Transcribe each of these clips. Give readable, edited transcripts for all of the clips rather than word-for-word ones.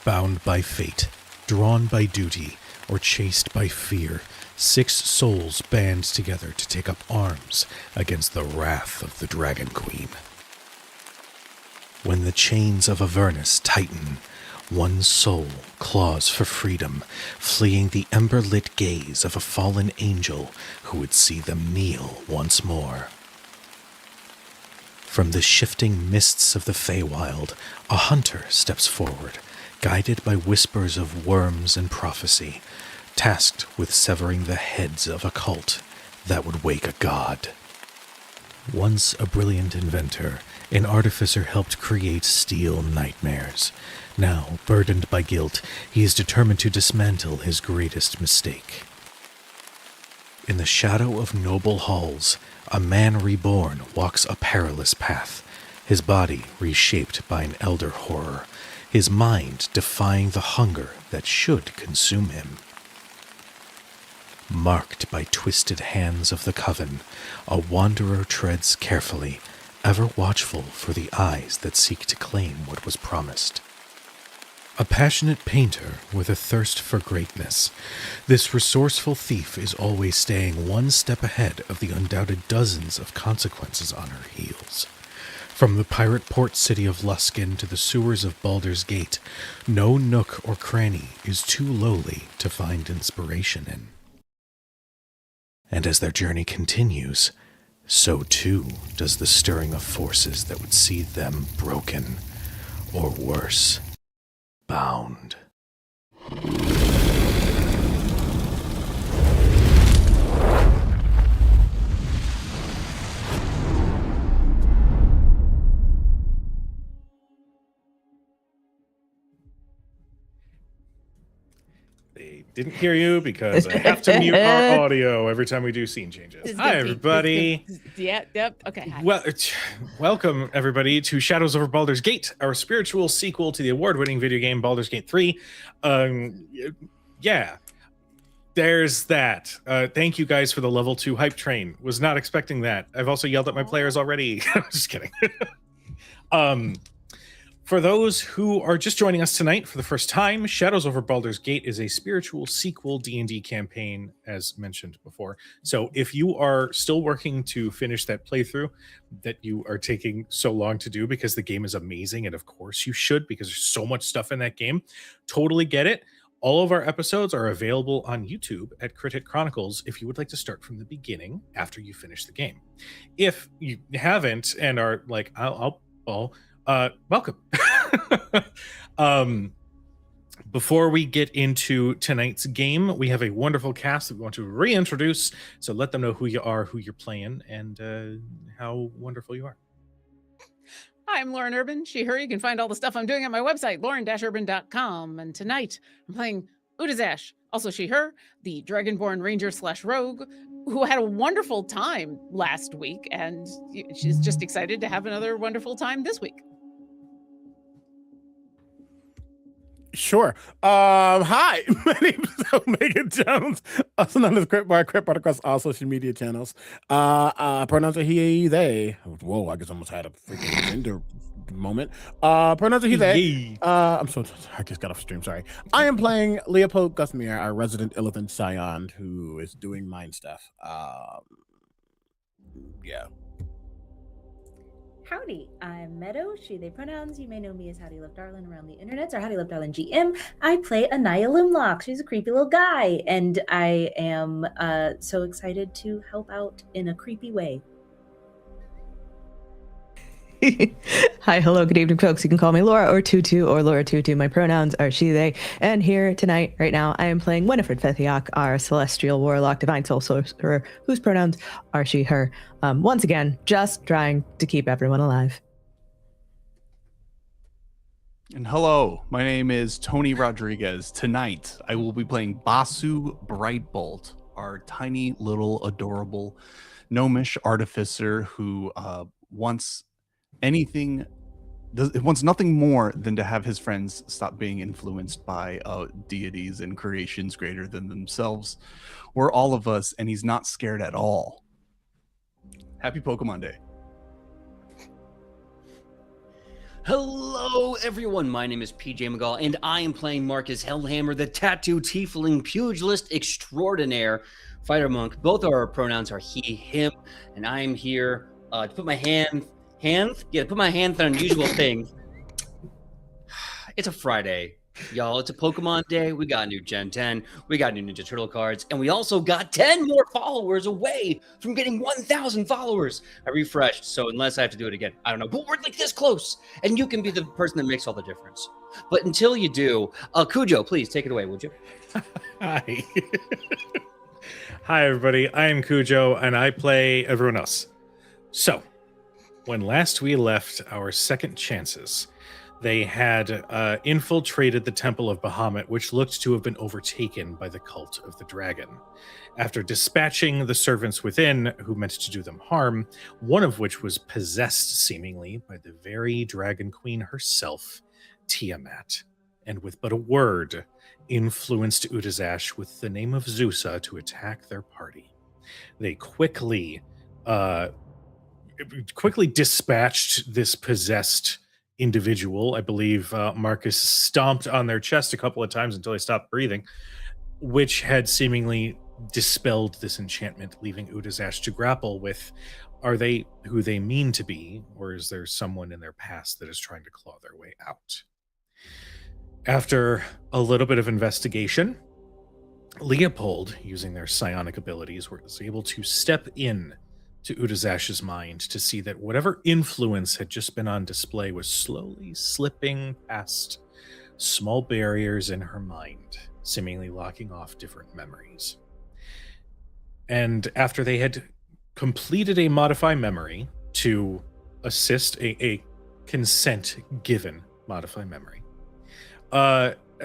Bound by fate, drawn by duty, or chased by fear, 6 souls band together to take up arms against the wrath of the Dragon Queen. When the chains of Avernus tighten, one soul claws for freedom, fleeing the ember-lit gaze of a fallen angel who would see them kneel once more. From the shifting mists of the Feywild, a hunter steps forward, guided by whispers of worms and prophecy, tasked with severing the heads of a cult that would wake a god. Once a brilliant inventor, an artificer helped create steel nightmares. Now, burdened by guilt, he is determined to dismantle his greatest mistake. In the shadow of noble halls, a man reborn walks a perilous path, his body reshaped by an elder horror, his mind defying the hunger that should consume him. Marked by twisted hands of the coven, a wanderer treads carefully, ever watchful for the eyes that seek to claim what was promised. A passionate painter with a thirst for greatness, this resourceful thief is always staying one step ahead of the undoubted dozens of consequences on her heels. From the pirate port city of Luskin to the sewers of Baldur's Gate, no nook or cranny is too lowly to find inspiration in. And as their journey continues, so too does the stirring of forces that would see them broken, or worse, bound. They didn't hear you because I have to mute our audio every time we do scene changes. Hi, everybody. Yep. Okay. Hi. Well, welcome, everybody, to Shadows Over Baldur's Gate, our spiritual sequel to the award-winning video game Baldur's Gate 3. Yeah, there's that. Thank you guys for the level 2 hype train. Was not expecting that. I've also yelled at my players already. Just kidding. For those who are just joining us tonight for the first time, Shadows Over Baldur's Gate is a spiritual sequel D&D campaign, as mentioned before. So if you are still working to finish that playthrough that you are taking so long to do because the game is amazing, and of course you should because there's so much stuff in that game, totally get it. All of our episodes are available on YouTube at Crit Hit Chronicles if you would like to start from the beginning after you finish the game. If you haven't and are like, welcome. Before we get into tonight's game, we have a wonderful cast that we want to reintroduce. So let them know who you are, who you're playing, and how wonderful you are. Hi, I'm Lauren Urban, she, her. You can find all the stuff I'm doing at my website, lauren-urban.com. And tonight I'm playing Udazash, also she, her, the Dragonborn Ranger/Rogue, who had a wonderful time last week, and she's just excited to have another wonderful time this week. Sure. Hi, my name is Omega Jones, also known as Crit across all social media channels. Pronouns are he, they. Whoa, I guess I almost had a freaking gender moment. Pronouns are he, they. I'm so I just got off stream, sorry. I am playing Leopold Gusmere, our resident Illithid Scion, who is doing mind stuff. Yeah. Howdy, I'm Meadow, she, they pronouns. You may know me as Howdy Love Darlin around the internets or Howdy Love Darlin GM. I play Anaya Limlock. She's a creepy little guy, and I am so excited to help out in a creepy way. Hi, hello, good evening, folks. You can call me Laura or Tutu or Laura Tutu. My pronouns are she, they. And here tonight, right now, I am playing Winifred Fethiok, our celestial warlock, divine soul sorcerer, whose pronouns are she, her. Once again, just trying to keep everyone alive. And hello, my name is Tony Rodriguez. Tonight, I will be playing Basu Brightbolt, our tiny little adorable gnomish artificer who wants nothing more than to have his friends stop being influenced by deities and creations greater than themselves or all of us, and he's not scared at all. Happy Pokemon Day. Hello, everyone. My name is PJ McGall, and I am playing Marcus Hellhammer, the tattoo tiefling pugilist extraordinaire, fighter monk. Both of our pronouns are he, him, and I am here to put my put my hand on an unusual thing. It's a Friday. Y'all, it's a Pokemon day. We got new Gen 10. We got new Ninja Turtle cards. And we also got 10 more followers away from getting 1,000 followers. I refreshed, so unless I have to do it again, I don't know. But we're like this close. And you can be the person that makes all the difference. But until you do, Cujo, please take it away, would you? Hi. Hi, everybody. I am Cujo, and I play everyone else. So, when last we left our second chances, they had infiltrated the Temple of Bahamut, which looked to have been overtaken by the cult of the dragon. After dispatching the servants within who meant to do them harm, one of which was possessed seemingly by the very Dragon Queen herself, Tiamat, and with but a word, influenced Udazash with the name of Zusa to attack their party. They quickly dispatched this possessed individual. I believe Marcus stomped on their chest a couple of times until they stopped breathing, which had seemingly dispelled this enchantment, leaving Udazash to grapple with, are they who they mean to be, or is there someone in their past that is trying to claw their way out? After a little bit of investigation, Leopold, using their psionic abilities, was able to step in to Udazash's mind to see that whatever influence had just been on display was slowly slipping past small barriers in her mind, seemingly locking off different memories. And after they had completed a modify memory to assist a consent given modify memory,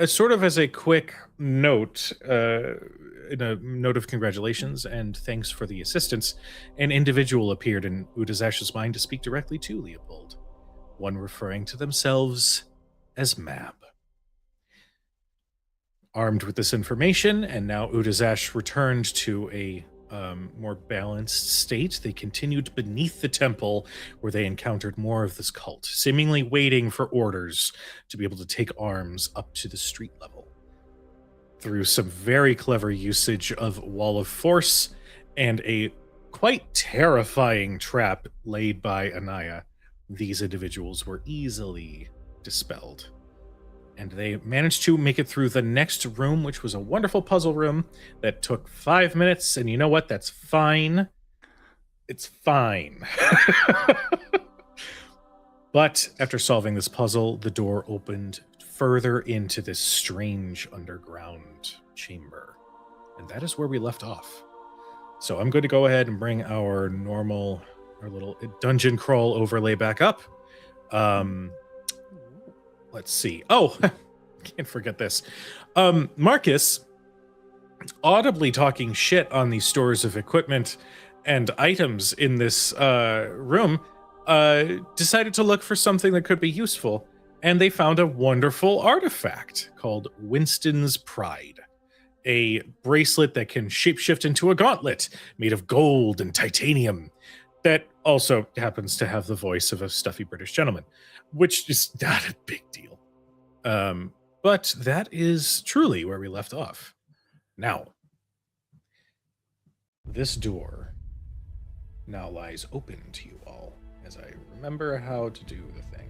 sort of as a quick note, in a note of congratulations and thanks for the assistance, an individual appeared in Udazash's mind to speak directly to Leopold, one referring to themselves as Mab. Armed with this information, and now Udazash returned to a more balanced state, they continued beneath the temple where they encountered more of this cult, seemingly waiting for orders to be able to take arms up to the street level. Through some very clever usage of Wall of Force and a quite terrifying trap laid by Anaya, these individuals were easily dispelled. And they managed to make it through the next room, which was a wonderful puzzle room that took 5 minutes. And you know what? That's fine. It's fine. But after solving this puzzle, the door opened further into this strange underground chamber. And that is where we left off. So I'm going to go ahead and bring our little dungeon crawl overlay back up. Let's see. Oh, can't forget this. Marcus, audibly talking shit on the stores of equipment and items in this room, decided to look for something that could be useful. And they found a wonderful artifact called Winston's Pride, a bracelet that can shapeshift into a gauntlet made of gold and titanium that also happens to have the voice of a stuffy British gentleman, which is not a big deal. But that is truly where we left off. Now, this door now lies open to you all, as I remember how to do the thing.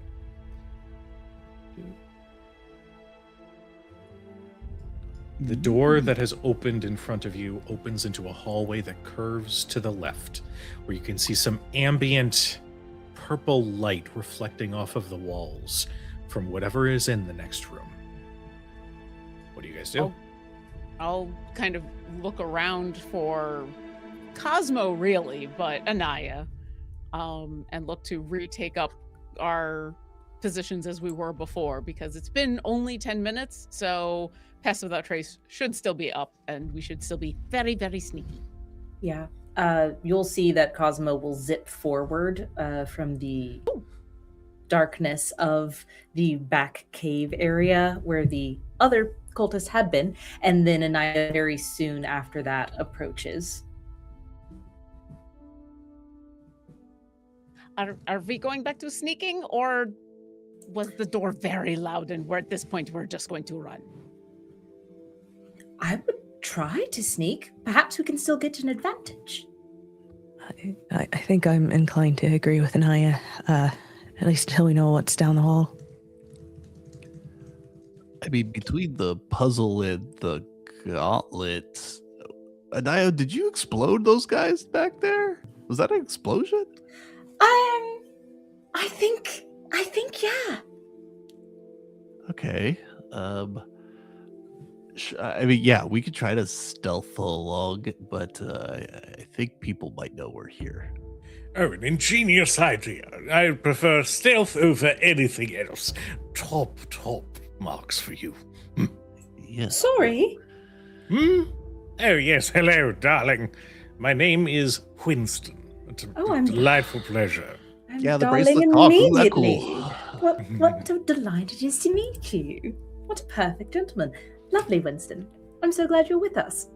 The door that has opened in front of you opens into a hallway that curves to the left, where you can see some ambient purple light reflecting off of the walls from whatever is in the next room. What do you guys do? I'll kind of look around for Cosmo, really, but Anaya, and look to retake up our positions as we were before, because it's been only 10 minutes, so Pass Without Trace should still be up, and we should still be very, very sneaky. Yeah. You'll see that Cosmo will zip forward from the darkness of the back cave area where the other cultists had been, and then Anaya very soon after that approaches. Are we going back to sneaking, or was the door very loud and we're at this point we're just going to run? I would try to sneak. Perhaps we can still get an advantage. I think I'm inclined to agree with Anaya, at least until we know what's down the hall. I mean, between the puzzle and the gauntlet, Anaya, did you explode those guys back there? Was that an explosion? I think, yeah. Okay. I mean, yeah, we could try to stealth along, but I think people might know we're here. Oh, an ingenious idea. I prefer stealth over anything else. Top marks for you. Yes. Sorry. Oh, yes. Hello, darling. My name is Winston. It's a Oh, I'm- delightful pleasure. I'm Yeah, the darling bracelet off. Isn't that immediately. cool? What a delight it is to meet you. What a perfect gentleman. Lovely, Winston. I'm so glad you're with us.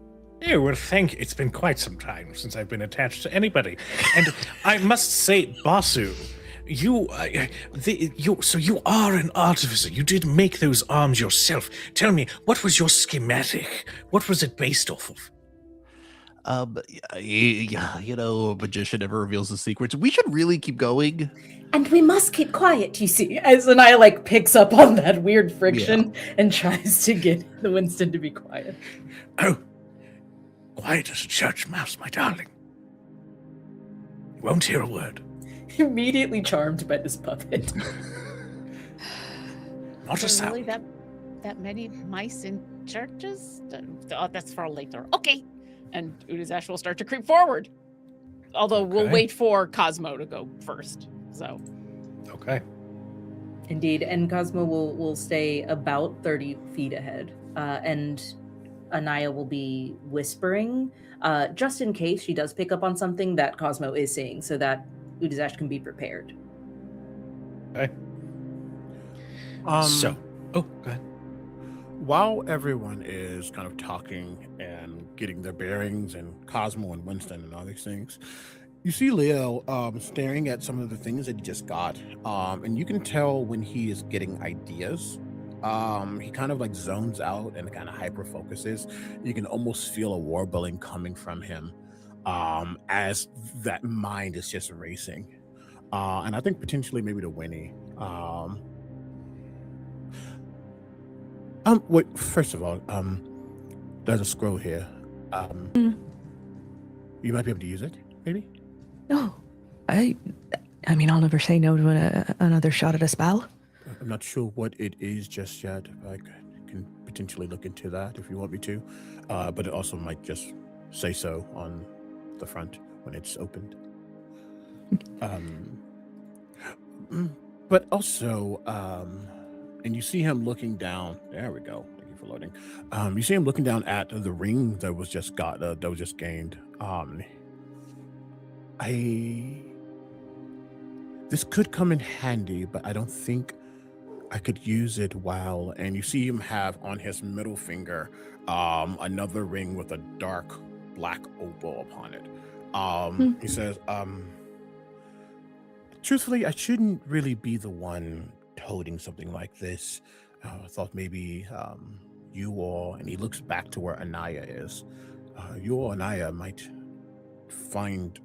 Oh, well, thank you. It's been quite some time since I've been attached to anybody. And I must say, Basu, you are an artificer. You did make those arms yourself. Tell me, what was your schematic? What was it based off of? Yeah, a magician never reveals the secrets. We should really keep going. And we must keep quiet, you see, as Anaya picks up on that weird friction and tries to get the Winston to be quiet. Oh, quiet as a church mouse, my darling. You won't hear a word. Immediately charmed by this puppet. Not a There sound. really that many mice in churches? Oh, that's for later. Okay. And Udazash will start to creep forward. Although we'll Okay. wait for Cosmo to go first. So Okay. Indeed, and Cosmo will stay about 30 feet ahead, and Anaya will be whispering, just in case she does pick up on something that Cosmo is saying, so that Udazash can be prepared. Okay. So, go ahead. While everyone is kind of talking and getting their bearings, and Cosmo and Winston and all these things, you see Leo staring at some of the things that he just got, and you can tell when he is getting ideas. He kind of zones out and kind of hyper focuses. You can almost feel a warbling coming from him as that mind is just racing. And I think potentially maybe to Winnie. Wait, first of all, there's a scroll here. You might be able to use it, maybe? No, I mean, I'll never say no to another shot at a spell. I'm not sure what it is just yet. I can potentially look into that if you want me to. But it also might just say so on the front when it's opened. But also, and you see him looking down. There we go. Thank you for loading. You see him looking down at the ring that was just gained. This could come in handy, but I don't think I could use it while. And you see him have on his middle finger another ring with a dark black opal upon it. He says, truthfully, I shouldn't really be the one toting something like this. I thought maybe you all, and he looks back to where Anaya is, you or Anaya might find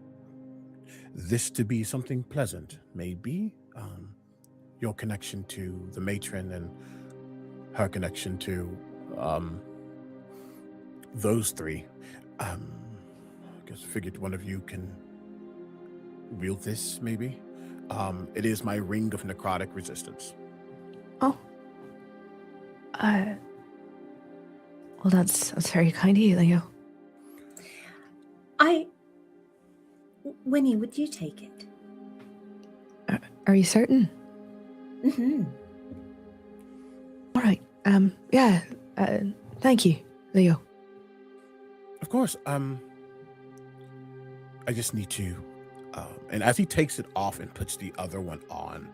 this to be something pleasant. Maybe your connection to the matron and her connection to those three. I guess I figured one of you can wield this, maybe. It is my ring of necrotic resistance. Oh. Well, that's very kind of you, Leo. Winnie, would you take it? Are you certain? Mm-hmm. All right. Yeah. Thank you, Leo. Of course. I just need to. And as he takes it off and puts the other one on,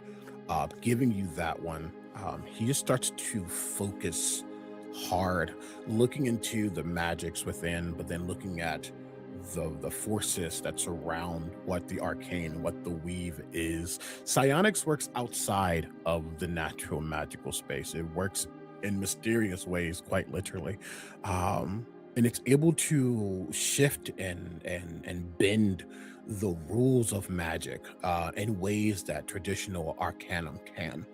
giving you that one, he just starts to focus hard, looking into the magics within, but then looking at the forces that surround what the arcane, what the weave is. Psionics works outside of the natural magical space. It works in mysterious ways, quite literally. And it's able to shift and bend the rules of magic in ways that traditional arcanum can.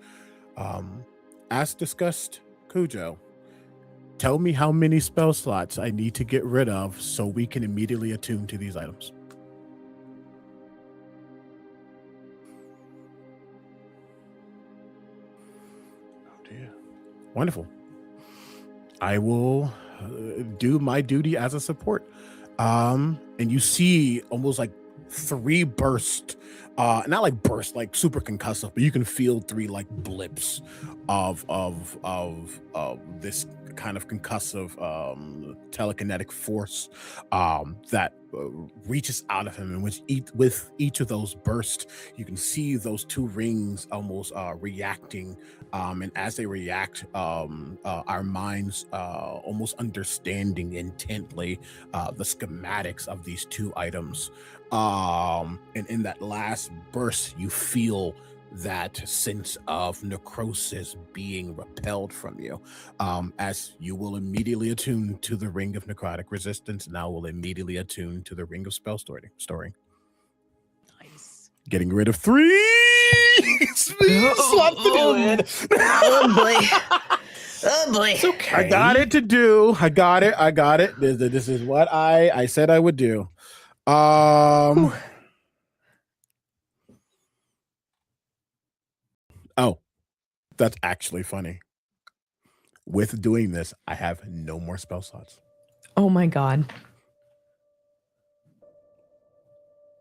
As discussed, Cujo, tell me how many spell slots I need to get rid of so we can immediately attune to these items. Oh dear. Wonderful. I will do my duty as a support. And you see almost like 3 bursts, not like bursts, like super concussive, but you can feel 3 like blips of this kind of concussive telekinetic force that reaches out of him, and with each of those bursts, you can see those 2 rings almost reacting. And as they react, our minds almost understanding intently the schematics of these 2 items. And in that last burst, you feel that sense of necrosis being repelled from you, as you will immediately attune to the ring of necrotic resistance. Now will immediately attune to the ring of spell storing. Nice. Getting rid of 3 slots to do it. Oh boy. Oh boy. It's okay. I got it to do. I got it. This is what I said I would do. Oh, that's actually funny. With doing this, I have no more spell slots. Oh my god.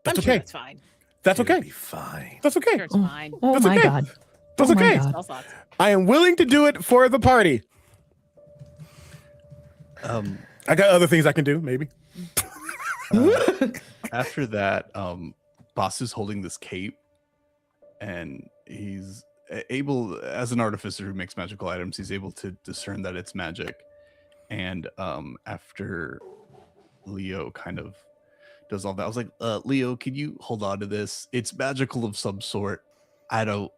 That's I'm sure okay. it's fine. That's It'll okay. be fine. That's okay. Sure it's fine. Oh That's my okay. god. That's Oh my okay. God. Spell slots. I am willing to do it for the party. I got other things I can do, maybe. After that, Boss is holding this cape, and he's able, as an artificer who makes magical items, he's able to discern that it's magic. And after Leo kind of does all that, I was like, Leo, can you hold on to this? It's magical of some sort. I don't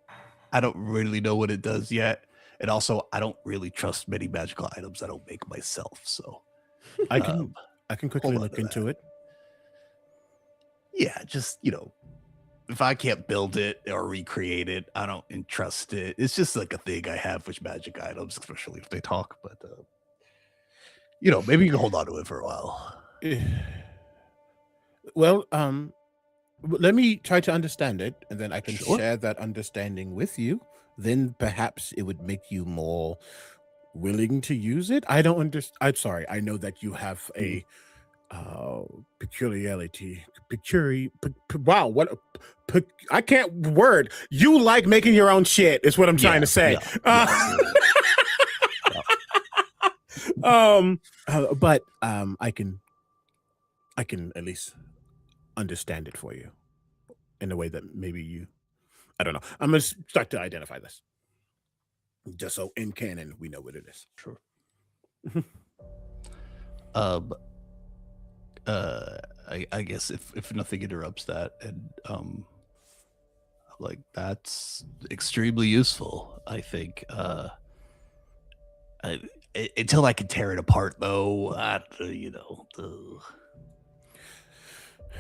really know what it does yet. And also, I don't really trust many magical items I don't make myself. So I can quickly hold on look to into it. yeah, just, if I can't build it or recreate it, I don't entrust it. It's just like a thing I have with magic items, especially if they talk. But maybe you can hold on to it for a while. Well, let me try to understand it, and then I can Sure. share that understanding with you. Then perhaps it would make you more willing to use it. I don't understand. I'm sorry. I know that you have a peculiarity. Wow, what? I can't word. You like making your own shit. Is what I'm trying to say. But I can at least understand it for you in a way that maybe you. I don't know. I'm gonna start to identify this, just so in canon we know what it is. Sure. I guess if nothing interrupts that, and like, that's extremely useful, I think. Until I can tear it apart, though,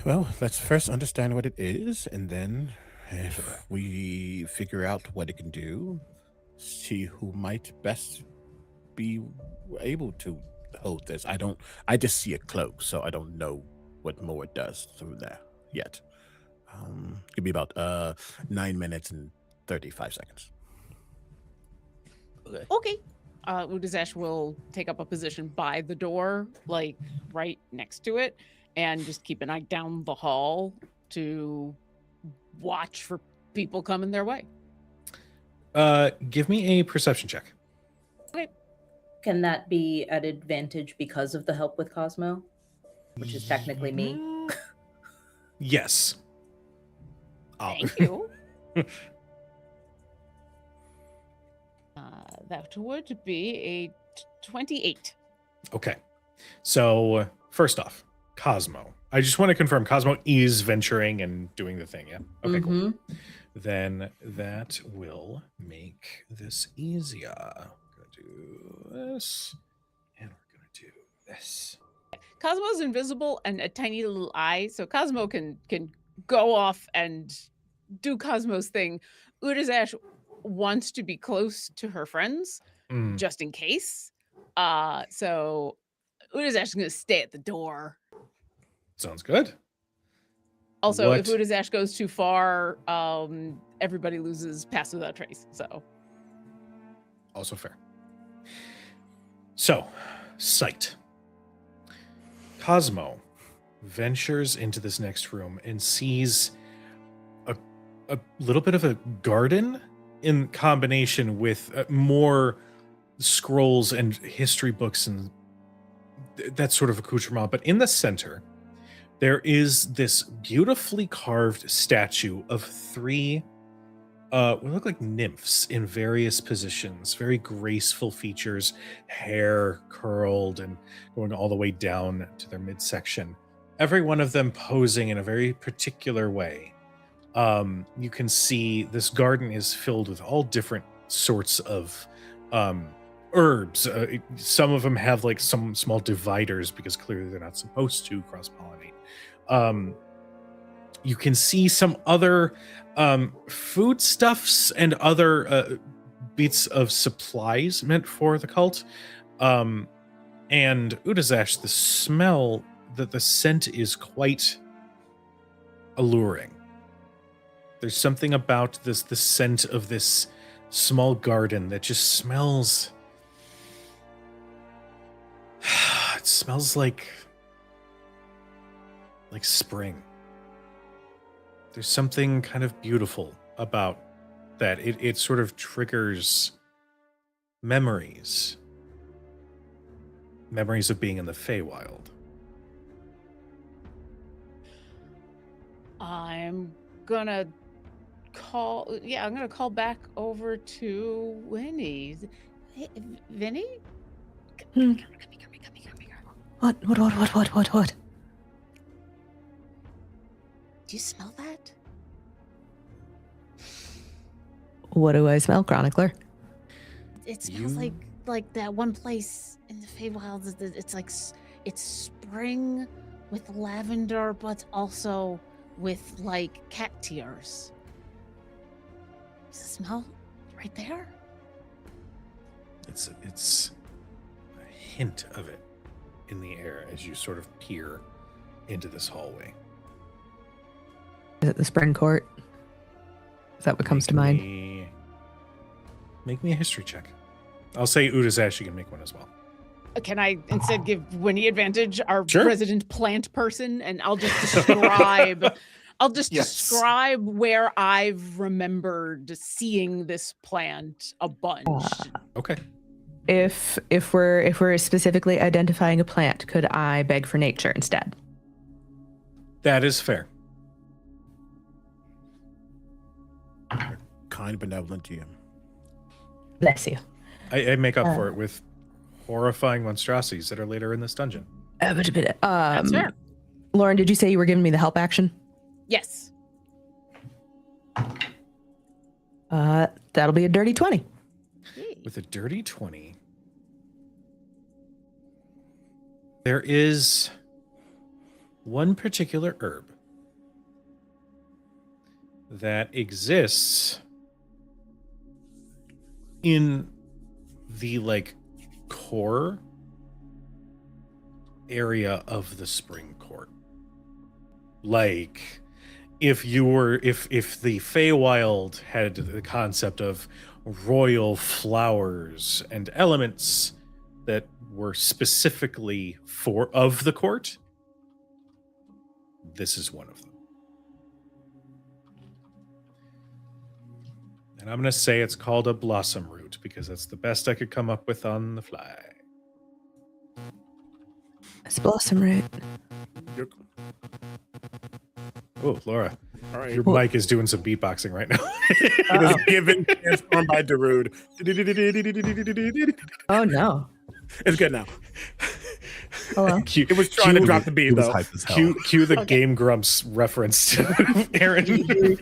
Well, let's first understand what it is, and then if we figure out what it can do, see who might best be able to hold this. I just see a cloak, so I don't know what more it does through there yet. Give me about 9 minutes and 35 seconds. Okay. Udazesh will take up a position by the door, like right next to it, and just keep an eye down the hall to watch for people coming their way. Give me a perception check. Can that be at advantage because of the help with Cosmo? Which is technically me. Yes. Thank you. That would be a 28. Okay. So first off, Cosmo. I just want to confirm Cosmo is venturing and doing the thing, yeah? Okay, cool. Then that will make this easier. We're gonna do this, and we're gonna do this. Cosmo's invisible and a tiny little eye, so Cosmo can go off and do Cosmo's thing. Udazesh wants to be close to her friends, Mm, just in case. So Udazash is going to stay at the door. sounds good. Also, if What- Udazash goes too far, everybody loses pass without trace. So Also fair. So, sight. Cosmo ventures into this next room and sees a little bit of a garden in combination with more scrolls and history books and that sort of accoutrement. But in the center, there is this beautifully carved statue of three what look like nymphs in various positions, very graceful features, hair curled and going all the way down to their midsection. Every one of them posing in a very particular way. You can see this garden is filled with all different sorts of herbs. Some of them have like some small dividers because clearly they're not supposed to cross-pollinate. You can see some other foodstuffs and other bits of supplies meant for the cult. And Udazash, the scent is quite alluring. There's something about the scent of this small garden that just smells. It smells like spring. There's something kind of beautiful about that. It sort of triggers memories of being in the Feywild. I'm gonna call back over to Winnie. Hey, Vinny? Hmm. Come here. What? Do you smell that? What do I smell, Chronicler? It smells like that one place in the Feywilds. It's spring with lavender, but also with like cat tears. Does it smell right there? It's a hint of it in the air as you sort of peer into this hallway. Is it the spring court? Is that what comes to mind? Make me a history check. I'll say Udazash, you can make one as well. Can I instead give Winnie advantage, our Sure. resident plant person, and I'll just describe. Yes. Describe where I've remembered seeing this plant a bunch. Okay. If we're specifically identifying a plant, could I beg for nature instead? That is fair. Kind, benevolent GM. Bless you. I make up for it with horrifying monstrosities that are later in this dungeon. That's fair. Lauren, did you say you were giving me the help action? Yes. That'll be a dirty 20. With a dirty 20, there is one particular herb that exists in the core area of the spring court. Like if the Feywild had the concept of royal flowers and elements that were specifically of the court, this is one of them. And I'm going to say it's called a blossom root because that's the best I could come up with on the fly. It's blossom root. Oh, Laura, All right. your mic is doing some beatboxing right now. It was given transformed by Darude. Oh no. It's good now. Hello. It was trying to drop the beat It was though. hype as hell. Cue the Game Grumps reference to Aaron. I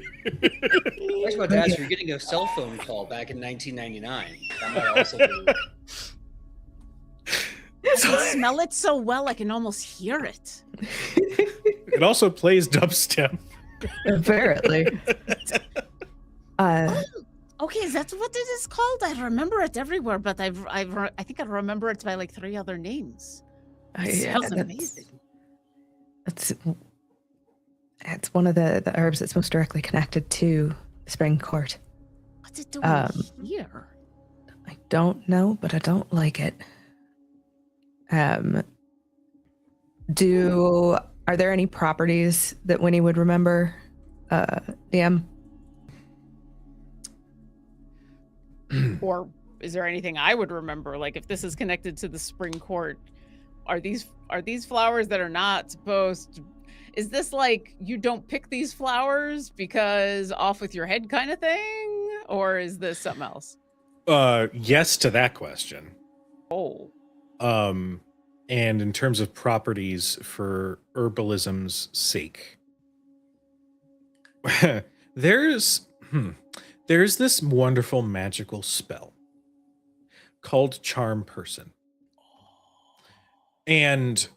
was about to ask, you're getting a cell phone call back in 1999. That might also be. I can smell it so well, I can almost hear it. It also plays dubstep. Apparently. Okay, that's what it is called. I remember it everywhere, but I think I remember it by like 3 other names. It smells amazing. It's one of the herbs that's most directly connected to the Spring Court. What's it doing here? I don't know, but I don't like it. Are there any properties that Winnie would remember, DM? Or is there anything I would remember? Like if this is connected to the Spring Court, are these flowers that are not supposed to, is this like you don't pick these flowers because off with your head kind of thing? Or is this something else? Yes to that question. Oh. And in terms of properties for herbalism's sake, there's this wonderful magical spell called Charm Person. And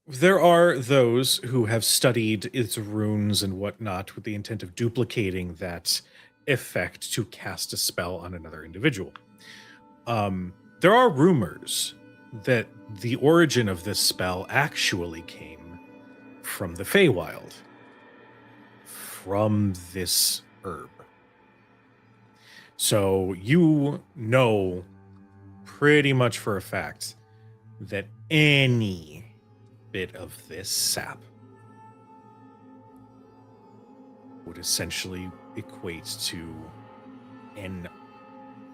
there are those who have studied its runes and whatnot with the intent of duplicating that effect to cast a spell on another individual. There are rumors that the origin of this spell actually came from the Feywild, from this herb. So you know pretty much for a fact that any bit of this sap would essentially equate to an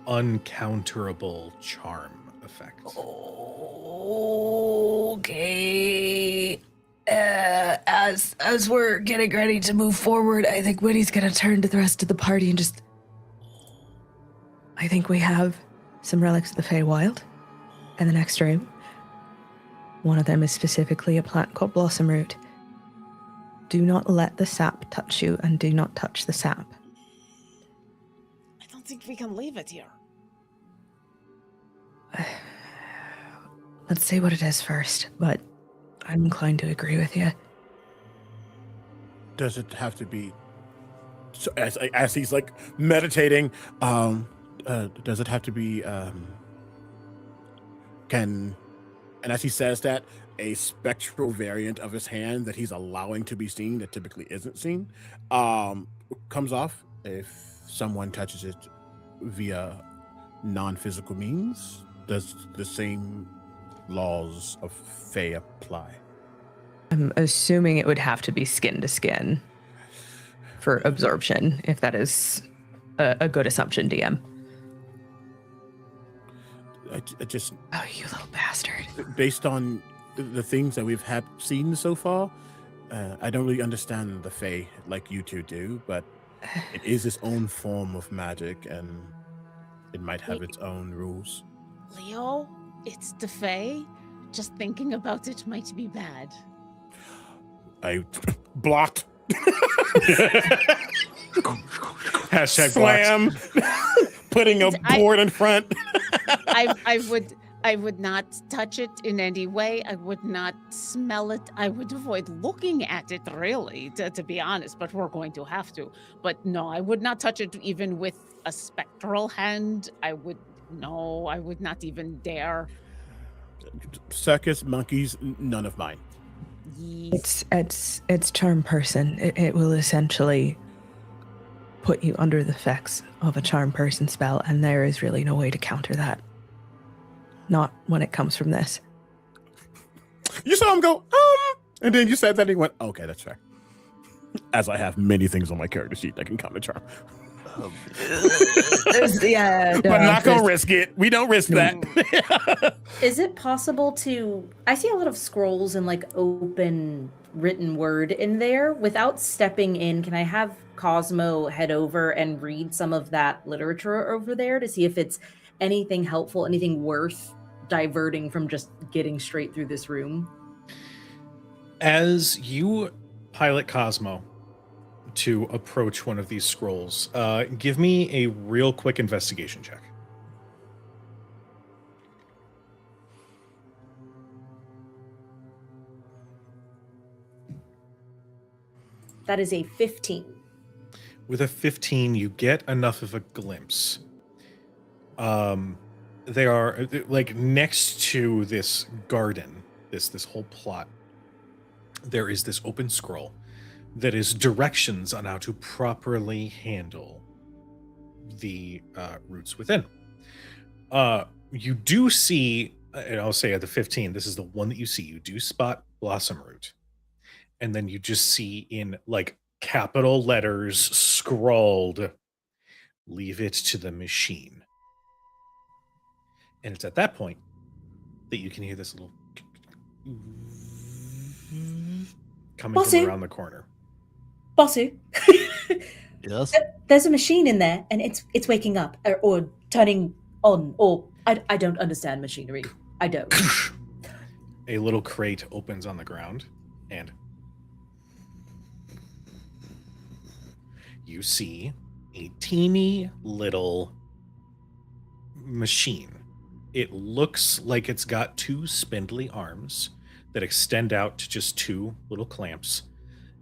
uncounterable charm effect. Okay. As we're getting ready to move forward, I think Winnie's gonna turn to the rest of the party and just... I think we have some relics of the Feywild in the next room. One of them is specifically a plant called Blossom Root. Do not let the sap touch you, and do not touch the sap. I don't think we can leave it here. Let's see what it is first, but I'm inclined to agree with you. Does it have to be? So as he's like meditating, does it have to be? And as he says that, a spectral variant of his hand that he's allowing to be seen that typically isn't seen, comes off if someone touches it via non-physical means. Does the same laws of Fey apply? I'm assuming it would have to be skin to skin for absorption, if that is a good assumption, DM. I just... Oh, you little bastard. Based on the things that we've seen so far, I don't really understand the Fae like you two do, but it is its own form of magic, and it might have its own rules. Leo, it's the Fae. Just thinking about it might be bad. I blocked. Hashtag slam. Putting a board in front. I would not touch it in any way. I would not smell it. I would avoid looking at it, really, to be honest, but we're going to have to. But no, I would not touch it even with a spectral hand. I would not even dare. Circus, monkeys, none of mine. Yes. It's Charm Person. It will essentially put you under the effects of a Charm Person spell, and there is really no way to counter that. Not when it comes from this. You saw him go, and then you said that, and he went, okay, that's fair. As I have many things on my character sheet that can counter charm. But not gonna risk it. We don't risk that. Is it possible to... I see a lot of scrolls and like open written word in there. Without stepping in, can I have Cosmo head over and read some of that literature over there to see if it's anything helpful, anything worth diverting from just getting straight through this room? As you pilot Cosmo to approach one of these scrolls, give me a real quick investigation check. That is a 15. With a 15, you get enough of a glimpse. They are like next to this garden, this whole plot. There is this open scroll that is directions on how to properly handle the roots within. You do see, and I'll say at the 15, this is the one that you see. You do spot blossom root, and then you just see in like capital letters scrawled, "Leave it to the machine." And it's at that point that you can hear this little coming Bossy. from around the corner. Bossu, Yes. there's a machine in there, and it's waking up or turning on, or I don't understand machinery. I don't. A little crate opens on the ground, and you see a teeny little machine. It looks like it's got two spindly arms that extend out to just two little clamps.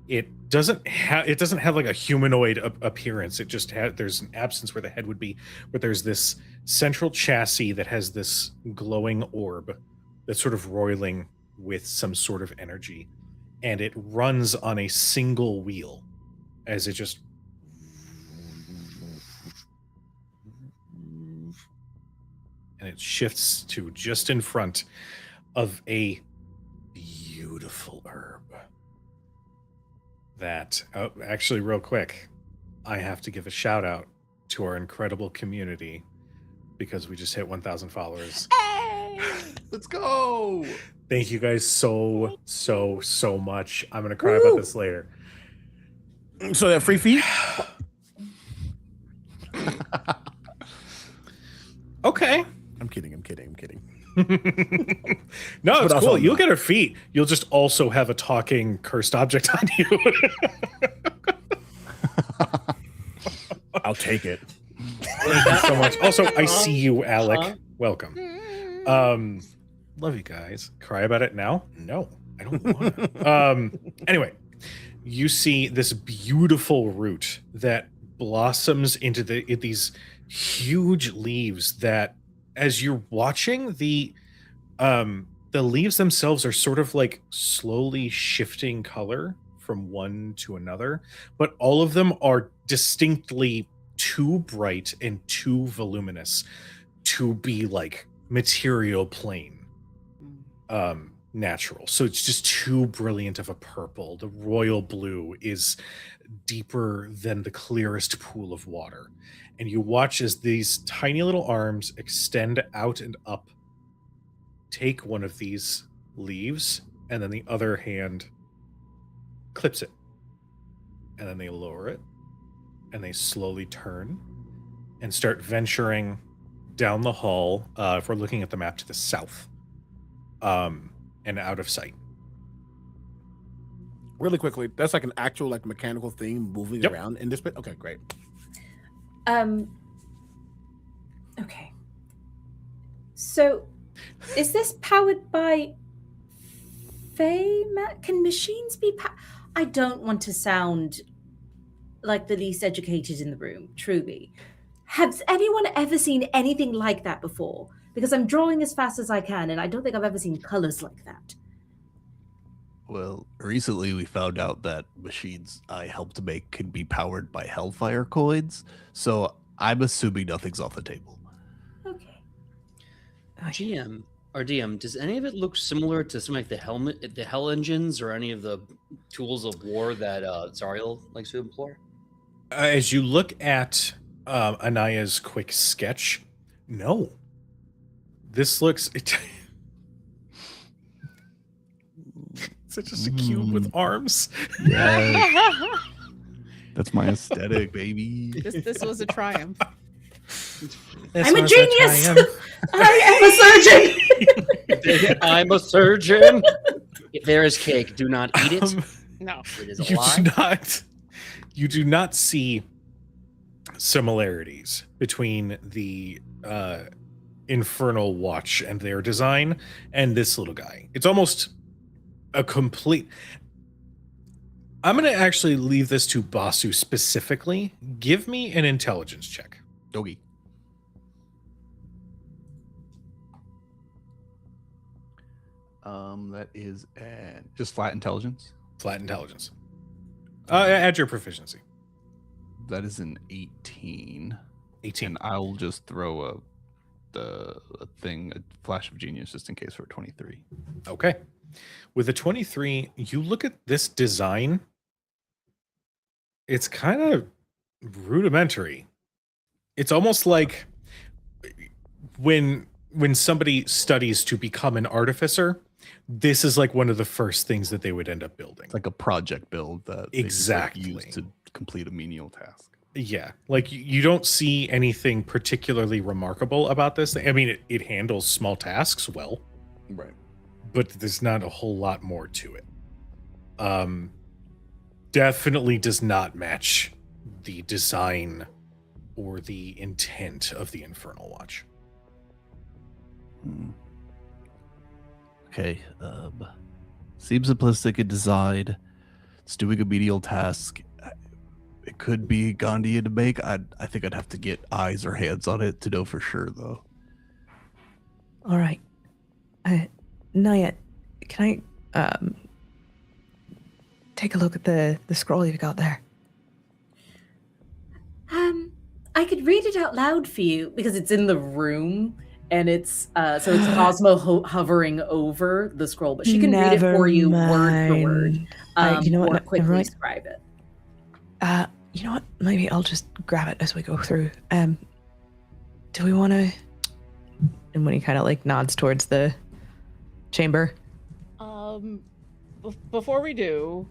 It doesn't have like a humanoid appearance. It just there's an absence where the head would be, but there's this central chassis that has this glowing orb that's sort of roiling with some sort of energy, and it runs on a single wheel as it just and it shifts to just in front of a beautiful herb. That, actually, real quick, I have to give a shout out to our incredible community because we just hit 1,000 followers. Hey! Let's go. Thank you guys so much. I'm going to cry about this later. So that free feed? Okay. I'm kidding. No, it's But also cool. You'll not. get her feet. You'll just also have a talking cursed object on you. I'll take it. Thank you so much. Also, I see you, Alec. Welcome. Love you guys. Cry about it now? No, I don't want to. Anyway, you see this beautiful root that blossoms into these huge leaves that, as you're watching, the leaves themselves are sort of like slowly shifting color from one to another, but all of them are distinctly too bright and too voluminous to be like material plane natural. So it's just too brilliant of a purple. The royal blue is deeper than the clearest pool of water. And you watch as these tiny little arms extend out and up, take one of these leaves, and then the other hand clips it. And then they lower it, and they slowly turn and start venturing down the hall, if we're looking at the map, to the south, and out of sight. Really quickly, that's like an actual like mechanical thing moving Yep. around in this bit. Okay, great. Okay. So, is this powered by Can machines be I don't want to sound like the least educated in the room, truly. Has anyone ever seen anything like that before? Because I'm drawing as fast as I can, and I don't think I've ever seen colors like that. Well, recently we found out that machines I helped make can be powered by Hellfire coins, so I'm assuming nothing's off the table. Okay. GM or DM, does any of it look similar to some like the Hell engines or any of the tools of war that Zariel likes to employ? As you look at Anaya's quick sketch, no. This looks... It's just a cube with arms. Yes. That's my aesthetic, baby. This was a triumph. I'm a genius! I am a surgeon! I'm a surgeon. If there is cake, do not eat it. No. It is a lie. You do not see similarities between the Infernal Watch and their design and this little guy. It's almost a complete... I'm going to actually leave this to Basu specifically. Give me an intelligence check. Doggy. That is just flat intelligence. Flat intelligence. Add your proficiency. That is an 18. 18. And I'll just throw a flash of genius, just in case, for a 23. Okay. With a 23, you look at this design. It's kind of rudimentary. It's almost like when somebody studies to become an artificer, this is like one of the first things that they would end up building. It's like a project build that exactly they use to complete a menial task. Yeah, like you don't see anything particularly remarkable about this. I mean, it handles small tasks well, right? But there's not a whole lot more to it. Definitely does not match the design or the intent of the Infernal Watch. Okay. Seems simplistic in design. It's doing a menial task. It could be Gandhi to make. I think I'd have to get eyes or hands on it to know for sure, though. All right. Not yet. Can I take a look at the scroll you've got there? I could read it out loud for you because it's in the room and it's so it's Cosmo hovering over the scroll, but she can read it for you word for word. You know what? Or quickly describe it. You know what? Maybe I'll just grab it as we go through. Do we want to? And when he kind of like nods towards the chamber. Before we do,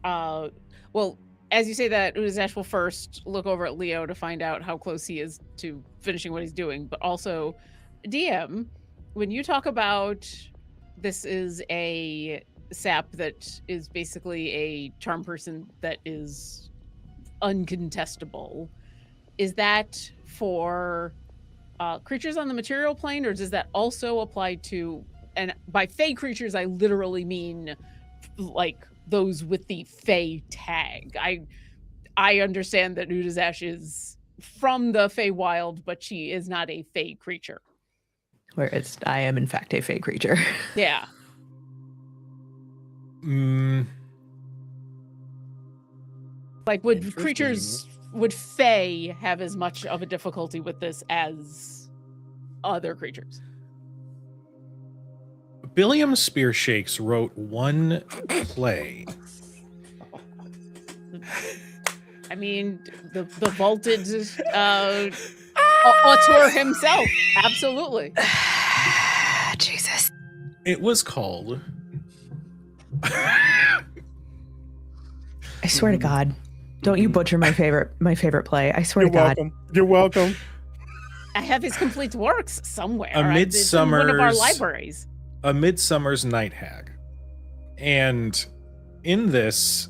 well, as you say that, Udazash will first look over at Leo to find out how close he is to finishing what he's doing. But also, DM, when you talk about this is a sap that is basically a charm person that is uncontestable, is that for creatures on the material plane, or does that also apply to, and by fey creatures, I literally mean like those with the fey tag. I understand that Udazash is from the Feywild, but she is not a fey creature. Whereas I am in fact a fey creature. Yeah. Like would fey have as much of a difficulty with this as other creatures? Billiam Spearshakes wrote one play. I mean, the vaulted auteur himself. Absolutely. Jesus. It was called... I swear to God. Don't you butcher my favorite play. I swear to God. You're welcome. I have his complete works somewhere. It's in one of our libraries. A Midsummer's Night Hag. And in this,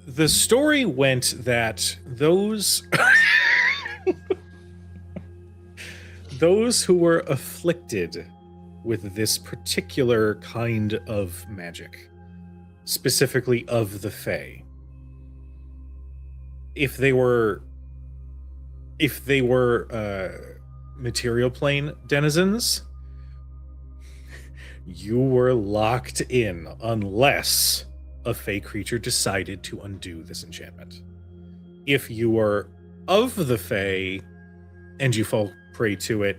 the story went that those who were afflicted with this particular kind of magic, specifically of the Fae, if they were material plane denizens, you were locked in unless a Fae creature decided to undo this enchantment. If you were of the Fae and you fall prey to it,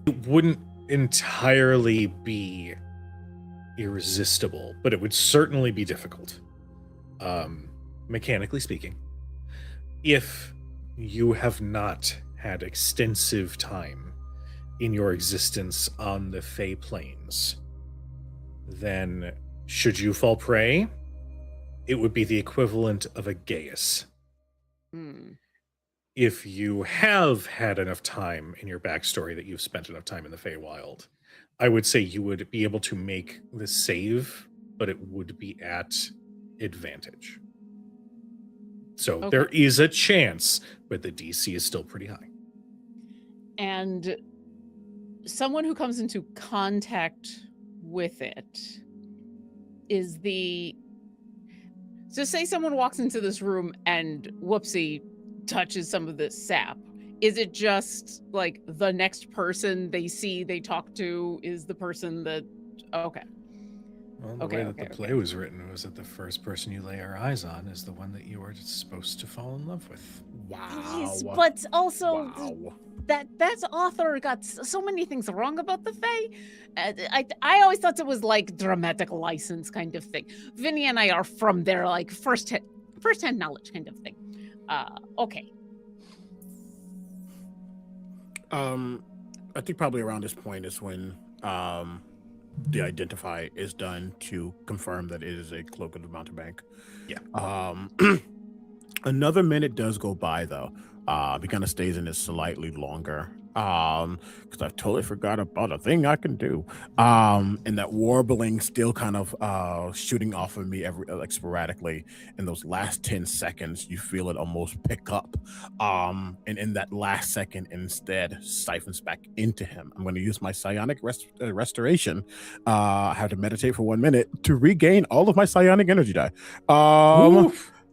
it wouldn't entirely be irresistible, but it would certainly be difficult, mechanically speaking. If you have not had extensive time in your existence on the Fae planes, then should you fall prey, it would be the equivalent of a geas. If you have had enough time in your backstory that you've spent enough time in the Feywild, I would say you would be able to make the save, but it would be at advantage. So there is a chance, but the DC is still pretty high. And someone who comes into contact with it, is the... So say someone walks into this room and whoopsie touches some of this sap. Is it just like the next person they see, they talk to is the person that... Okay. Well, the way that the play was written was that the first person you lay our eyes on is the one that you are supposed to fall in love with. Wow. Yes, but also Wow. that author got so many things wrong about the Fae. I always thought it was like dramatic license kind of thing. Vinny and I are from there, like first-hand knowledge kind of thing. Okay. I think probably around this point is when the identify is done to confirm that it is a cloak of the mountebank. Yeah. Another minute does go by though. He kind of stays in it slightly longer. Because I've totally forgot about a thing I can do. And that warbling still kind of shooting off of me every like sporadically. In those last 10 seconds, you feel it almost pick up. And in that last second, instead siphons back into him. I'm going to use my psionic restoration. I have to meditate for 1 minute to regain all of my psionic energy die.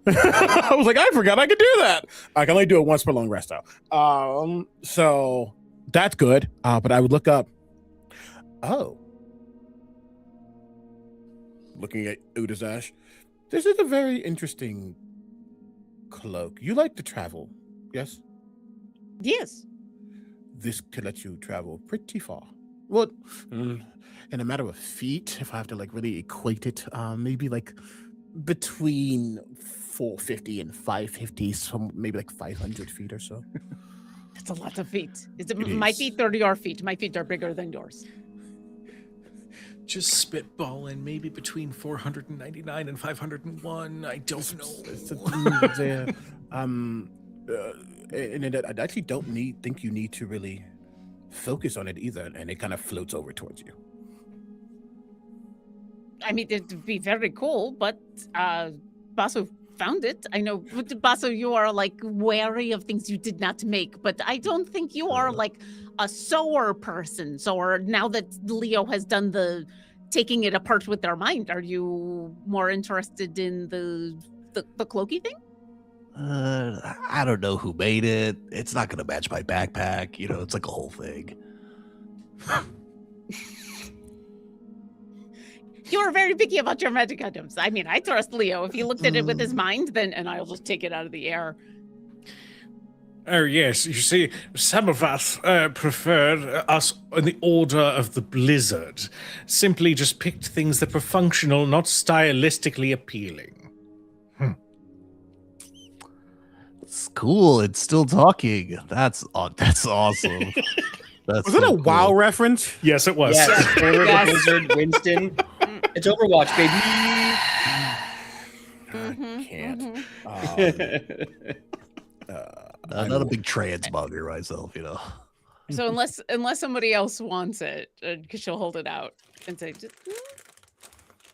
I was like, I forgot I could do that. I can only do it once per long rest though. So that's good. But I would look up. Oh. Looking at Udazash. This is a very interesting cloak. You like to travel, yes? Yes. This could let you travel pretty far. Well, in a matter of feet, if I have to like really equate it, maybe like between 450 and 550, so maybe like 500 feet or so. That's a lot of feet. It my is. feet are your feet. My feet are bigger than yours. Just spitballing, maybe between 499 and 501. I don't know. And I actually don't think you need to really focus on it either, and it kind of floats over towards you. I mean, it'd be very cool, but Basso found it. I know, Basso, you are like wary of things you did not make, but I don't think you are like a sewer person. So now that Leo has done the taking it apart with their mind, are you more interested in the cloaky thing? I don't know who made it. It's not going to match my backpack. You know, it's like a whole thing. You're very picky about your magic items. I mean, I trust Leo. If he looked at it with his mind, then and I'll just take it out of the air. Oh, yes. You see, some of us preferred us in the order of the blizzard. Simply just picked things that were functional, not stylistically appealing. It's cool. It's still talking. That's awesome. Was it a WoW reference? Yes, it was. Yes, Order of the Blizzard, Winston. It's Overwatch, baby. I can't. Not a big trans mugger myself, you know. So unless somebody else wants it, because she'll hold it out and say,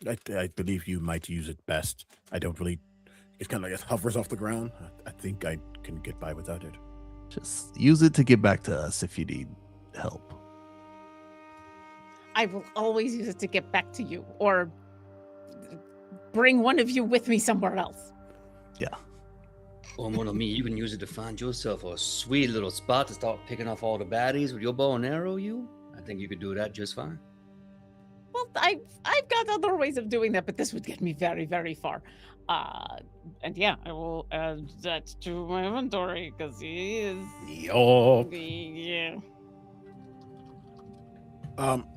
I believe you might use it best. I don't really. It kind of like hovers off the ground. I think I can get by without it. Just use it to get back to us if you need help. I will always use it to get back to you, or bring one of you with me somewhere else. Yeah. Or more than me, you can use it to find yourself a sweet little spot to start picking off all the baddies with your bow and arrow. I think you could do that just fine. Well, I've got other ways of doing that, but this would get me very, very far. And yeah, I will add that to my inventory because he is. Yeah.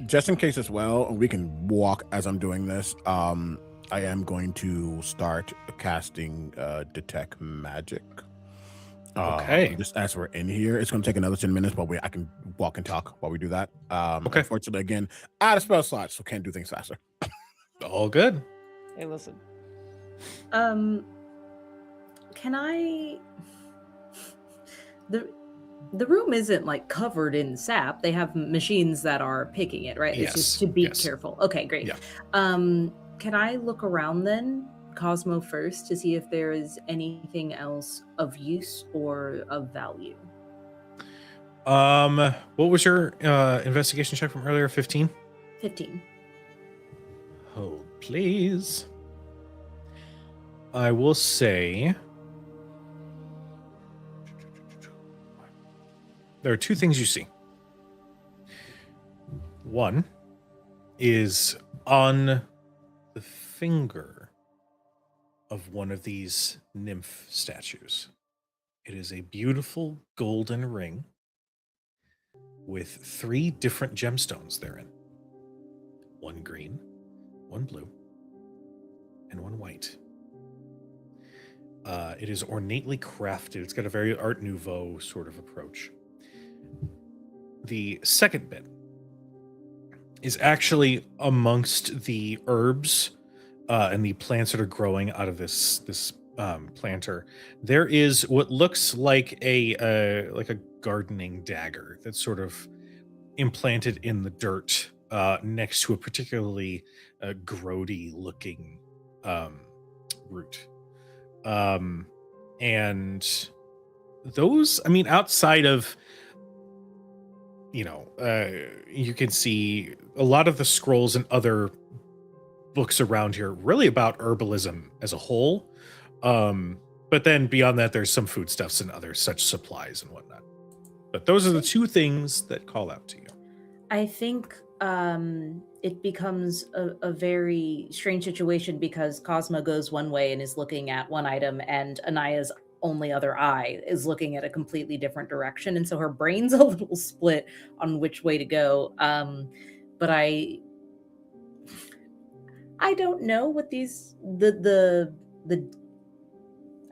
Just in case as well, we can walk as I'm doing this. I am going to start casting detect magic. Okay. Just as we're in here, it's going to take another 10 minutes, but I can walk and talk while we do that. Okay. Unfortunately, again, out of spell slots, so can't do things faster. All good. Hey, listen. Can I? The room isn't like covered in sap. They have machines that are picking it, right? Yes, It's just to be yes. careful. Okay, great. Yeah. Can I look around then, Cosmo first, to see if there is anything else of use or of value? What was your investigation check from earlier? 15? 15. Oh Please. I will say there are two things you see. One is on the finger of one of these nymph statues. It is a beautiful golden ring with 3 different gemstones therein. 1 green, 1 blue, and 1 white. It is ornately crafted. It's got a very Art Nouveau sort of approach. The second bit is actually amongst the herbs and the plants that are growing out of this planter. There is what looks like a gardening dagger that's sort of implanted in the dirt next to a particularly grody looking root. And those, I mean, outside of, you can see a lot of the scrolls and other books around here really about herbalism as a whole. But then beyond that, there's some foodstuffs and other such supplies and whatnot. But those are the 2 things that call out to you. I think it becomes a very strange situation because Cosmo goes one way and is looking at one item, and Anaya's only other eye is looking at a completely different direction. And so her brain's a little split on which way to go. But I don't know what these, I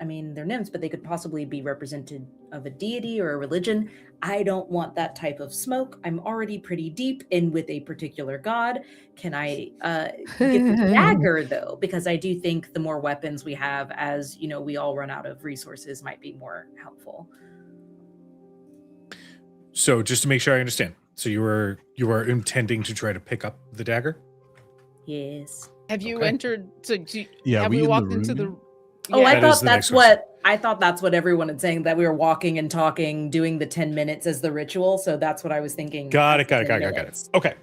mean, they're nymphs, but they could possibly be represented of a deity or a religion. I don't want that type of smoke. I'm already pretty deep in with a particular god. Can I get the dagger, though? Because I do think the more weapons we have as, we all run out of resources might be more helpful. So just to make sure I understand. So you are intending to try to pick up the dagger? Yes. Have you Okay. entered? So Yeah, have we we in the walked room into yet? the? Oh, Yeah. I That thought is the that's next question. what everyone is saying, that we were walking and talking, doing the 10 minutes as the ritual. So that's what I was thinking. Got after it. 10 Got it. minutes. Okay.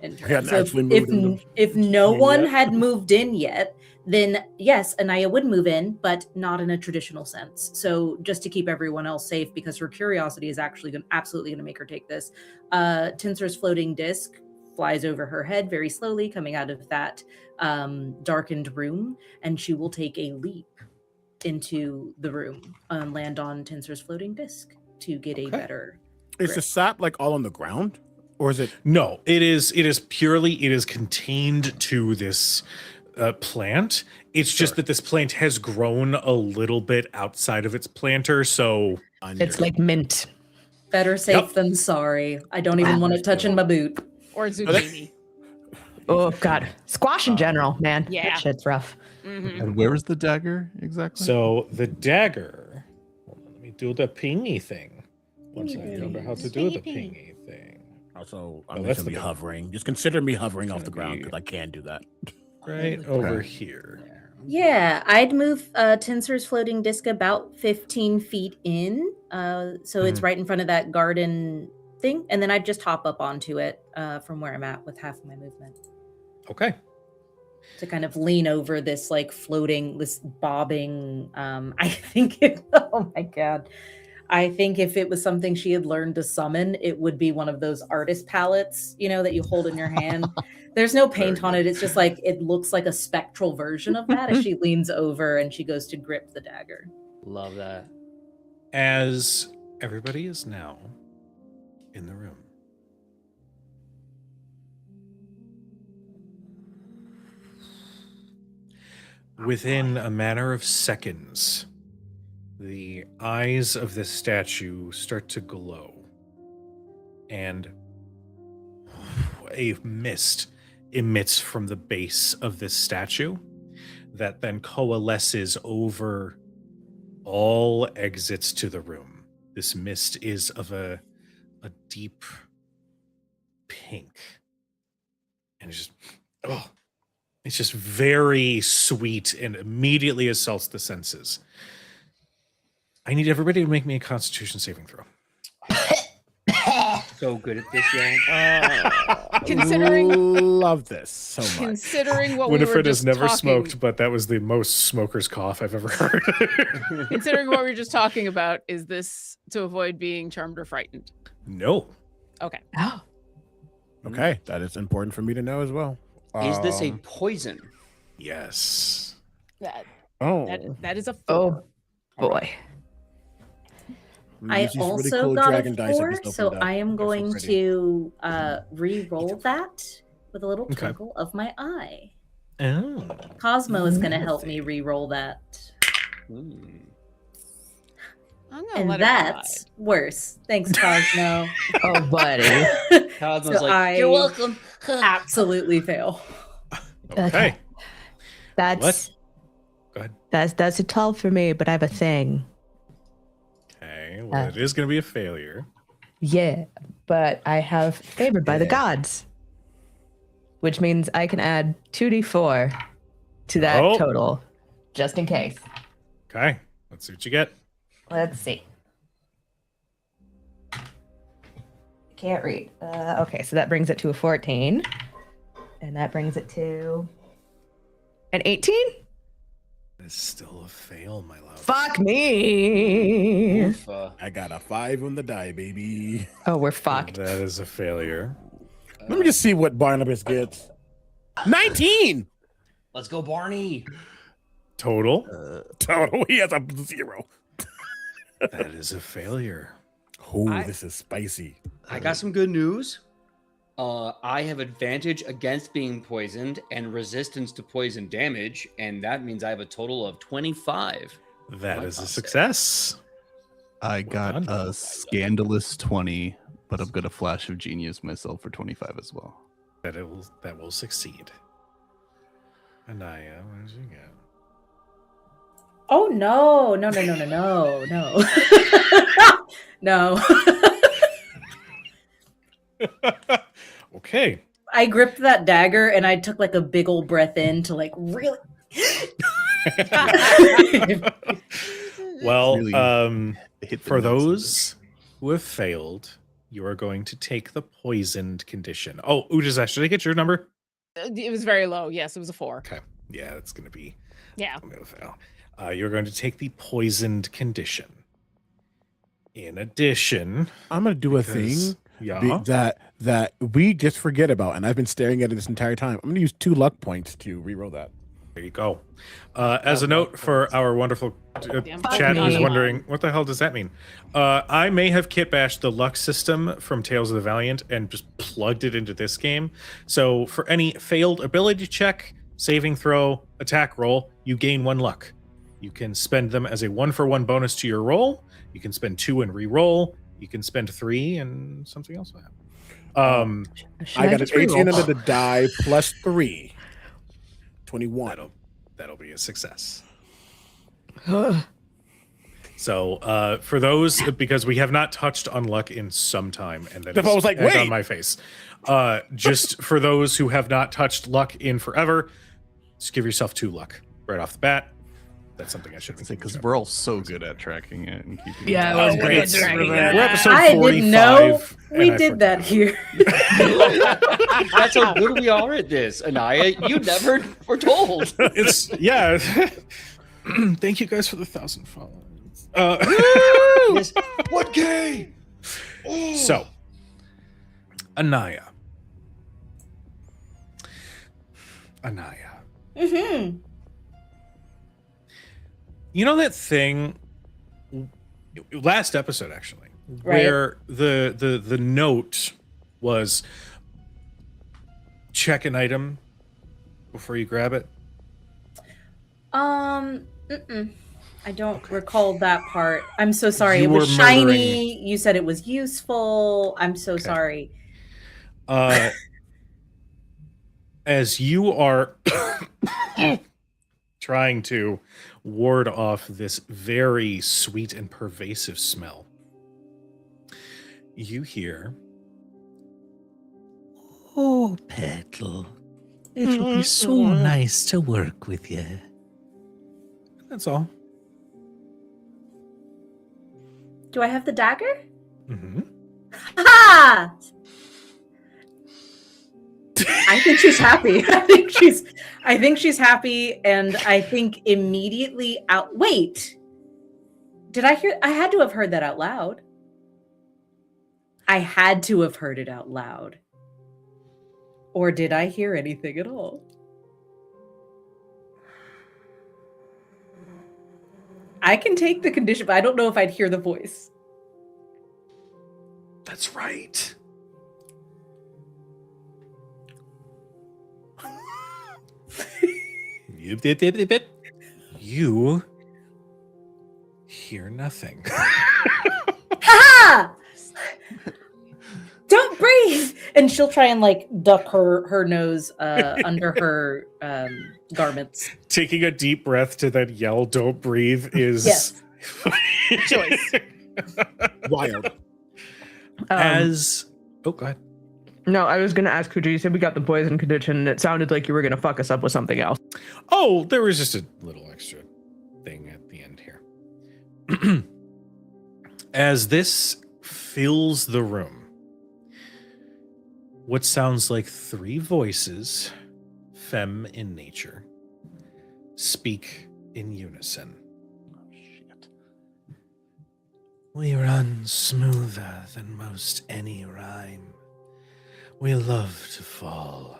Enter. We hadn't So actually moved in if no one yet. had moved in yet, then yes, Anaya would move in, but not in a traditional sense. So just to keep everyone else safe, because her curiosity is actually absolutely going to make her take this. Tinser's floating disc flies over her head very slowly, coming out of that darkened room, and she will take a leap into the room and land on Tinser's floating disc to get a Okay. better Is the grip. sap like all on the ground, or is it? No, it is contained to this plant. It's just Sure. that this plant has grown a little bit outside of its planter, so It's like mint. Better safe Yep. than sorry. I don't even want it touching my boot. Or zucchini. Oh God, squash in general, man. Yeah. That shit's rough. Mhm. And where is the dagger exactly? So the dagger. Hold on, let me do the pingy thing. Once I remember how to do the pingy thing. Also, Oh, I'm that's just gonna be the big- hovering. Just consider me hovering off Gonna the ground be- because I can do that. Right over here. Yeah, I'd move Tinser's floating disc about 15 feet in. So it's right in front of that garden thing. And then I'd just hop up onto it from where I'm at with half of my movement Okay. to kind of lean over this like floating, this bobbing. I think, oh my God. I think if it was something she had learned to summon, it would be one of those artist palettes, that you hold in your hand. There's no paint on it. It's just like, it looks like a spectral version of that as she leans over and she goes to grip the dagger. Love that. As everybody is now in the room, within a matter of seconds, the eyes of this statue start to glow, and a mist emits from the base of this statue that then coalesces over all exits to the room. This mist is of a deep pink, and it's just very sweet and immediately assaults the senses. I need everybody to make me a Constitution saving throw. So good at this, y'all. Considering- love this so much. Considering what we were Winifred just has never talking, smoked, but that was the most smoker's cough I've ever heard. considering what we were just talking about, is this to avoid being charmed or frightened? No. Okay. Oh, Okay, that is important for me to know as well. Is this a Um, poison? Yes. That Oh, that is a 4. oh boy. I use these really also cool got dragon a dice I 4, just so opened up. I am They're so going pretty. to re-roll that with a little Okay. twinkle of my eye. Oh. Cosmo is going to help me re-roll that. Hmm. I'm gonna And let that's worse. Thanks, Cosmo. Oh, buddy. Cosmo's So like, you're I- welcome. Absolutely fail. Okay. That's Go ahead. that's a 12 for me, but I have a thing. Okay. Well, it is going to be a failure. Yeah, but I have favored by the Yeah. gods, which means I can add 2d4 to that Oh. total, just in case. Okay. Let's see what you get. Let's see. Can't read. Okay, so that brings it to a 14, and that brings it to an 18. It's still a fail, my love. Fuck me. Oof, I got a 5 on the die, baby. Oh, we're fucked. That is a failure. Let me just see what Barnabas gets. 19 let's go, Barney. Total. total. He has a 0. That is a failure. Oh, I- this is spicy. I got some good news. I have advantage against being poisoned and resistance to poison damage, and that means I have a total of 25. That What is a a success. I got done. a scandalous 20, but I'm gonna flash of genius myself for 25 as well. That will succeed. Anaya, what did you get? Oh no, no, no, no, no, no, no. No. Okay. I gripped that dagger and I took like a big old breath in to like really Well, Really Hit the for notes. those who have failed, you are going to take the poisoned condition. Oh, Ujazash, did I get your number? It was very low. Yes, it was a 4. Okay. Yeah, that's going to be Yeah. I'm gonna fail. You're going to take the poisoned condition. In addition, I'm gonna do a because- thing yeah, that we just forget about, and I've been staring at it this entire time. I'm gonna use 2 luck points to re-roll that. there you go. As a note for our wonderful Damn chat who's me. wondering, what the hell does that mean? I may have kit bashed the luck system from Tales of the Valiant and just plugged it into this game. So for any failed ability check, saving throw, attack roll, you gain 1 luck. You can spend them as a 1-for-1 bonus to your roll. You can spend 2 and re-roll. You can spend 3 and something else will happen. Should I got an just re-roll? 18 under the die plus 3. 21. That'll be a success. Ugh. So for those, because we have not touched on luck in some time, and that If I was like, egg wait. on my face. Just for those who have not touched luck in forever, just give yourself 2 luck right off the bat. That's something I should have Because we're all so good at tracking it and keeping Yeah, it. it was Oh, great. it's- We're episode I 45. didn't know we and I did that forgot. here. That's how good we are at this, Anaya. You never were told. It's yeah. Thank you guys for the 1,000 followers. Yes. What gay? So, Anaya. Mm-hmm. You know that thing last episode actually, Right. where the note was check an item before you grab it? Mm-mm. I don't recall that part. I'm so sorry. You It was were shiny. murdering- You said it was useful. I'm so sorry. As you are trying to ward off this very sweet and pervasive smell, you hear, Oh, Petal. It'll be so nice to work with you. that's all. Do I have the dagger? Mm-hmm. Ha! I think she's happy. I think she's happy, and I think immediately out. Wait, did I hear? I had to have heard that out loud. I had to have heard it out loud. Or did I hear anything at all? I can take the condition, but I don't know if I'd hear the voice. That's right. You hear nothing. Ha! Don't breathe! And she'll try and like duck her nose under her garments. Taking a deep breath to then yell, "Don't breathe," is Yes. Choice. Wild. Oh, go ahead. No, I was going to ask Kuja, you said we got the poison condition, and it sounded like you were going to fuck us up with something else. Oh, there was just a little extra thing at the end here. As this fills the room, what sounds like 3 voices, femme in nature, speak in unison. Oh, shit. We run smoother than most any rhyme. We love to fall,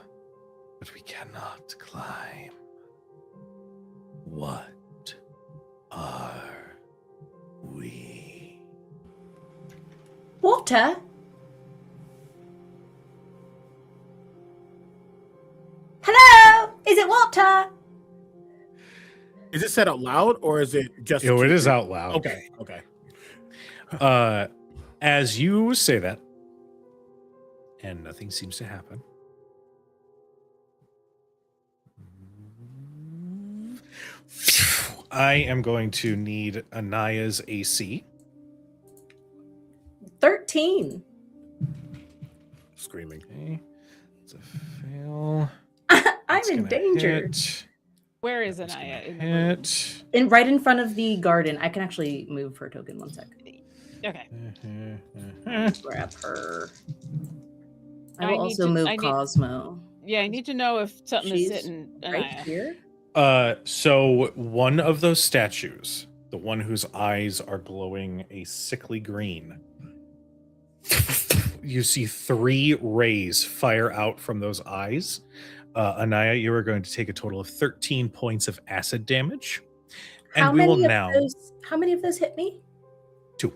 but we cannot climb. What are we? Water? Hello? Is it water? Is it said out loud or is it just? Oh, it is out loud. Okay. As you say that, and nothing seems to happen. I am going to need Anaya's AC. 13. Screaming. Okay. It's a fail. I'm It's in gonna danger. hit. Where is It's Anaya? gonna In the room? hit. Right in front of the garden. I can actually move her token 1 sec. Okay. Grab her. I I will need also to- move I need- Cosmo. Yeah, I need to know if something She's is hitting Right Anaya. here. So one of those statues, the one whose eyes are glowing a sickly green, you see 3 rays fire out from those eyes. Anaya, you are going to take a total of 13 points of acid damage. And How we will many now. how many of those hit me? 2.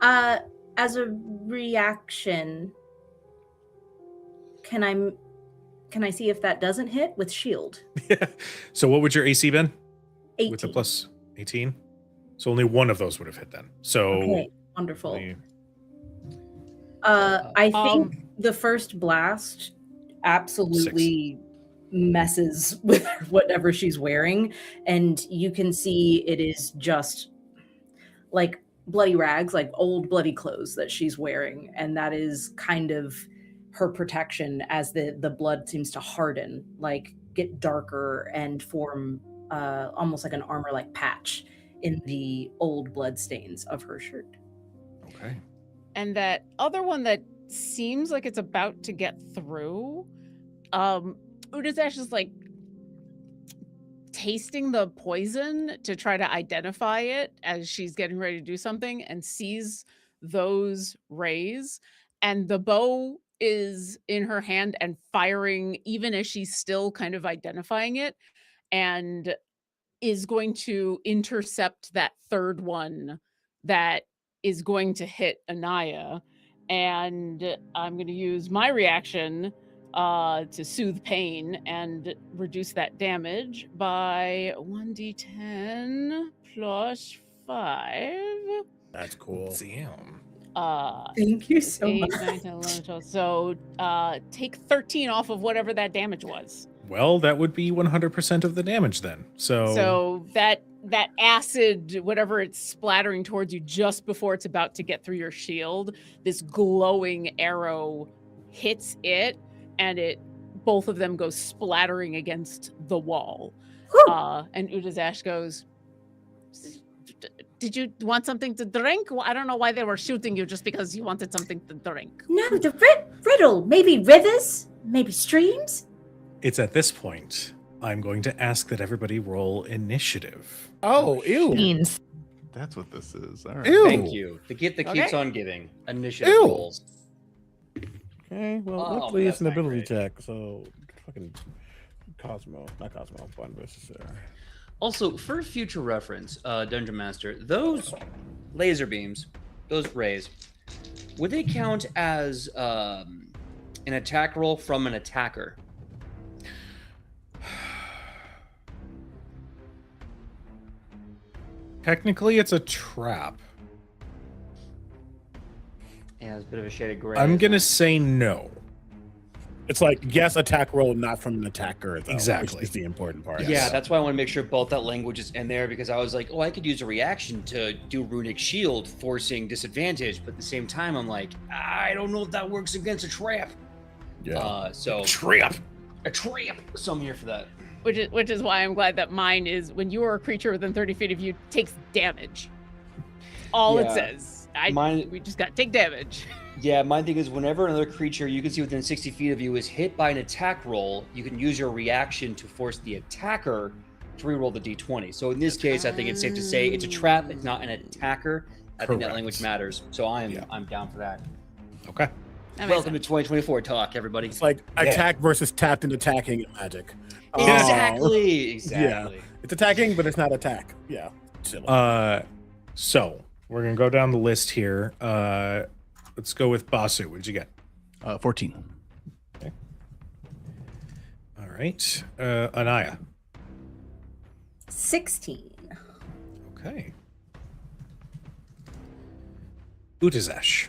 As a reaction, can I see if that doesn't hit with shield? So what would your AC been? 18. With the plus 18? So only one of those would have hit then. So Okay, wonderful. only- I think the first blast absolutely messes with whatever she's wearing, and you can see it is just like bloody rags, like old bloody clothes that she's wearing, and that is kind of her protection as the blood seems to harden, like get darker and form almost like an armor-like patch in the old blood stains of her shirt. Okay. And that other one that seems like it's about to get through, Udazash is like tasting the poison to try to identify it as she's getting ready to do something, and sees those rays, and the bow is in her hand and firing even as she's still kind of identifying it, and is going to intercept that third one that is going to hit Anaya. And I'm going to use my reaction to soothe pain and reduce that damage by 1d10 plus 5. That's cool. Damn. Thank you so 8, much. 9, 10, 11, 12. So take 13 off of whatever that damage was. Well, that would be 100% of the damage then. So that acid, whatever it's splattering towards you just before it's about to get through your shield, this glowing arrow hits it, and both of them go splattering against the wall. And Udazash goes, "Did you want something to drink? Well, I don't know why they were shooting you just because you wanted something to drink." No, the riddle. Maybe rivers? Maybe streams? It's at this point I'm going to ask that everybody roll initiative. Oh, ew. Beans. That's what this is. All right. Ew. Thank you. The gift that keeps Okay. on giving. Initiative Ew. rolls. Okay, well, Oh, luckily it's an that's not ability great. check, so fucking not Cosmo, Barnabas. Also, for future reference, Dungeon Master, those laser beams, those rays, would they count as an attack roll from an attacker? Technically, it's a trap. Yeah, it's a bit of a shade of gray. I'm isn't going to it? say no. It's like, yes, attack roll, not from an attacker, though. Exactly. Is the important part. Yeah, that's why I want to make sure both that language is in there, because I was like, oh, I could use a reaction to do Runic Shield, forcing disadvantage, but at the same time, I'm like, I don't know if that works against a trap. Yeah. So Trap. a trap. So I'm here for that. Which is why I'm glad that mine is when you are a creature within 30 feet of you takes damage. All it Yeah. says. We just got to take damage. Yeah, my thing is whenever another creature you can see within 60 feet of you is hit by an attack roll, you can use your reaction to force the attacker to reroll the d20. So in this case, I think it's safe to say it's a trap, it's not an attacker. I think that Correct. language matters. So I'm down for that. Okay. That makes Welcome to sense. 2024 talk, everybody. It's like attack versus tapped and attacking in Magic. Exactly. Yeah. It's attacking, but it's not attack. Yeah. Silly. So we're going to go down the list here. Let's go with Basu. What did you get? 14. All right. Anaya. 16. Okay. Utazesh.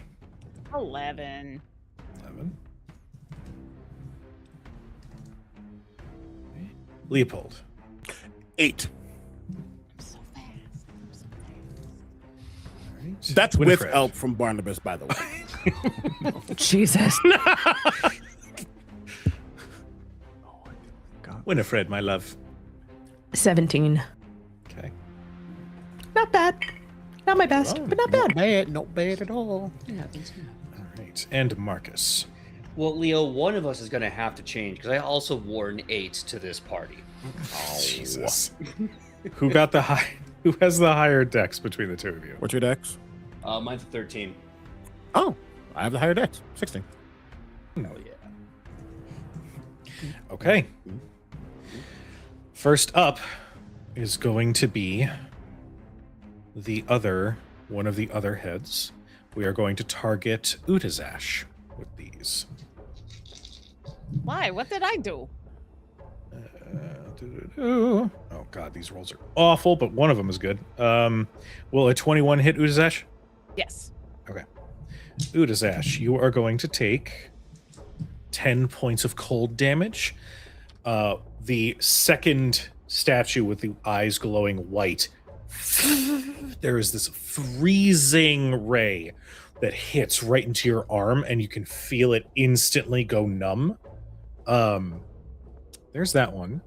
11. 11. Okay. Leopold. 8. So fast. All right. That's with Winifred. help from Barnabas, by the way. Jesus. Winifred, my love. 17. Okay. Not bad. Not my best, but not bad. Not bad at all. Yeah, that's good. All right. And Marcus. Well, Leo, one of us is going to have to change because I also wore an 8 to this party. Jesus. Who got the high? Who has the higher dex between the two of you? What's your dex? Mine's a 13. Oh, I have the higher dex. 16. Hell yeah. Okay. First up is going to be one of the other heads. We are going to target Utazash with these. Why? What did I do? Oh god, these rolls are awful, but one of them is good. Will a 21 hit Utazash? Yes. Okay. Utazash, you are going to take 10 points of cold damage. The second statue with the eyes glowing white, there is this freezing ray that hits right into your arm, and you can feel it instantly go numb. There's that one.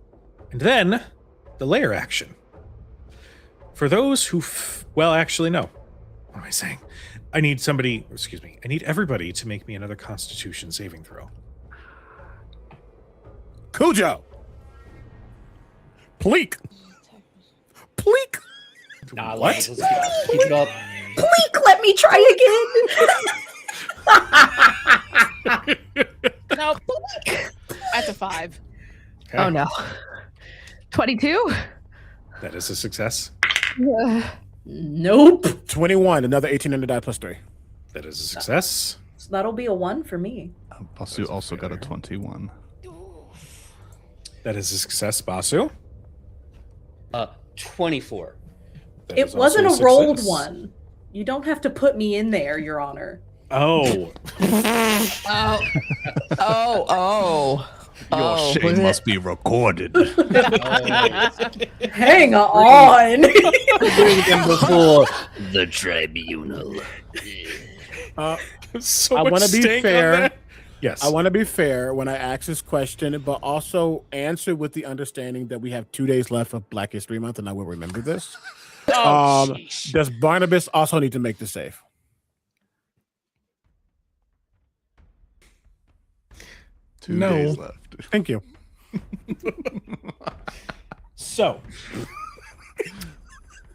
And then the layer action. For those who, well, actually, no. What am I saying? I need everybody to make me another Constitution saving throw. Cujo. Pleek. Pleek. Nah, What? Let's keep it up. Please let me try again. No. That's a 5. Okay. Oh no. 22? That is a success. Nope. 21. Another 18 on the die plus 3. That is a success. So that'll be a 1 for me. Basu also got a 21. That is a success, Basu. 24. That It is wasn't also a rolled success. one. You don't have to put me in there, Your Honor. Oh, Oh. Your was shame it- must be recorded. Hang on. Before the tribunal. so I much wanna be stank on fair. that. Yes. I want to be fair when I ask this question, but also answer with the understanding that we have 2 days left of Black History Month, and I will remember this. Oh, sheesh. Does Barnabas also need to make the save? 2 days left. Thank you. So,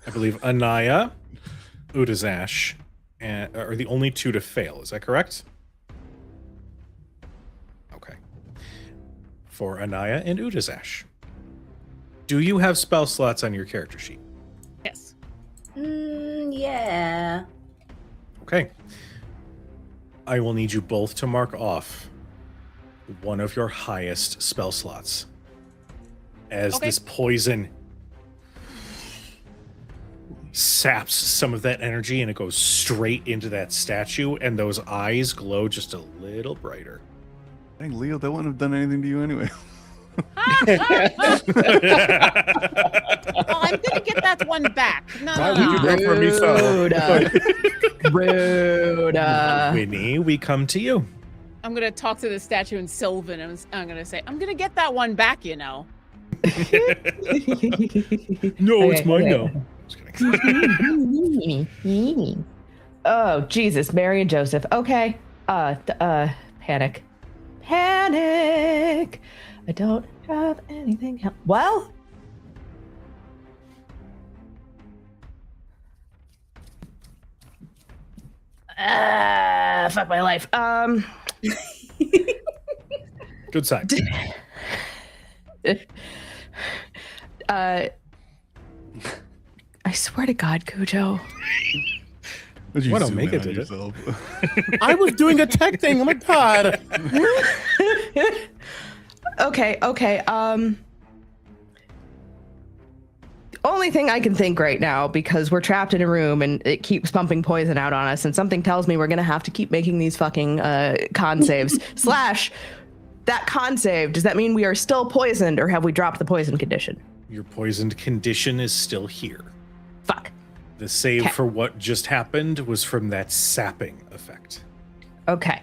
I believe Anaya, Udazash, are the only two to fail. Is that correct? Okay. For Anaya and Udazash, do you have spell slots on your character sheet? Yes. Yeah. Okay. I will need you both to mark off one of your highest spell slots as this poison saps some of that energy and it goes straight into that statue, and those eyes glow just a little brighter. Dang, Leo, that wouldn't have done anything to you anyway. Well, I'm gonna get that one back. No, Why no, would you no. go for me so? Rude. Winnie, we come to you. I'm gonna talk to the statue in Sylvan, and I'm gonna say, I'm gonna get that one back, you know. No, it's mine now. Just kidding. Oh, Jesus, Mary and Joseph. Okay. Panic. Panic. I don't have anything else. Well. Fuck my life. Good sign. I swear to God, Cujo. What Omega did it? I was doing a tech thing. Oh my God. Okay. Only thing I can think right now, because we're trapped in a room and it keeps pumping poison out on us, and something tells me we're gonna have to keep making these fucking con saves. Slash, that con save, does that mean we are still poisoned, or have we dropped the poison condition? Your poisoned condition is still here. Fuck. The save Okay. for what just happened was from that sapping effect. Okay.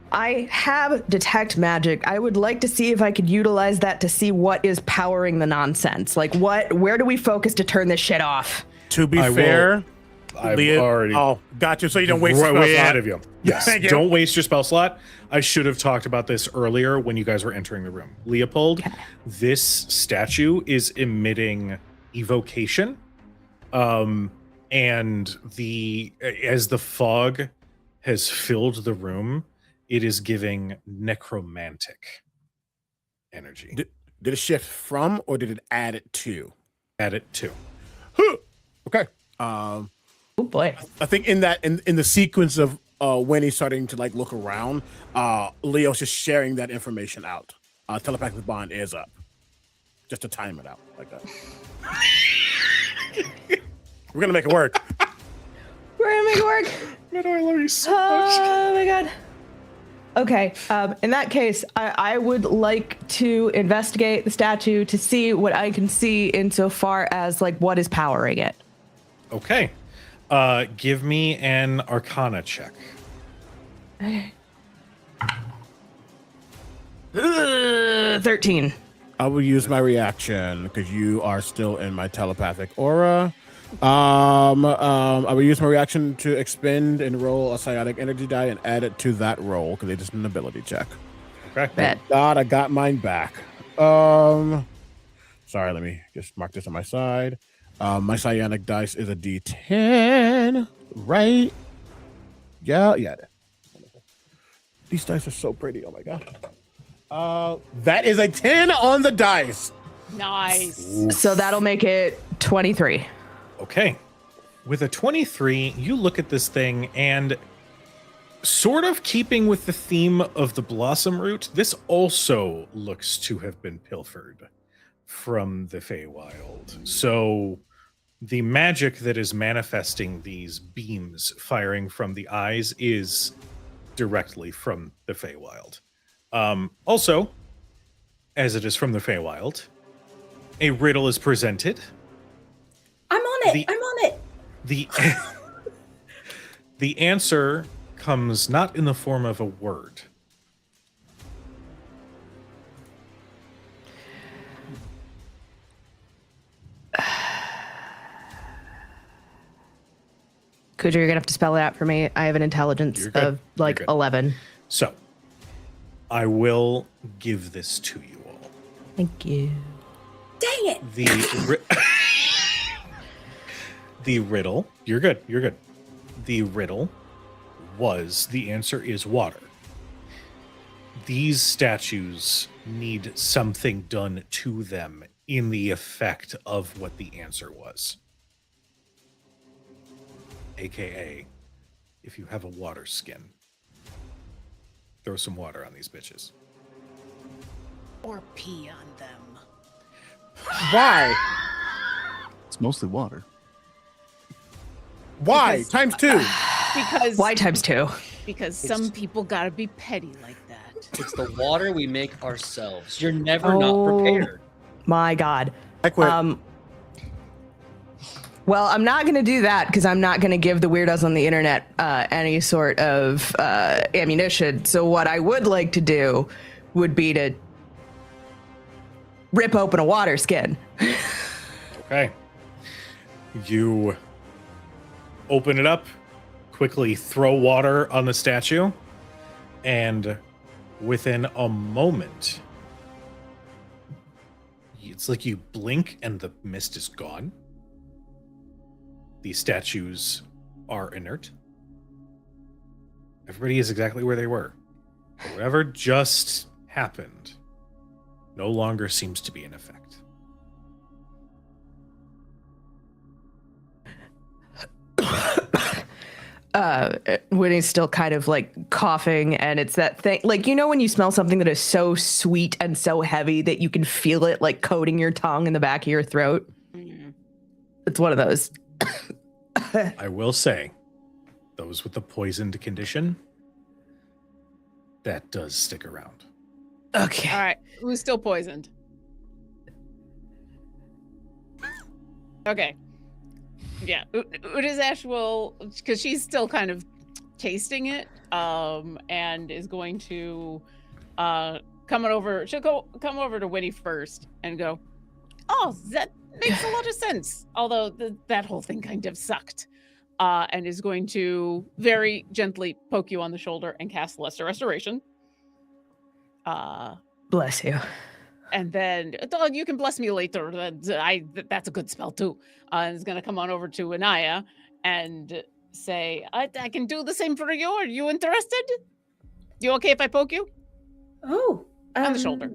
I have detect magic. I would like to see if I could utilize that to see what is powering the nonsense. Like, where do we focus to turn this shit off? To be I will- fair, I've Leah, already got you. So you don't waste right, your way spell ahead slot. of you. Yes, Thank you. don't waste your spell slot. I should have talked about this earlier when you guys were entering the room. Leopold, this statue is emitting evocation, and as the fog has filled the room, it is giving necromantic energy. Did it shift from, or did it add it to? Add it to. Okay. Oh boy. I think in the sequence of when he's starting to like look around, Leo's just sharing that information out. Telepathic bond is up, just to time it out like that. We're gonna make it work. We're gonna make it work. God, I love you so much. Oh my God. Okay. In that case, I would like to investigate the statue to see what I can see insofar as like what is powering it. Okay. Give me an Arcana check. Okay. 13. I will use my reaction because you are still in my telepathic aura. I will use my reaction to expend and roll a psionic energy die and add it to that roll because it is an ability check. Okay. Bet. God, I got mine back. Sorry, let me just mark this on my side. My psionic dice is a D10, right? Yeah. These dice are so pretty. Oh my God. That is a 10 on the dice. Nice. So that'll make it 23. Okay. With a 23, you look at this thing and sort of keeping with the theme of the blossom root, this also looks to have been pilfered from the Feywild. So the magic that is manifesting these beams firing from the eyes is directly from the Feywild. Also, as it is from the Feywild, a riddle is presented. I'm on it. I'm on it. The answer comes not in the form of a word. Kuja, you're gonna have to spell it out for me. I have an intelligence You're good. of like You're good. 11. So, I will give this to you all. Thank you. Dang it! The riddle. You're good. You're good. The riddle was the answer is water. These statues need something done to them in the effect of what the answer was. AKA, if you have a water skin, throw some water on these bitches. Or pee on them. Why? It's mostly water. Why? Because- Times 2. Because Why times 2? Because some people gotta be petty like that. It's the water we make ourselves. You're never not prepared. My God. I quit. Well, I'm not going to do that because I'm not going to give the weirdos on the internet any sort of ammunition. So what I would like to do would be to rip open a water skin. Okay. You open it up, quickly throw water on the statue, and within a moment, it's like you blink and the mist is gone. These statues are inert. Everybody is exactly where they were. Whatever just happened no longer seems to be in effect. Winnie's still kind of like coughing, and it's that thing, like, you know, when you smell something that is so sweet and so heavy that you can feel it like coating your tongue in the back of your throat. It's one of those. I will say, those with the poisoned condition, that does stick around. Okay. All right, who's still poisoned? Okay. Yeah, Udizash will, because she's still kind of tasting it, and is going to come over to Winnie first and go, oh, that makes a lot of sense. Although that whole thing kind of sucked. And is going to very gently poke you on the shoulder and cast Lesser Restoration. Bless you. And then you can bless me later. That's a good spell too. And is going to come on over to Anaya and say, I can do the same for you. Are you interested? You okay if I poke you? Oh. On the shoulder.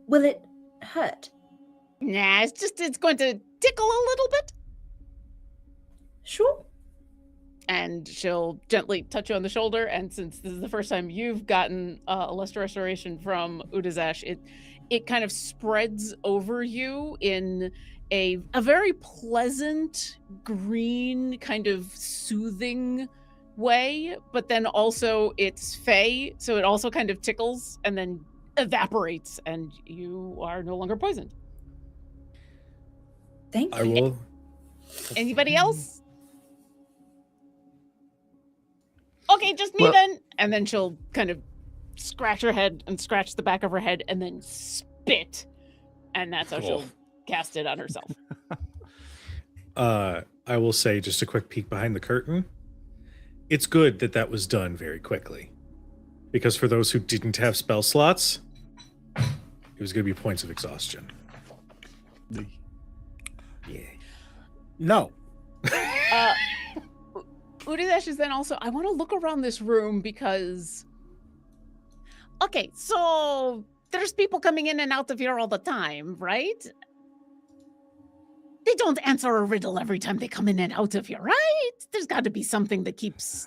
Will it hurt? Nah, it's going to tickle a little bit. Sure. And she'll gently touch you on the shoulder. And since this is the first time you've gotten a Lesser Restoration from Udizash, it kind of spreads over you in a very pleasant, green, kind of soothing way. But then also it's fey, so it also kind of tickles and then evaporates, and you are no longer poisoned. Thank you. I will. Anybody else? Okay, just me Well- then. And then she'll kind of scratch her head and scratch the back of her head and then spit. And that's how she'll cast it on herself. I will say, just a quick peek behind the curtain. It's good that that was done very quickly. Because for those who didn't have spell slots, it was going to be points of exhaustion. Yeah. No. Udizash is then also, I want to look around this room because... Okay, so there's people coming in and out of here all the time, right? They don't answer a riddle every time they come in and out of here, right? There's got to be something that keeps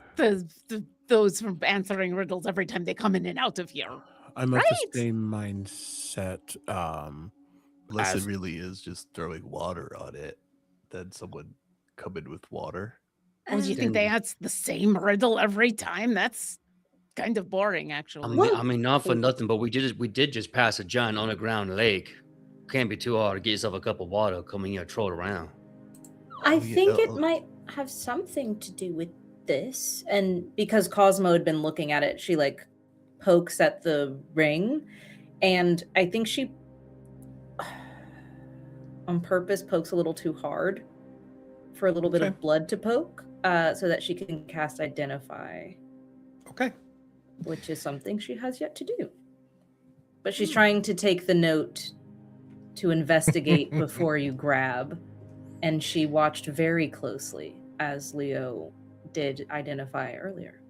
those from answering riddles every time they come in and out of here. I'm of Right. the same mindset. Unless As- it really is just throwing water on it, then someone come in with water. Oh, do you think they ask the same riddle every time? That's kind of boring, actually. I mean, not for nothing, but we did just pass a giant underground lake. Can't be too hard to get yourself a cup of water, come in here, troll around. I yeah, think it might have something to do with this. And because Cosmo had been looking at it, she like pokes at the ring. And I think she on purpose pokes a little too hard for a little bit of blood to poke. so that she can cast Identify, Okay. which is something she has yet to do. But she's trying to take the note to investigate before you grab, and she watched very closely as Leo did Identify earlier.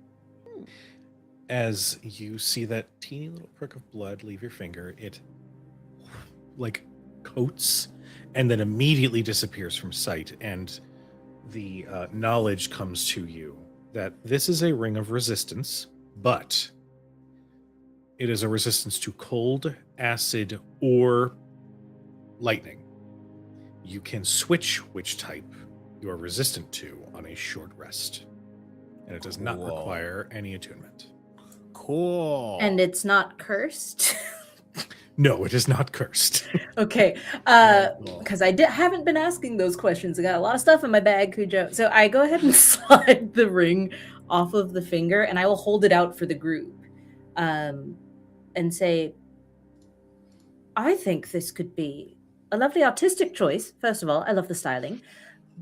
As you see that teeny little prick of blood leave your finger, it like coats and then immediately disappears from sight, and the knowledge comes to you that this is a ring of resistance, but it is a resistance to cold, acid, or lightning. You can switch which type you are resistant to on a short rest, and it does not require any attunement. Cool. And it's not cursed. No, it is not cursed. Okay, because I haven't been asking those questions. I got a lot of stuff in my bag, Cujo. So I go ahead and slide the ring off of the finger, and I will hold it out for the group, and say, I think this could be a lovely artistic choice. First of all, I love the styling,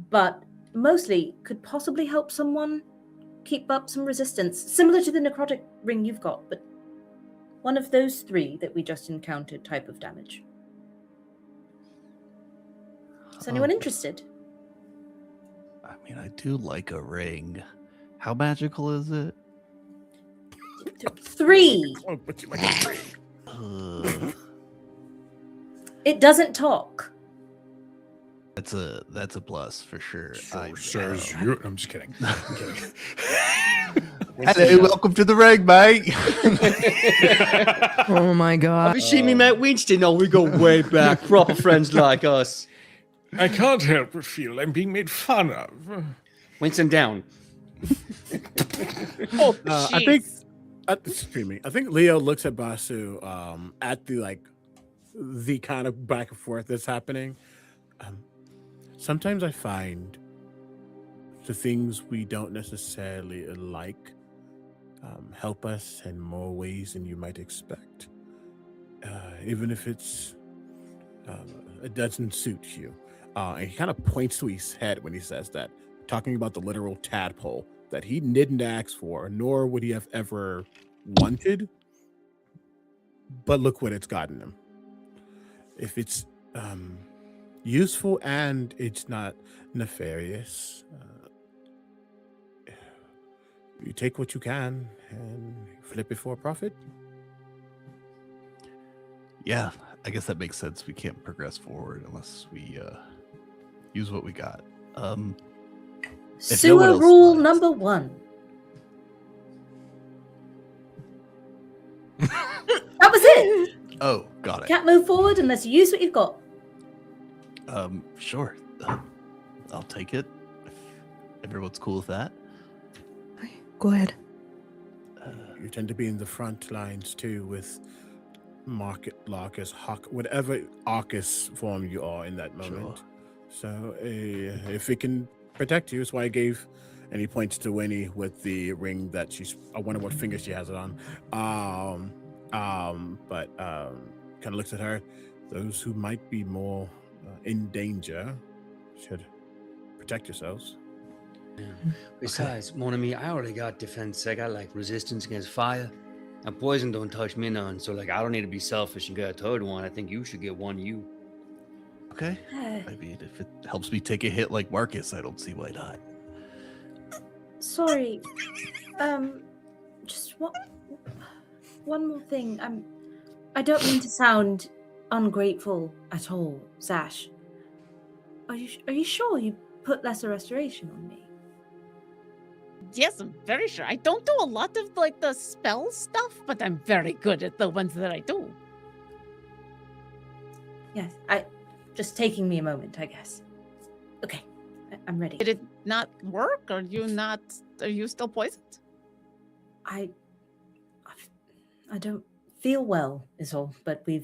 but mostly could possibly help someone keep up some resistance, similar to the necrotic ring you've got, but one of those 3 that we just encountered type of damage. Is anyone interested? I mean, I do like a ring. How magical is it? 3. But you like a ring. It doesn't talk. That's a plus for sure. I'm just kidding. I'm kidding. Hello, welcome to the ring, mate. Oh my god. Have you seen me, Matt Winston? Oh, we go way back. Proper friends like us. I can't help but feel I'm being made fun of. Winston down. I think streaming. I think Leo looks at Basu at the kind of back and forth that's happening. Sometimes I find the things we don't necessarily like help us in more ways than you might expect, even if it doesn't suit you. And he kind of points to his head when he says that, talking about the literal tadpole that he didn't ask for, nor would he have ever wanted. But look what it's gotten him. If it's useful and it's not nefarious, you take what you can and flip it for a profit. Yeah, I guess that makes sense. We can't progress forward unless we use what we got. Sewer rule number 1. That was it. Oh, got it. Can't move forward unless you use what you've got. Sure. I'll take it. If everyone's cool with that. Go ahead. You tend to be in the front lines too with Market Larkus, Hawk, whatever Arcus form you are in that moment. Sure. So if it can protect you, that's why I gave. And he points to Winnie with the ring that I wonder what finger she has it on. But kind of looks at her. Those who might be more in danger should protect yourselves. Yeah. Besides, mon ami, I already got defense. I got resistance against fire. Now poison don't touch me none. So I don't need to be selfish and get a third one. I think you should get one. You. Okay. I mean, if it helps me take a hit like Marcus, I don't see why not. Sorry. Just one more thing. I don't mean to sound ungrateful at all, Sash. Are you sure you put lesser restoration on me? Yes, I'm very sure. I don't do a lot of the spell stuff, but I'm very good at the ones that I do. Yes, just taking me a moment, I guess. Okay, I'm ready. Did it not work? Are you still poisoned? I don't feel well is all, but we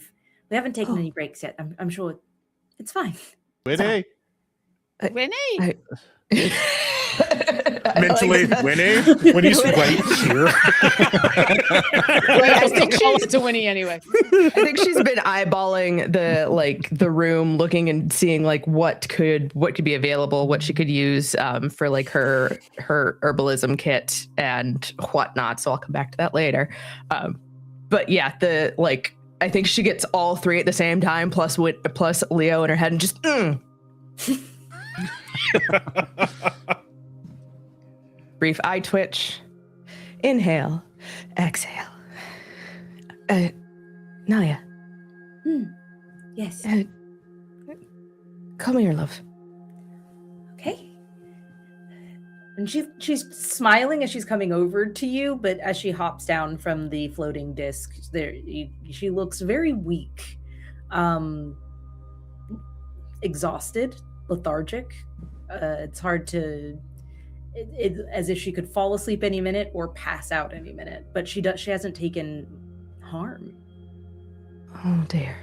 haven't taken any breaks yet. I'm sure it's fine. Winnie. Renee! Mentally, that. Winnie. Winnie's right here. Like, I still call it to Winnie anyway. I think she's been eyeballing the room, looking and seeing like what could be available, what she could use for like her herbalism kit and whatnot. So I'll come back to that later. But yeah, I think she gets all three at the same time, plus Leo in her head, and just brief eye twitch, inhale, exhale. Naya, Yes. come here, love. Okay. And she's smiling as she's coming over to you, but as she hops down from the floating disc, she looks very weak, exhausted, lethargic. It's hard to, as if she could fall asleep any minute or pass out any minute. But she hasn't taken harm. Oh dear.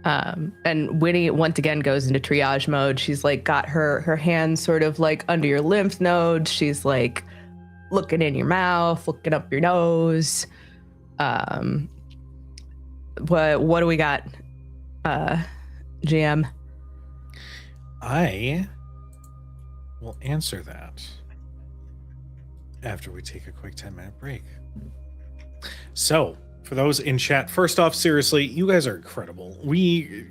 And Winnie once again goes into triage mode. She's like got her hands sort of like under your lymph nodes. She's like looking in your mouth, looking up your nose. What do we got, GM? I will answer that after we take a quick 10-minute break. So, for those in chat, first off, seriously, you guys are incredible. We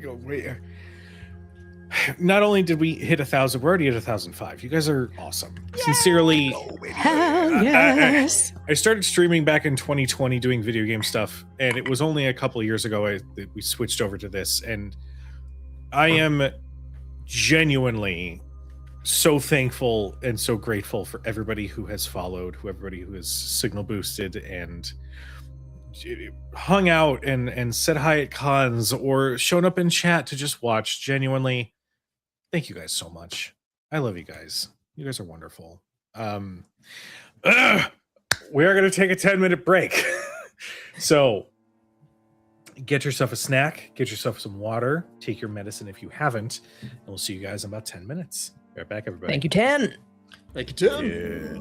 not only did we hit 1,000, we're already at 1,005. You guys are awesome. Yay! Sincerely, Hell yes. I started streaming back in 2020 doing video game stuff, and it was only a couple of years ago that we switched over to this, and I am genuinely so thankful and so grateful for everybody who has followed, everybody who has signal boosted and hung out and said hi at cons or shown up in chat to just watch. Genuinely, thank you guys so much. I love you guys. You guys are wonderful. We are going to take a 10-minute break. So get yourself a snack, get yourself some water, take your medicine if you haven't, and we'll see you guys in about 10 minutes. Be right back, everybody. Thank you, 10. Thank you, Tim. Yeah.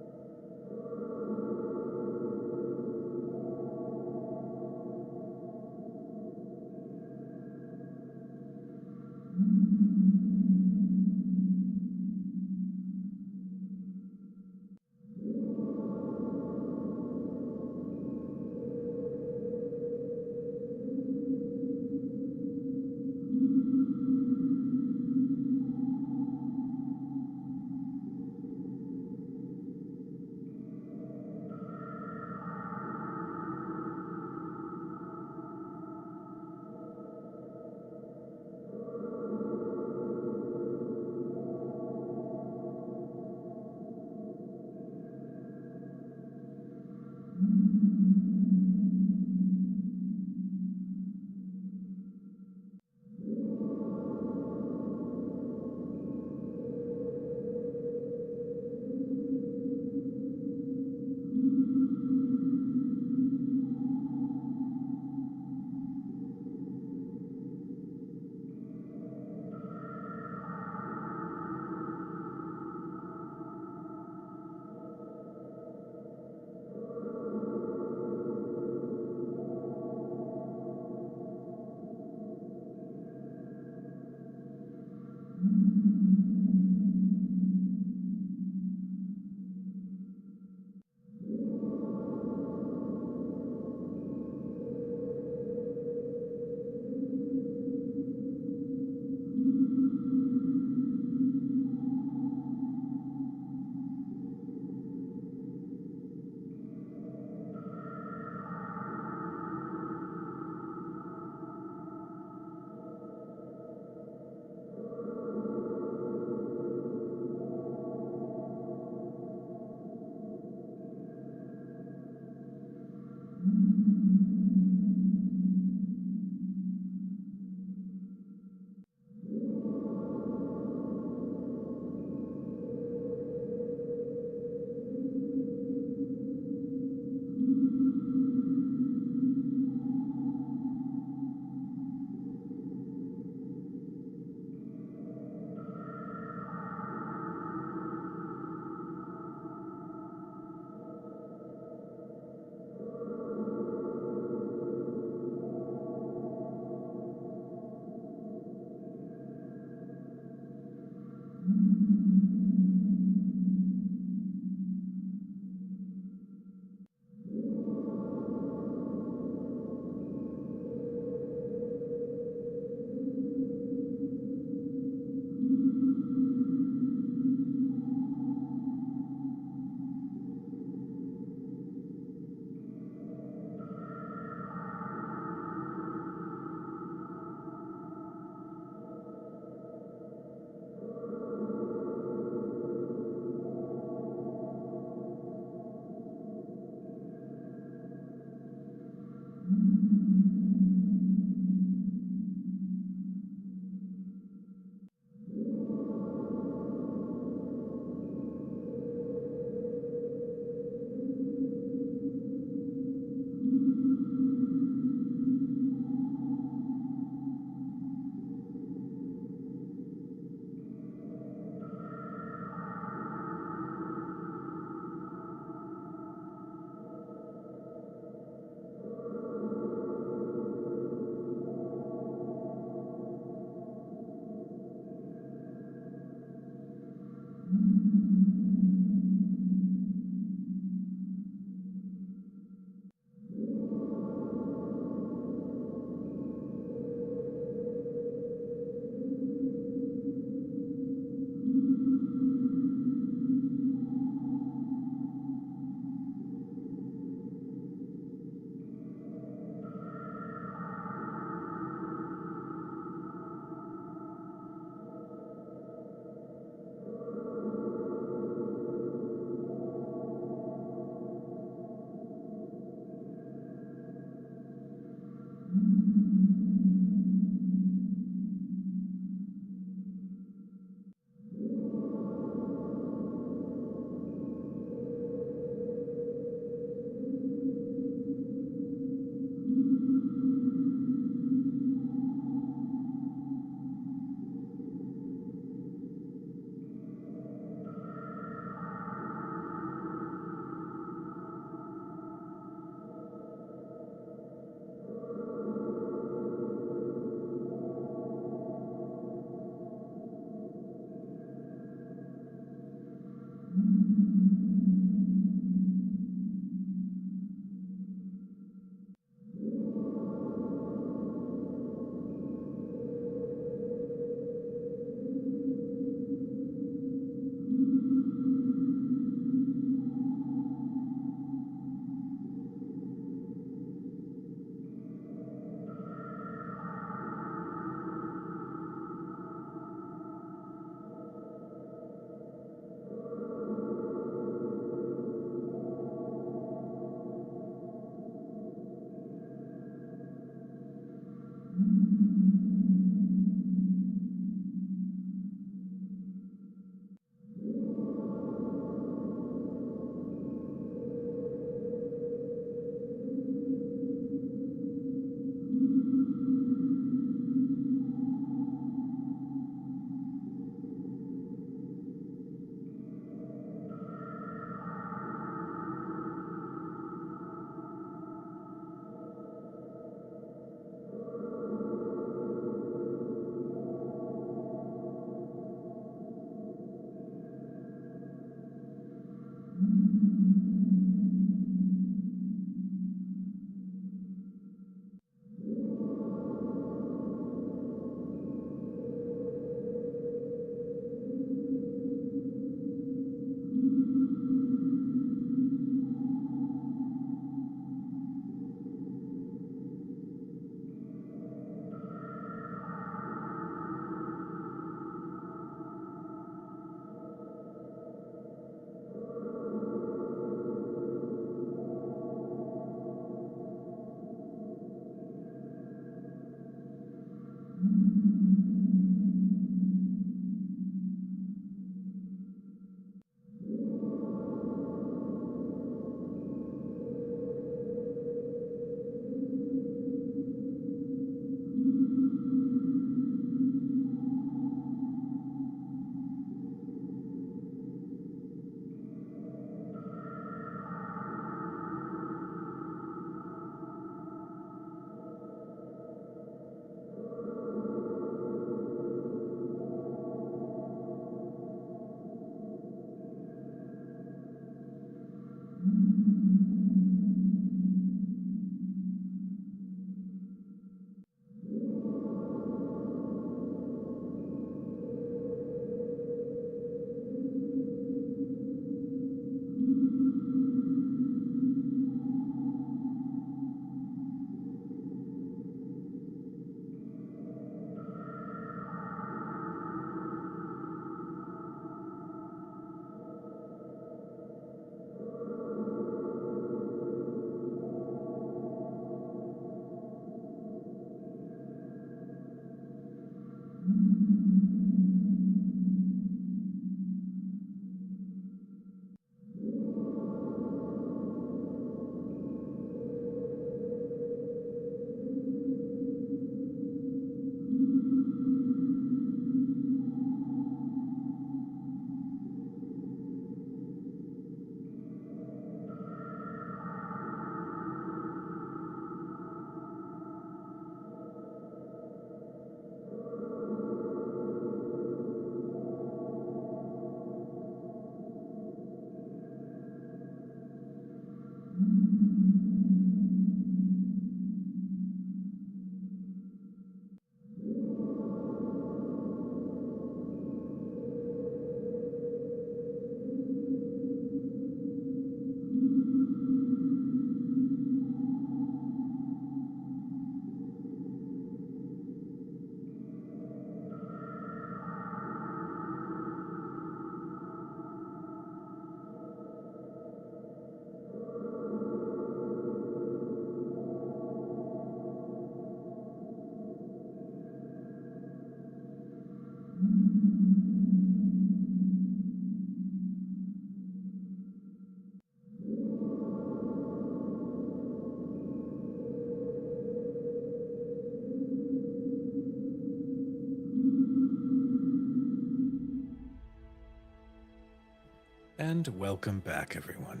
And welcome back, everyone.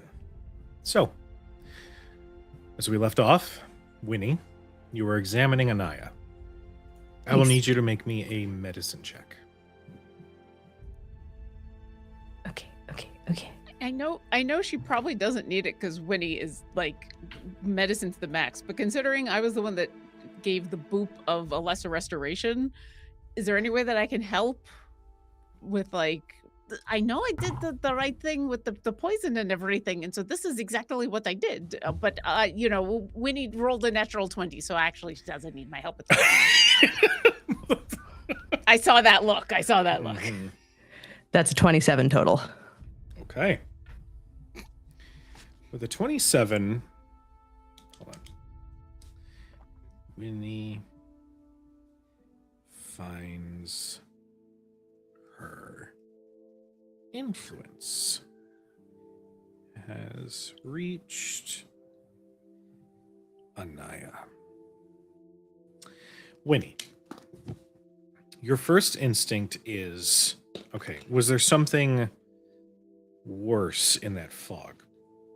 So, as we left off, Winnie, you were examining Anaya. I will Yes. need you to make me a medicine check. Okay. I know she probably doesn't need it because Winnie is like medicine to the max. But considering I was the one that gave the boop of a lesser restoration, is there any way that I can help with like? I know I did the right thing with the poison and everything, and so this is exactly what I did. But you know, Winnie rolled a natural 20, so actually she doesn't need my help at all. I saw that look. Mhm. That's a 27 total. Okay. With a 27, hold on. Winnie finds her influence has reached Anaya. Winnie, your first instinct is, okay, was there something worse in that fog?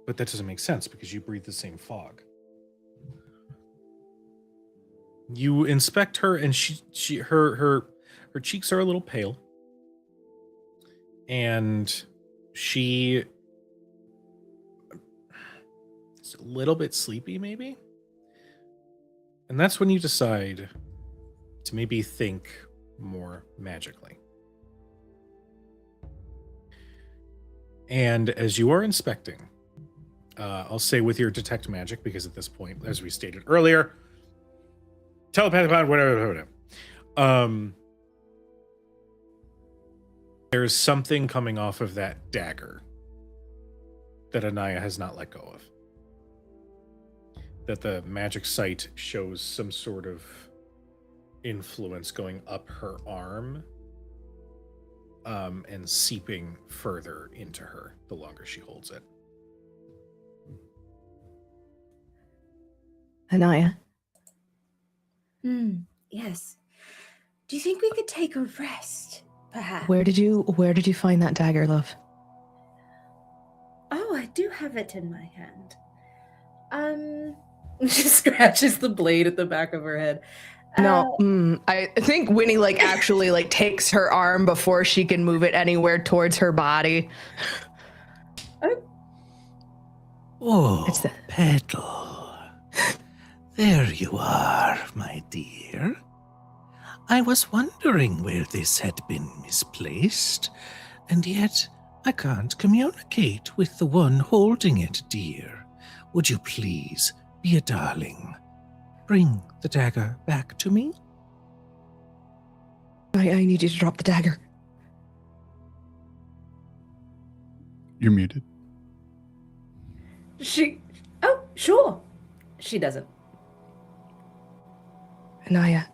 But that doesn't make sense because you breathe the same fog. You inspect her and her cheeks are a little pale. And she is a little bit sleepy, maybe. And that's when you decide to maybe think more magically. And as you are inspecting, I'll say with your detect magic, because at this point, as we stated earlier, telepathic, whatever. There's something coming off of that dagger that Anaya has not let go of. That the magic sight shows some sort of influence going up her arm, and seeping further into her the longer she holds it. Anaya, Yes. Do you think we could take a rest, perhaps? where did you find that dagger, love? Oh, I do have it in my hand. She scratches the blade at the back of her head. No, I think Winnie actually takes her arm before she can move it anywhere towards her body. Oh, It's the- Petal. There you are, my dear. I was wondering where this had been misplaced, and yet I can't communicate with the one holding it, dear. Would you please be a darling? Bring the dagger back to me. I need you to drop the dagger. You're muted. Oh, sure. She doesn't. Anaya,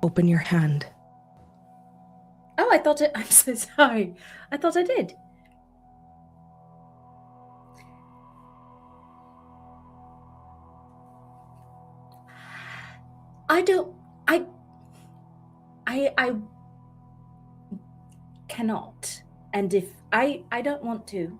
open your hand. Oh, I'm so sorry. I thought I did. I cannot. And if I don't want to.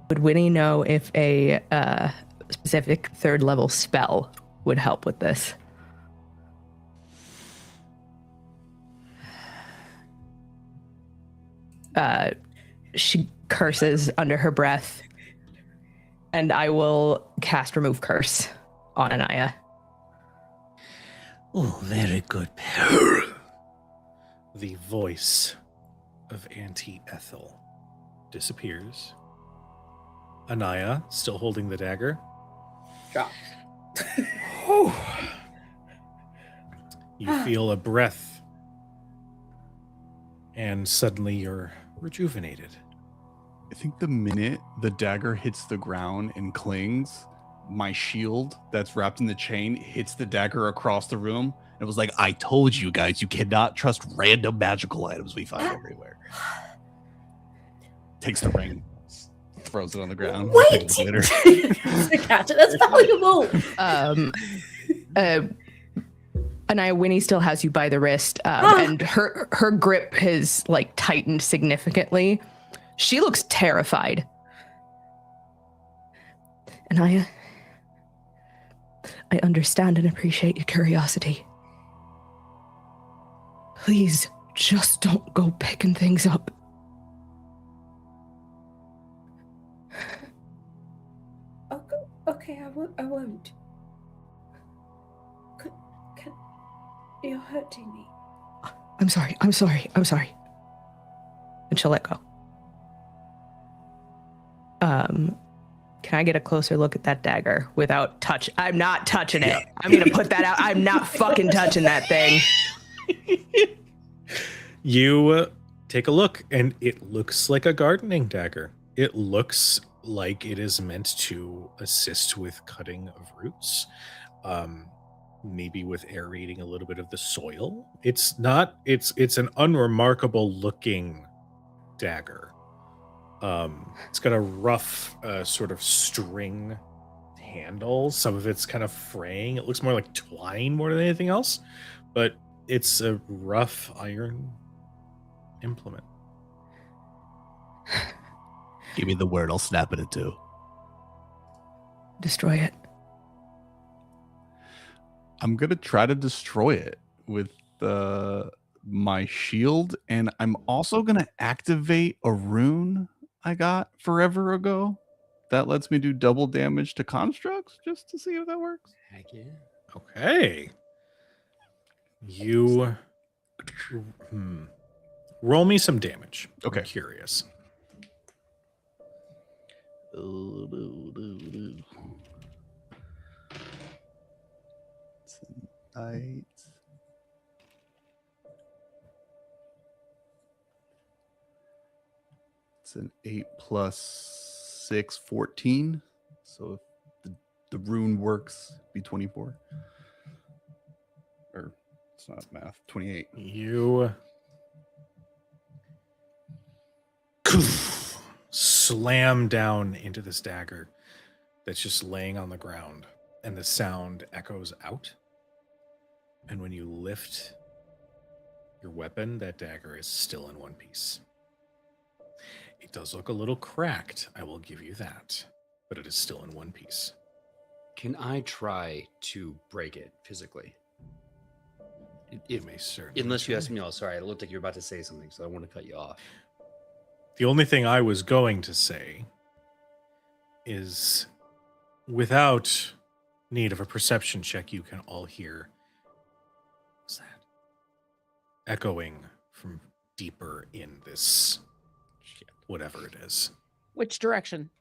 Would Winnie know if a specific third level spell would help with this? she curses under her breath, and I will cast Remove Curse on Anaya. Oh, very good. The voice of Auntie Ethel disappears. Anaya, still holding the dagger. Drop. You feel a breath, and suddenly you're rejuvenated. I think the minute the dagger hits the ground and clings, my shield that's wrapped in the chain hits the dagger across the room. It was like, I told you guys, you cannot trust random magical items we find everywhere. Takes the ring, throws it on the ground. Wait! Glitter. Catch it. That's valuable. Anaya, Winnie still has you by the wrist, and her grip has like tightened significantly. She looks terrified. Anaya, I understand and appreciate your curiosity. Please, just don't go picking things up. Okay, I won't. You're hurting me. I'm sorry. And she'll let go. Can I get a closer look at that dagger without touch? I'm not touching it. I'm gonna put that out. I'm not fucking touching that thing. You take a look, and it looks like a gardening dagger. It looks like it is meant to assist with cutting of roots, maybe with aerating a little bit of the soil. It's an unremarkable looking dagger. It's got a rough sort of string handle. Some of it's kind of fraying. It looks more like twine more than anything else, but it's a rough iron implement. Give me the word, I'll snap it in two. Destroy it. I'm going to try to destroy it with my shield, and I'm also going to activate a rune I got forever ago that lets me do double damage to constructs, just to see if that works. Heck yeah. Okay. You roll me some damage. Okay. I'm curious. Tonight. It's an 8 plus 6, 14. So if the rune works, be 24. Or it's not math, 28. You slam down into this dagger that's just laying on the ground, and the sound echoes out. And when you lift your weapon, that dagger is still in one piece. It does look a little cracked, I will give you that, but it is still in one piece. Can I try to break it physically? It may certainly. Unless you ask me, sorry, it looked like you were about to say something, so I want to cut you off. The only thing I was going to say is, without need of a perception check, you can all hear, what's that? Echoing from deeper in this, whatever it is, Which direction?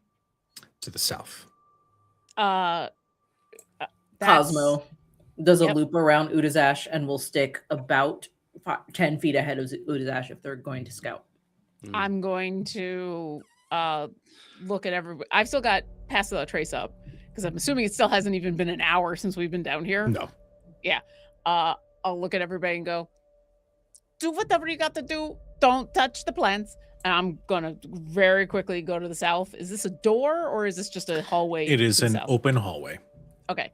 to the south. That's- Cosmo does a Yep. loop around Udazash and will stick about 10 feet ahead of Udazash if they're going to scout. I'm going to look at everybody. I've still got Pass Without Trace up because I'm assuming it still hasn't even been an hour since we've been down here. No. Yeah. I'll look at everybody and go, do whatever you got to do. Don't touch the plants. And I'm going to very quickly go to the south. Is this a door or is this just a hallway? It is to the an south? open hallway. Okay.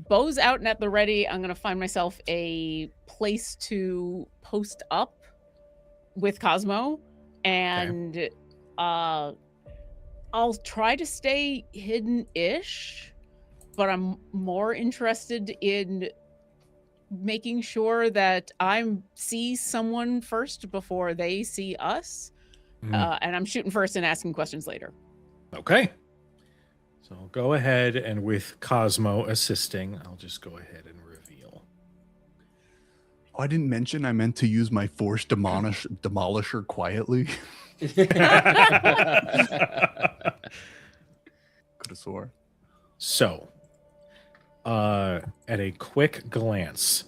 Bow's out and at the ready. I'm going to find myself a place to post up with Cosmo. And I'll try to stay hidden-ish, but I'm more interested in making sure that I see someone first before they see us. And I'm shooting first and asking questions later. Okay. So I'll go ahead and with Cosmo assisting, I'll just go ahead and reveal. Oh, I didn't mention I meant to use my force demolisher quietly. Could have swore. So, at a quick glance,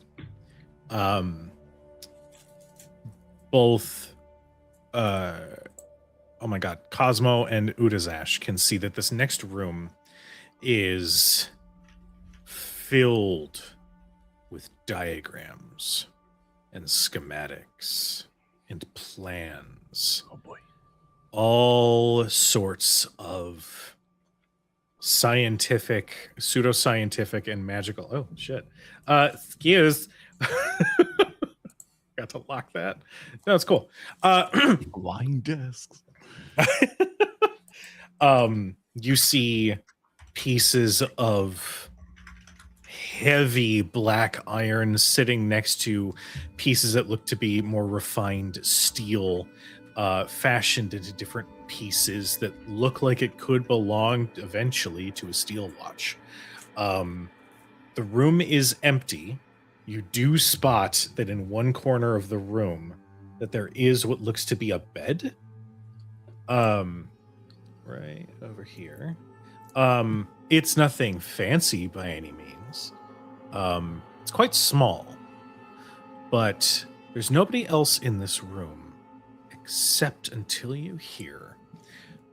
both, oh my god, Cosmo and Udazash can see that this next room is filled with diagrams and schematics and plans. Oh boy. All sorts of scientific, pseudoscientific, and magical. Oh, shit. Excuse. Got to lock that. No, it's cool. Wine desks. You see pieces of heavy black iron sitting next to pieces that look to be more refined steel, fashioned into different pieces that look like it could belong eventually to a steel watch. The room is empty. You do spot that in one corner of the room that there is what looks to be a bed. Right over here. It's nothing fancy by any means. It's quite small, but there's nobody else in this room except until you hear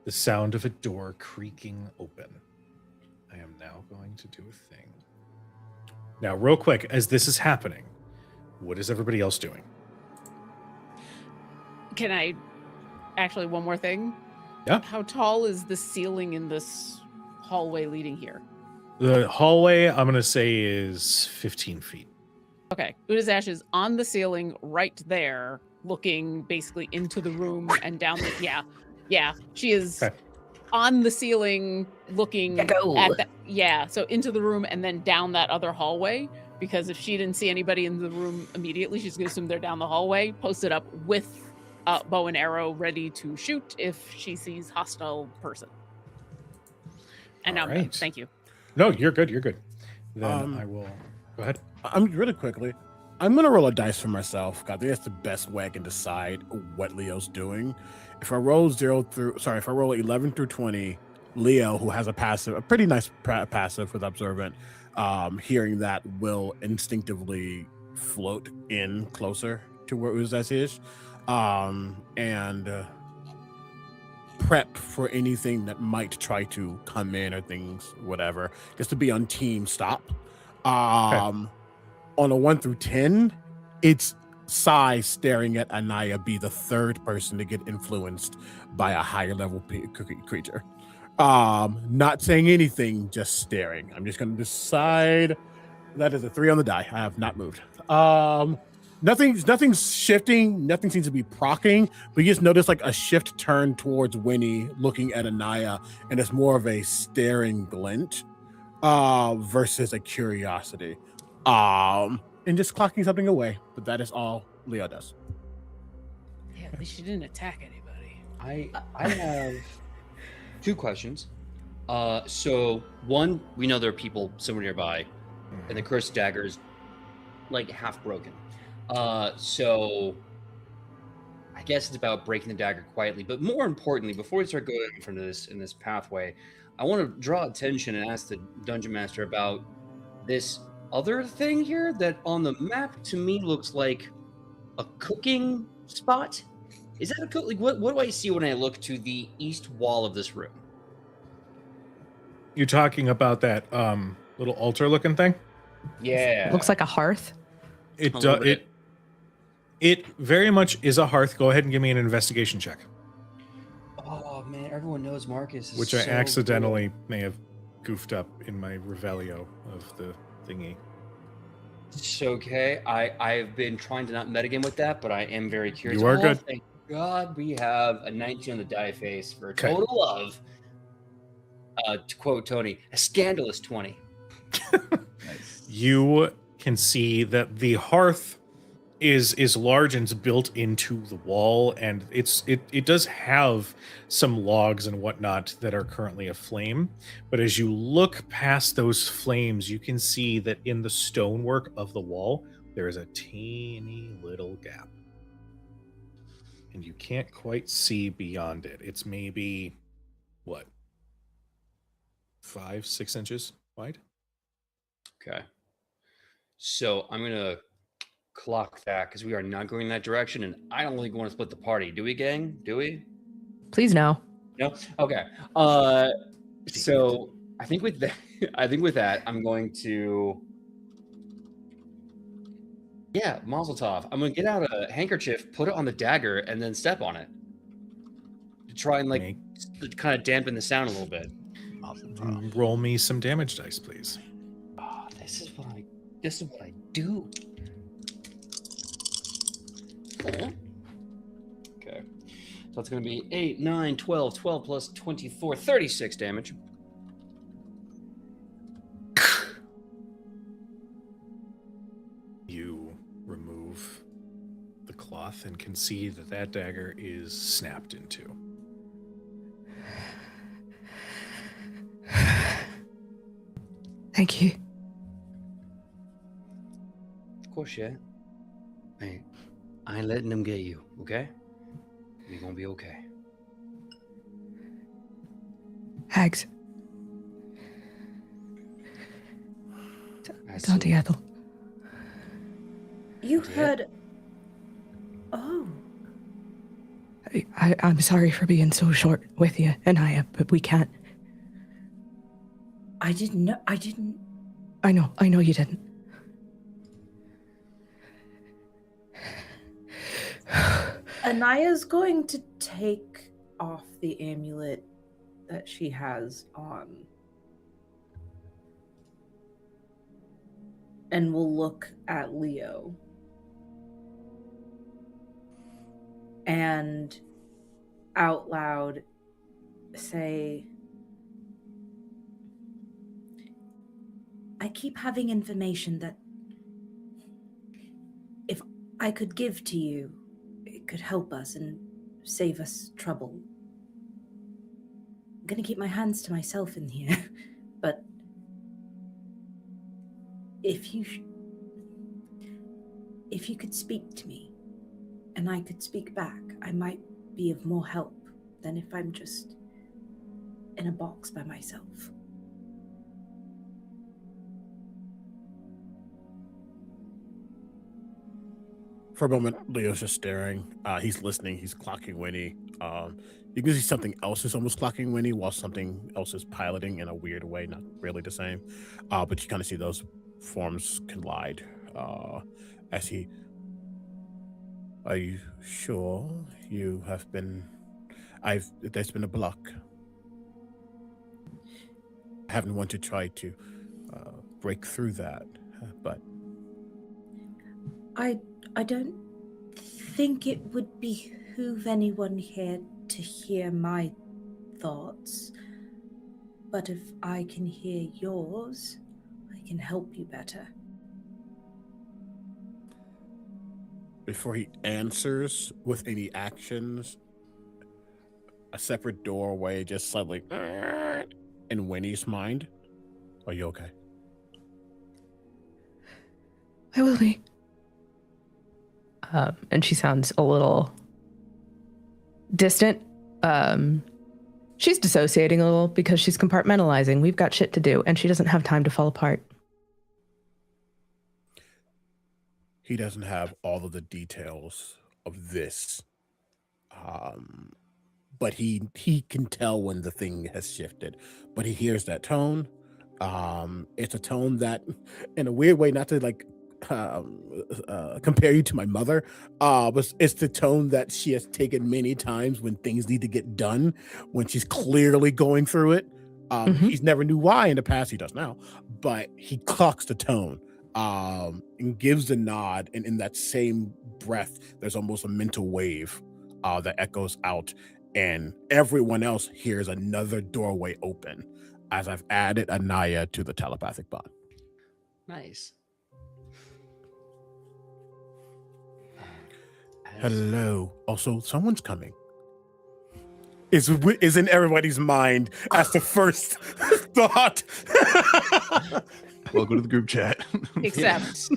the sound of a door creaking open. I am now going to do a thing. Now, real quick, as this is happening, what is everybody else doing? Can I actually one more thing? Yeah. How tall is the ceiling in this hallway leading here? The hallway, I'm going to say, is 15 feet. Okay. Udazash is on the ceiling right there, looking basically into the room and down the yeah. She is Okay. on the ceiling looking at the so into the room and then down that other hallway, because if she didn't see anybody in the room immediately, she's gonna assume they're down the hallway, posted up with bow and arrow ready to shoot if she sees hostile person. And now I'm done. Right. Thank you. No, you're good. You're good. Then I will go ahead. I'm really quickly. I'm gonna roll a dice for myself. God, I think that's the best way I can decide what Leo's doing. If I roll 11 through 20, Leo, who has a pretty nice passive with observant, hearing that will instinctively float in closer to where Uzas is, and prep for anything that might try to come in or things, whatever, just to be on team stop. On a 1 through 10, it's Sai staring at Anaya be the third person to get influenced by a higher level creature. Not saying anything, just staring. I'm just going to decide. That is a 3 on the die. I have not moved. Nothing's shifting. Nothing seems to be proccing. But you just notice like a shift turn towards Winnie looking at Anaya, and it's more of a staring glint versus a curiosity. And just clocking something away. But that is all Leo does. Yeah, at least she didn't attack anybody. I have 2 questions. So one, we know there are people somewhere nearby, and the cursed dagger is like half broken. So I guess it's about breaking the dagger quietly. But more importantly, before we start going from this in this pathway, I want to draw attention and ask the dungeon master about this other thing here that on the map to me looks like a cooking spot. Is that a cook? Like, what do I see when I look to the east wall of this room? You talking about that little altar looking thing? Yeah, Looks like a hearth. It very much is a hearth. Go ahead and give me an investigation check. Oh man, everyone knows Marcus is Which I so accidentally may have goofed up in my revelio of the thingy. It's okay. I've been trying to not metagame with that, but I am very curious. You are good. Thank God we have a 19 on the die face for a Okay. total of, to quote Tony, a scandalous 20. Nice. You can see that the hearth is large and it's built into the wall, and it does have some logs and whatnot that are currently aflame. But as you look past those flames, you can see that in the stonework of the wall there is a teeny little gap, and you can't quite see beyond it. It's maybe what, 5-6 inches wide. Okay. So I'm gonna clock that because we are not going in that direction, and I don't think we want to split the party. Do we, gang? Do we? Please no. No. Okay. So I think with that, I'm going to. Yeah, Mazel Tov. I'm gonna get out a handkerchief, put it on the dagger, and then step on it to try and kind of dampen the sound a little bit. Roll me some damage dice, please. Oh, this is what I do. Okay. So it's going to be 8, 9, 12, 12 plus 24, 36 damage. You remove the cloth and can see that that dagger is snapped in two. Thank you. Of course, yeah. Hey, I ain't letting them get you, okay? You're gonna be okay. Hags. It's Auntie Ethel. You heard... Oh. I'm sorry for being so short with you, and but we can't. I didn't know. I know you didn't. Anaya's going to take off the amulet that she has on. And will look at Leo. And out loud say, I keep having information that if I could give to you, it could help us and save us trouble. I'm gonna keep my hands to myself in here, but if you could speak to me and I could speak back, I might be of more help than if I'm just in a box by myself. For a moment, Leo's just staring. He's listening. He's clocking Winnie. You can see something else is almost clocking Winnie while something else is piloting in a weird way, not really the same. But you kind of see those forms collide as he... Are you sure you have been... There's been a block. I haven't wanted to try to break through that, but... I don't think it would behoove anyone here to hear my thoughts, but if I can hear yours, I can help you better. Before he answers with any actions, a separate doorway just suddenly in Winnie's mind. Are you okay? I will be. And she sounds a little distant. She's dissociating a little because she's compartmentalizing. We've got shit to do, and she doesn't have time to fall apart. He doesn't have all of the details of this. But he can tell when the thing has shifted. But he hears that tone. It's a tone that, in a weird way, not to like compare you to my mother, but it's the tone that she has taken many times when things need to get done, when she's clearly going through it. He's never knew why in the past, he does now, but he clocks the tone and gives a nod, and in that same breath there's almost a mental wave that echoes out, and everyone else hears another doorway open as I've added Anaya to the telepathic bond. Nice. Hello. Also, someone's coming. Is in everybody's mind as the first thought. Welcome to the group chat. Except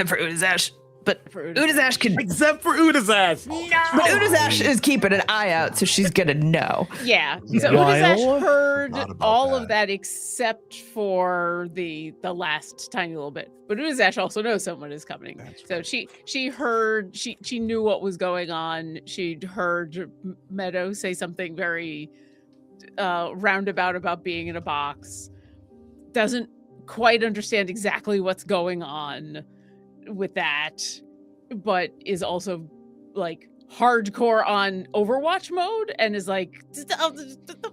for Udazash. But for Udazash can. Except for Udazash. But Udazash is keeping an eye out, so she's gonna know. Yeah. So While- Udazash heard Not about all that. of that except for the last tiny little bit. But Udazash also knows someone is coming. That's So right. she heard she knew what was going on. She'd heard Meadow say something very roundabout about being in a box. Doesn't quite understand exactly what's going on with that, but is also like hardcore on Overwatch mode and is like,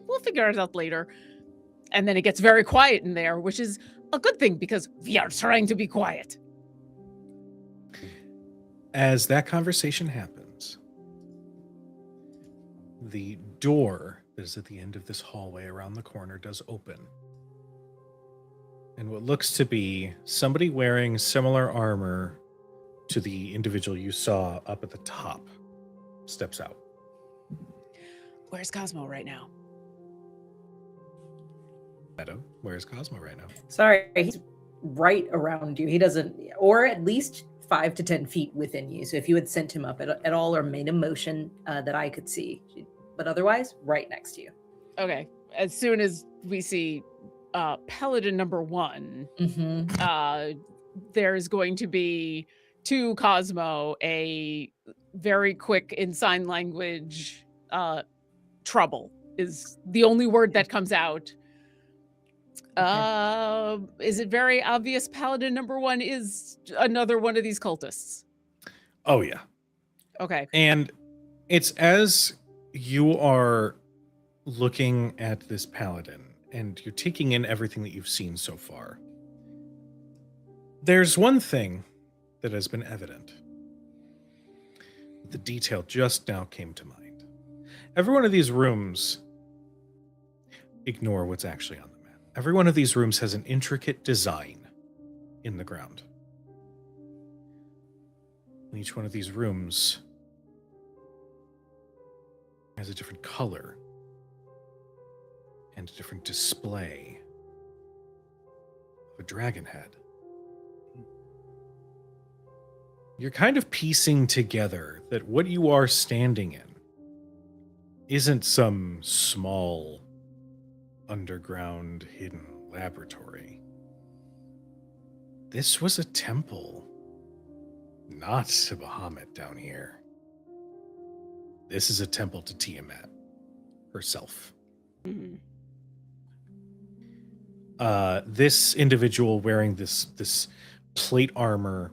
we'll figure it out later. And then it gets very quiet in there, which is a good thing because we are trying to be quiet. As that conversation happens, the door that is at the end of this hallway around the corner does open. And what looks to be somebody wearing similar armor to the individual you saw up at the top steps out. Where's Cosmo right now? Meadow, where's Cosmo right now? Sorry, he's right around you. He doesn't, or at least 5 to 10 feet within you. So if you had sent him up at all or made a motion that I could see, but otherwise, right next to you. Okay. As soon as we see Paladin number 1, Mm-hmm. there's going to be to Cosmo a very quick in sign language trouble is the only word that comes out. Is it very obvious Paladin number 1 is another one of these cultists? Oh, yeah. Okay. And it's as you are looking at this paladin and you're taking in everything that you've seen so far. There's one thing that has been evident. The detail just now came to mind. Every one of these rooms, ignore what's actually on the map. Every one of these rooms has an intricate design in the ground. And each one of these rooms has a different color and a different display of a dragon head. You're kind of piecing together that what you are standing in isn't some small underground hidden laboratory. This was a temple, not to Bahamut down here. This is a temple to Tiamat herself. Mhm. This individual wearing this plate armor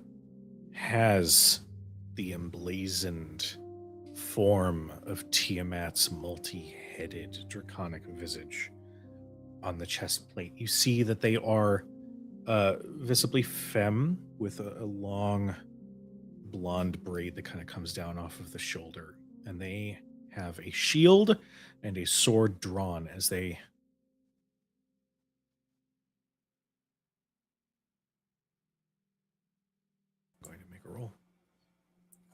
has the emblazoned form of Tiamat's multi-headed draconic visage on the chest plate. You see that they are visibly femme with a long blonde braid that kind of comes down off of the shoulder. And they have a shield and a sword drawn as they going to make a roll.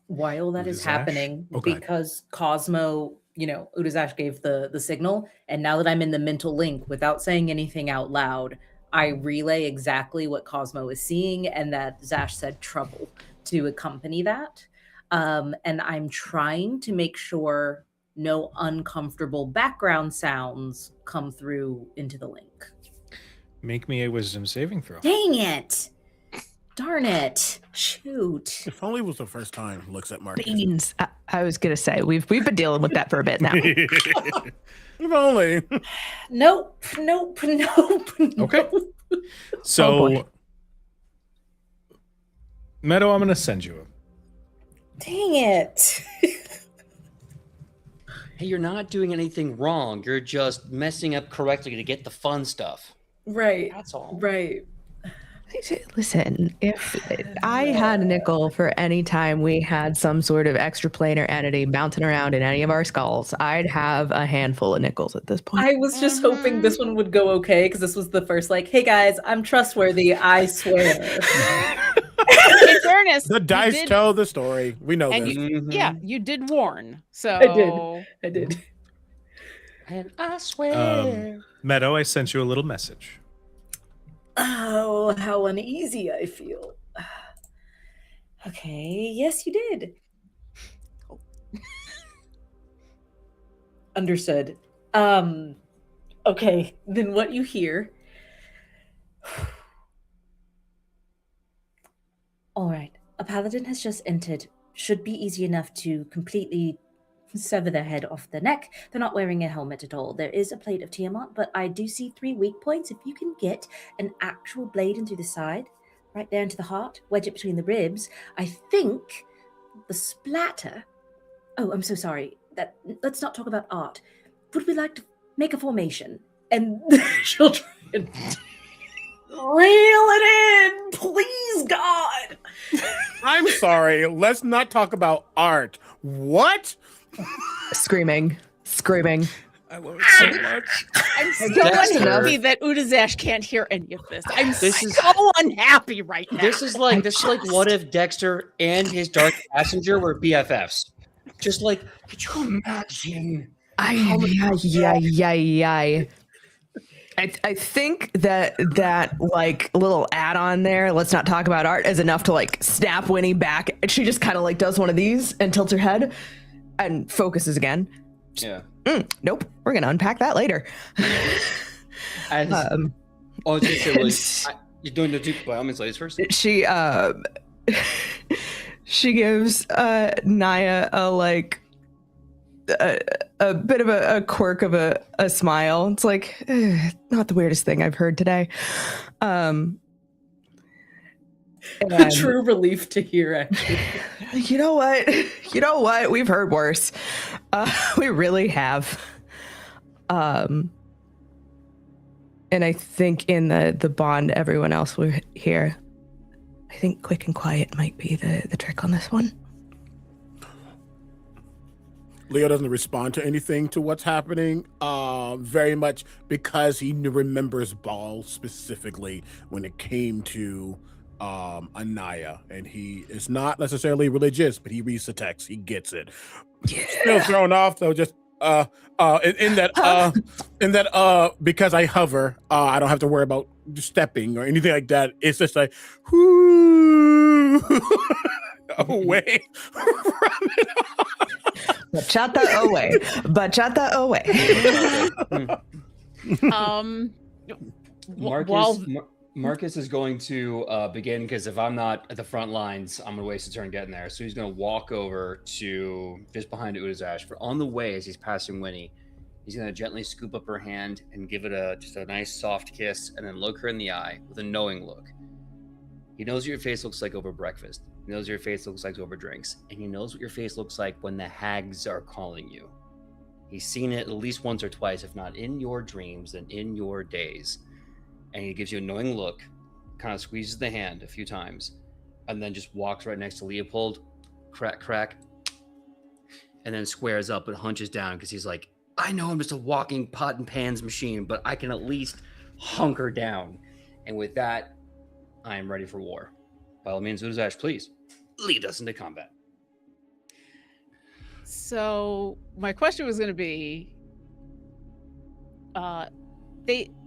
While that is Udazash? happening, Okay. because Cosmo, Udazash gave the signal, and now that I'm in the mental link without saying anything out loud, I relay exactly what Cosmo is seeing and that Zash said trouble to accompany that. And I'm trying to make sure no uncomfortable background sounds come through into the link. Make me a wisdom saving throw. Dang it! Darn it! Shoot! If only it was the first time he looks at Marcus. Beans. I was gonna say we've been dealing with that for a bit now. If only. Nope. Okay. So, Oh, boy. Meadow, I'm going to send you Dang it! Hey, you're not doing anything wrong. You're just messing up correctly to get the fun stuff. Right. That's all. Right. Listen, if I had a nickel for any time we had some sort of extraplanar entity bouncing around in any of our skulls, I'd have a handful of nickels at this point. I was just hoping this one would go okay because this was the first, like, hey guys, I'm trustworthy, I swear. In fairness, The you dice did- tell the story. We know and this. yeah, you did warn. So I did. And I swear. Meadow, I sent you a little message. Oh, how uneasy I feel. Okay, yes, you did. Understood. Okay, then what you hear. All right, a paladin has just entered. Should be easy enough to completely sever their head off the neck. They're not wearing a helmet at all. There is a plate of Tiamat, but I do see 3 weak points. If you can get an actual blade in through the side, right there into the heart, wedge it between the ribs, I think the splatter. Oh, I'm so sorry. Let's not talk about art. Would we like to make a formation? And she'll try and reel it in, please, God. I'm sorry. Let's not talk about art. What? Screaming. I love it so much. I'm so Dexter. unhappy that Udazash can't hear any of this. I'm This is- so unhappy right now. This is like what if Dexter and his dark passenger were BFFs? Just like, could you imagine? I think that like little add-on there, let's not talk about art, is enough to like snap Winnie back. She just kind of like does one of these and tilts her head and focuses again. Yeah. Nope, we're gonna unpack that later. I was just say, you're doing the Duke by all means, ladies first. She she gives Naya a bit of a quirk of a smile. It's like not the weirdest thing I've heard today. A and- true relief to hear, actually. You know what? We've heard worse. We really have. And I think in the bond everyone else will hear, I think quick and quiet might be the trick on this one. Leo doesn't respond to anything to what's happening, very much because he remembers Ball specifically when it came to Anaya, and he is not necessarily religious, but he reads the text, he gets it. Yeah. Still thrown off though, just in that because I hover, I don't have to worry about stepping or anything like that. It's just like whoo away from it all. Bachata away. Marcus is going to begin, because if I'm not at the front lines, I'm going to waste a turn getting there. So he's going to walk over to just behind Udazash. But on the way, as he's passing Winnie, he's going to gently scoop up her hand and give it just a nice soft kiss, and then look her in the eye with a knowing look. He knows what your face looks like over breakfast. He knows what your face looks like over drinks. And he knows what your face looks like when the hags are calling you. He's seen it at least once or twice, if not in your dreams, then in your days. And he gives you a knowing look, kind of squeezes the hand a few times, and then just walks right next to Leopold, crack, and then squares up and hunches down, because he's like, I know I'm just a walking pot and pans machine, but I can at least hunker down. And with that, I am ready for war. By all means, Udazash, please lead us into combat. So my question was going to be,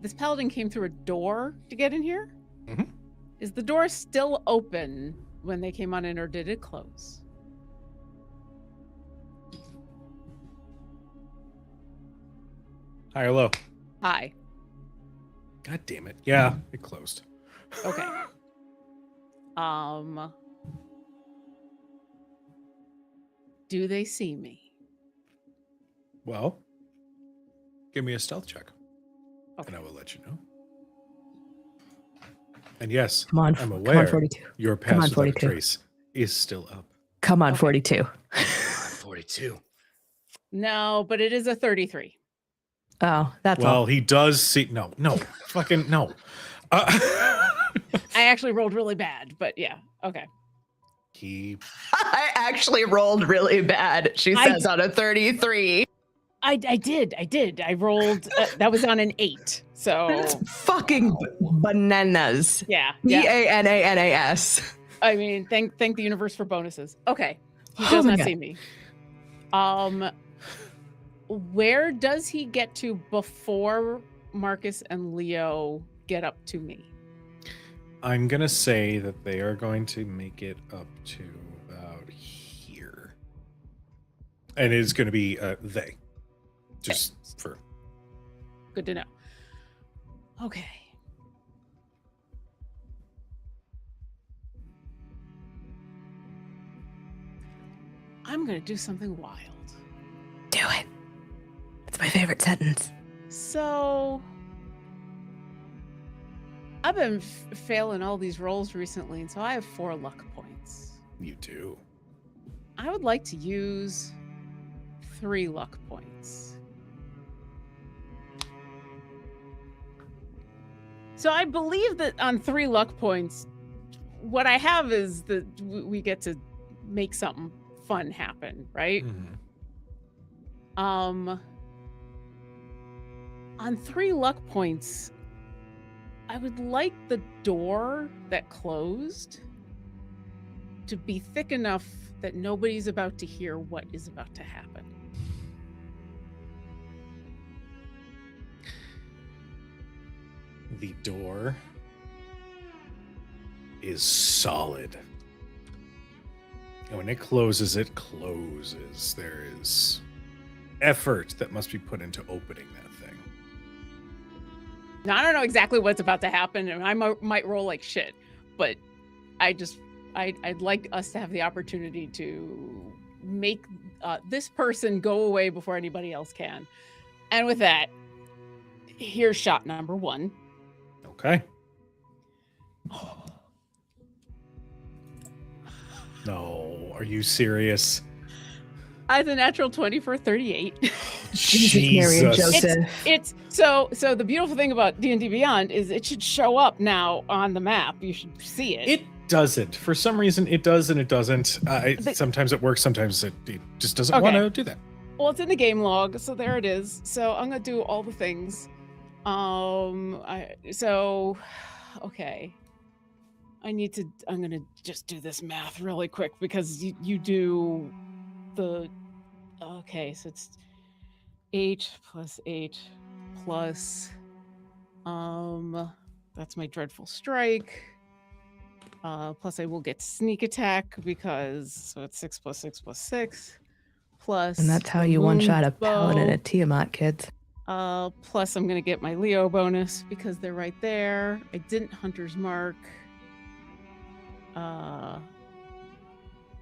this paladin came through a door to get in here. Mhm. Is the door still open when they came on in, or did it close? High or low? Hi. God damn it. Yeah, it closed. Okay. Do they see me? Well, give me a stealth check. Okay. And I will let you know. And yes, Come on, I'm come on, aware 42. your Come on, pass without a 42. trace is still up. Come on, 42. 42. No, but it is a 33. Oh, that's Well, all. he does see. No, fucking no. I actually rolled really bad, but yeah. Okay. He I actually rolled really bad. She says on a 33. I did. I rolled. That was on an 8. So That's fucking bananas. yeah. Bananas. I mean, thank the universe for bonuses. Okay, he Oh does my not God. see me. Where does he get to before Marcus and Leo get up to me? I'm gonna say that they are going to make it up to about here, and it is going to be they. Just for Good to know. Okay. I'm gonna do something wild. Do it. It's my favorite sentence. So I've been failing all these rolls recently, and so I have 4 luck points. you do. I would like to use 3 luck points. So I believe that on 3 luck points, what I have is that we get to make something fun happen, right? On 3 luck points, I would like the door that closed to be thick enough that nobody's about to hear what is about to happen. The door is solid. And when it closes, it closes. There is effort that must be put into opening that thing. Now, I don't know exactly what's about to happen, and I might roll like shit, but I'd like us to have the opportunity to make this person go away before anybody else can. And with that, here's shot number 1. Okay. No, are you serious? I had a natural 20 for 38. Mary and Joseph. It's so the beautiful thing about D&D Beyond is it should show up now on the map. You should see it. It doesn't. For some reason, it does and it doesn't. Sometimes it works. Sometimes it just doesn't want to do that. Well, it's in the game log, so there it is. So I'm gonna do all the things. Okay. I'm gonna just do this math really quick because you do the, okay, so it's 8 plus 8 plus, that's my dreadful strike. Plus I will get sneak attack because, so it's 6 plus 6 plus 6. Plus, And that's how the you one-shot a moonbow. paladin and a Tiamat, kids. Plus I'm gonna get my Leo bonus because they're right there. I didn't Hunter's Mark.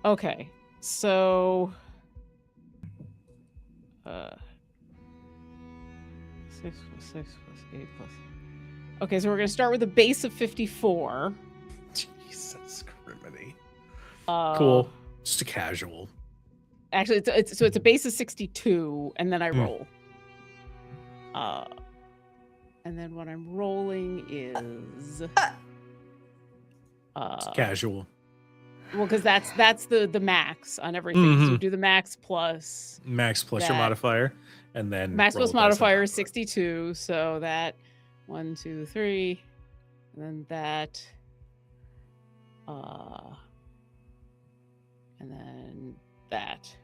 Okay, so 6 plus 6 plus 8 plus. Okay, so we're gonna start with a base of 54. Jesus, criminy. Cool. Just a casual. Actually, it's a base of 62, and then I roll. And then what I'm rolling is It's casual. well, because that's the max on everything. So you do the max plus Max plus your that. modifier, and then max roll plus the dice on modifier top is of it. 62. So that 1, 2, 3, and then that, and then that.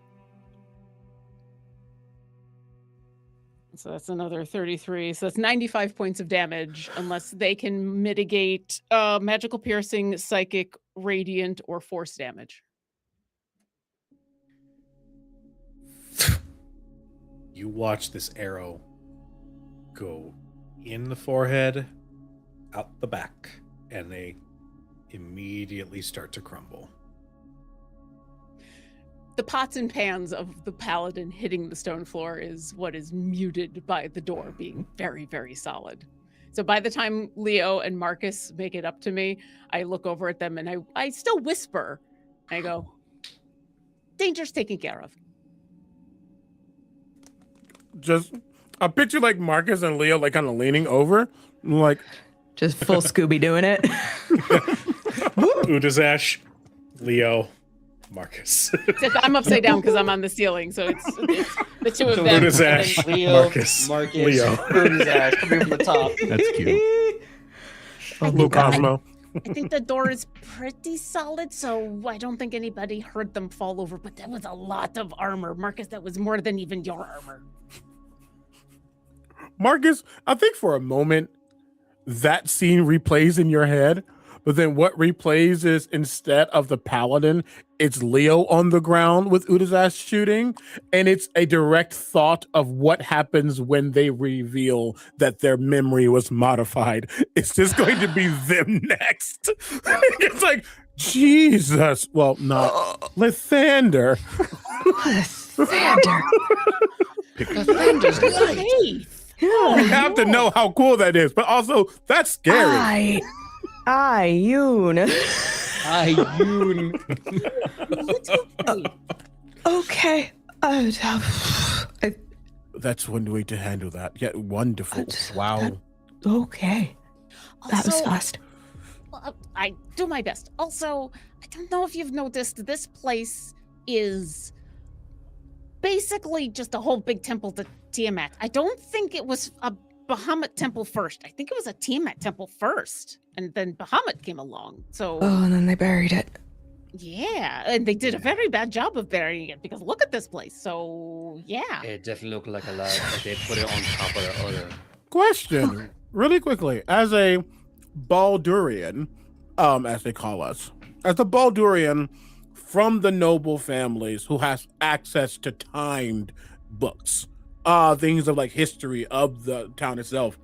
So that's another 33. So that's 95 points of damage, unless they can mitigate magical piercing, psychic, radiant, or force damage. You watch this arrow go in the forehead, out the back, and they immediately start to crumble. The pots and pans of the paladin hitting the stone floor is what is muted by the door being very, very solid. So by the time Leo and Marcus make it up to me, I look over at them and I still whisper. I go, danger's taken care of. Just I picture like Marcus and Leo like kind of leaning over, like Just full Scooby doing it. Udazash, Leo, Marcus. Except I'm upside down because I'm on the ceiling, so it's the two of them. Udazash, Leo, Marcus, Leo, Leo. Udazash, coming from the top. That's cute. Oh, Blue God. Cosmo. I think the door is pretty solid, so I don't think anybody heard them fall over, but that was a lot of armor. Marcus, that was more than even your armor. Marcus, I think for a moment that scene replays in your head, but then what replays is instead of the paladin, it's Leo on the ground with Udazash shooting, and it's a direct thought of what happens when they reveal that their memory was modified. It's just going to be them next. It's like, Jesus. Well, not Lathander. Lathander. Lathander's light. We have to know how cool that is, but also that's scary. Yoon. Okay. That's one way to handle that. Yeah, wonderful. Wow. Okay. That was Also, fast. I do my best. Also, I don't know if you've noticed, this place is basically just a whole big temple to Tiamat. I don't think it was a Bahamut temple first. I think it was a Tiamat temple first, and then Bahamut came along. So, And then they buried it. yeah, and they did a very bad job of burying it, because look at this place. So, yeah. It definitely looked like a lot. Like they put it on top of the other. Question, really quickly, as a Baldurian, as they call us, as a Baldurian from the noble families who has access to timed books, things of like history of the town itself,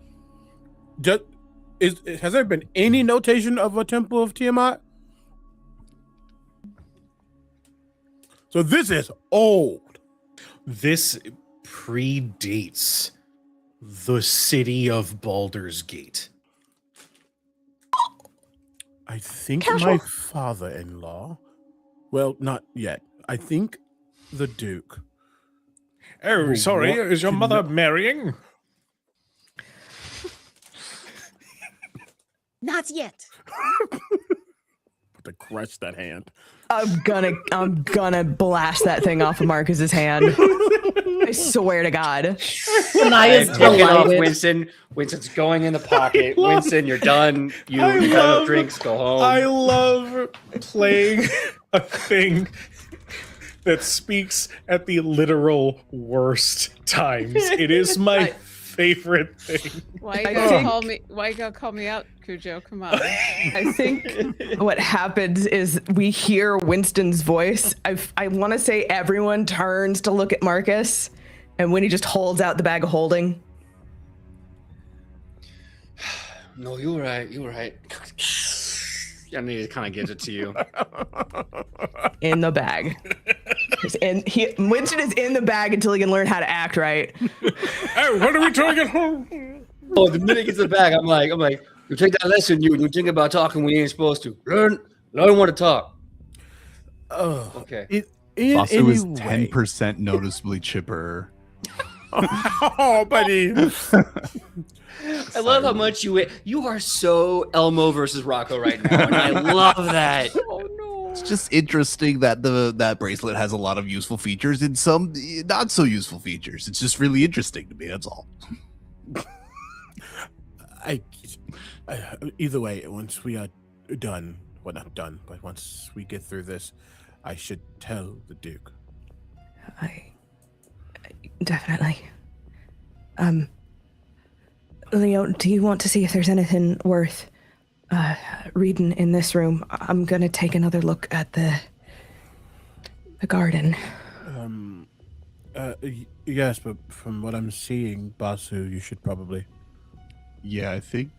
has there been any notation of a temple of Tiamat? So this is old. This predates the city of Baldur's Gate. I think Casual. my father-in-law, well, not yet. I think the Duke. Oh, will sorry, want is your to mother know- marrying? Not yet. to crush that hand. I'm gonna blast that thing off of Marcus's hand. I swear to God. Anaya's I've taken off delighted. Winston. Winston's going in the pocket. Winston, you're done. You I got love- no drinks. Go home. I love playing a thing that speaks at the literal worst times. It is my favorite thing. Why you I gotta think- call me? Why you gotta call me out, Cujo? Come on. I think what happens is we hear Winston's voice. I want to say everyone turns to look at Marcus, and when he just holds out the bag of holding. No, you were right. You were right. I need to kind of get it to you. In the bag. Winston is in the bag until he can learn how to act right. Oh, what are we doing at home? Oh, the minute he gets it back, I'm like, you take that lesson, you think about talking when you ain't supposed to. Learn when to talk. Oh, Okay. Basu is anyway. 10% noticeably chipper. Oh, buddy. I love how much you are so Elmo versus Rocco right now, and I love that. Oh no. It's just interesting that that bracelet has a lot of useful features and some not so useful features. It's just really interesting to me. That's all. Either way, once we are done, well, not done, but once we get through this, I should tell the Duke. I definitely. Leo, do you want to see if there's anything worth reading in this room? I'm gonna take another look at the garden. Yes, but from what I'm seeing, Basu, you should probably. Yeah, I think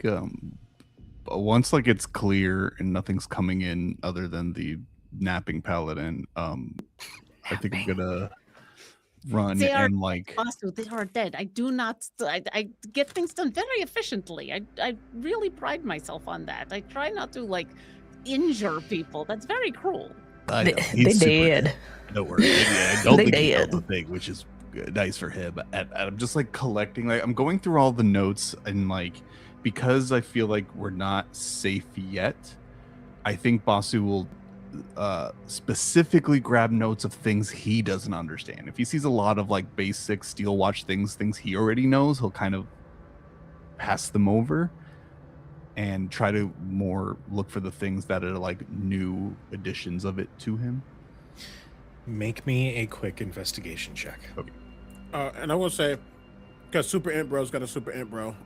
once like it's clear and nothing's coming in other than the napping paladin, I think I'm gonna run They are and like Also, they are dead. I do not. I get things done very efficiently. I really pride myself on that. I try not to like injure people. That's very cruel. I know, They he's super did. good. Don't worry. Yeah, I don't They think he felt did. the thing, which is nice for him. And I'm just like collecting, like I'm going through all the notes and like because I feel like we're not safe yet. I think Basu will specifically grab notes of things he doesn't understand. If he sees a lot of like basic steel watch things he already knows, he'll kind of pass them over. and try to more look for the things that are like new additions of it to him. Make me a quick investigation check. Okay. And I will say, because Super Int Bro's got a Super Int Bro,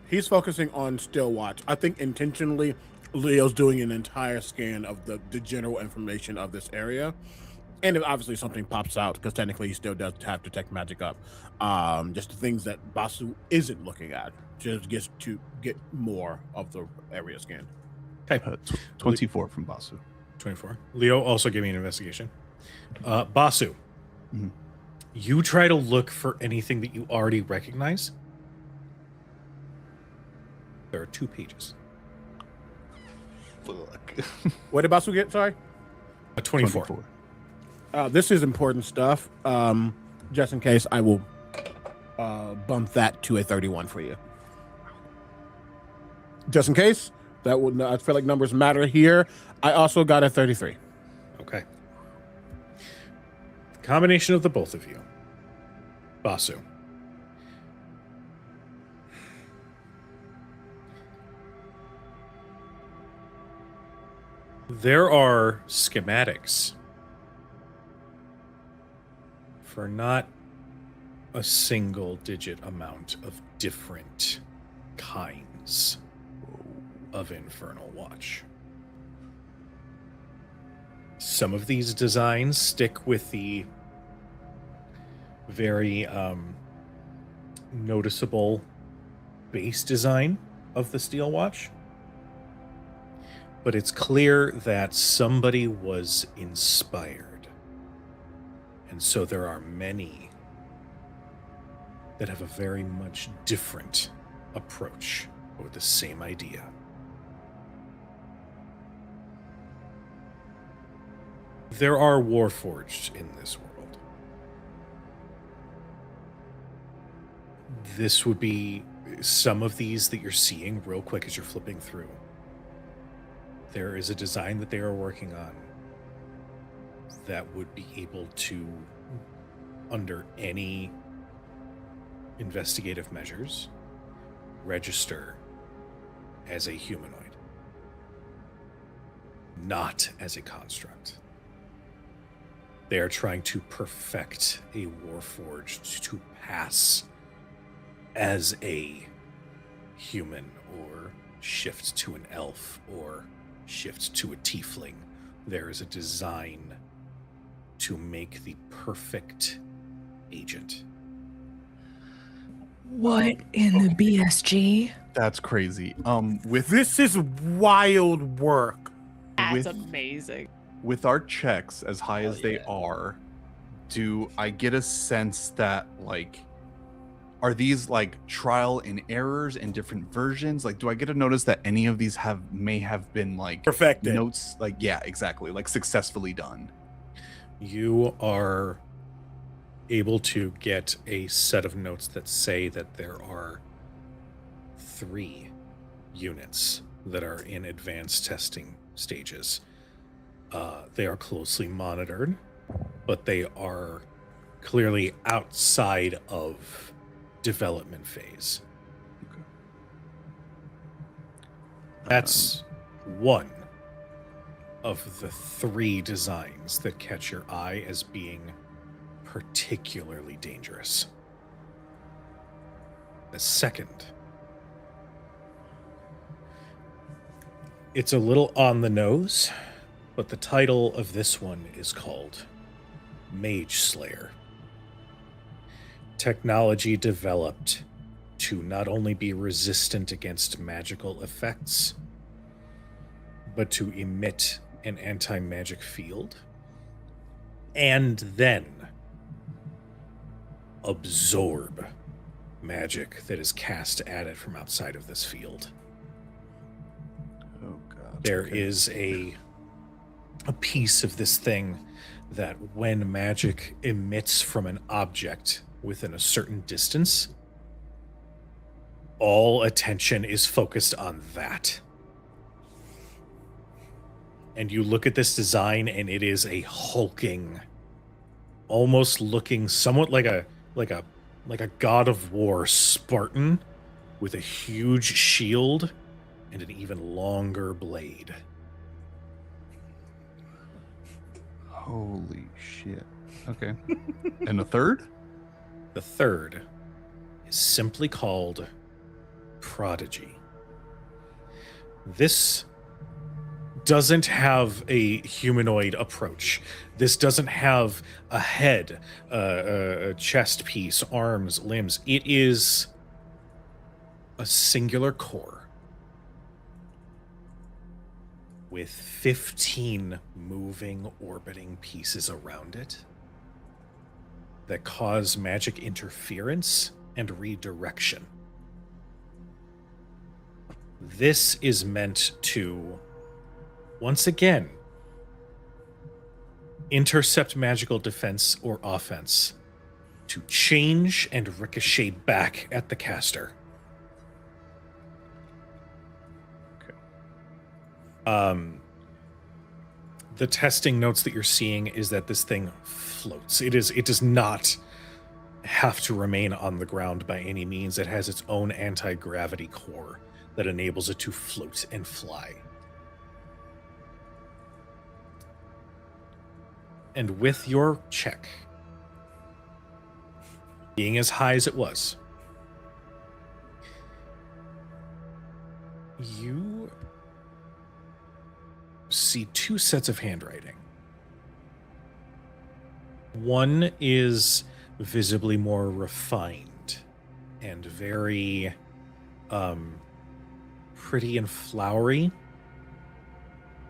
he's focusing on Still Watch. I think intentionally, Leo's doing an entire scan of the general information of this area. And if obviously something pops out, because technically he still does have Detect Magic up. Just the things that Basu isn't looking at, just gets to get more of the area scanned. Okay. 24 from Basu. 24. Leo, also give me an investigation. Basu, Mhm. you try to look for anything that you already recognize. There are 2 pages. Fuck. What did Basu get? Sorry? A 24. This is important stuff. Just in case, I will bump that to a 31 for you. Just in case, that would. I feel like numbers matter here. I also got a 33. Okay. Combination of the both of you. Basu. There are schematics for not a single digit amount of different kinds of Infernal Watch. Some of these designs stick with the very noticeable base design of the Steel Watch. But it's clear that somebody was inspired. And so there are many that have a very much different approach with the same idea. There are Warforged in this world. This would be some of these that you're seeing real quick as you're flipping through. There is a design that they are working on that would be able to, under any investigative measures, register as a humanoid, not as a construct. They are trying to perfect a Warforged to pass as a human, or shift to an elf, or shift to a tiefling. There is a design to make the perfect agent. What in the BSG? That's crazy. With This is wild work. That's with amazing. with our checks as high as they are, do I get a sense that like, are these like trial and errors and different versions? Like, do I get a notice that any of these may have been like Perfected. notes? Like, yeah, exactly. Like successfully done. You are able to get a set of notes that say that there are 3 units that are in advanced testing stages. They are closely monitored, but they are clearly outside of development phase. Okay. That's one of the 3 designs that catch your eye as being particularly dangerous. The second, it's a little on the nose, but the title of this one is called Mage Slayer. Technology developed to not only be resistant against magical effects, but to emit an anti-magic field, and then absorb magic that is cast at it from outside of this field. Oh god. There is a piece of this thing that when magic emits from an object within a certain distance, all attention is focused on that. And you look at this design and it is a hulking, almost looking somewhat like a God of War Spartan with a huge shield and an even longer blade. Holy shit. Okay. And the third? The third is simply called Prodigy. This doesn't have a humanoid approach. This doesn't have a head, a chest piece, arms, limbs. It is a singular core with 15 moving, orbiting pieces around it that cause magic interference and redirection. This is meant to, once again, intercept magical defense or offense, to change and ricochet back at the caster. The testing notes that you're seeing is that this thing floats. It does not have to remain on the ground by any means. It has its own anti-gravity core that enables it to float and fly. And with your check being as high as it was, you see two sets of handwriting. One is visibly more refined and very pretty and flowery.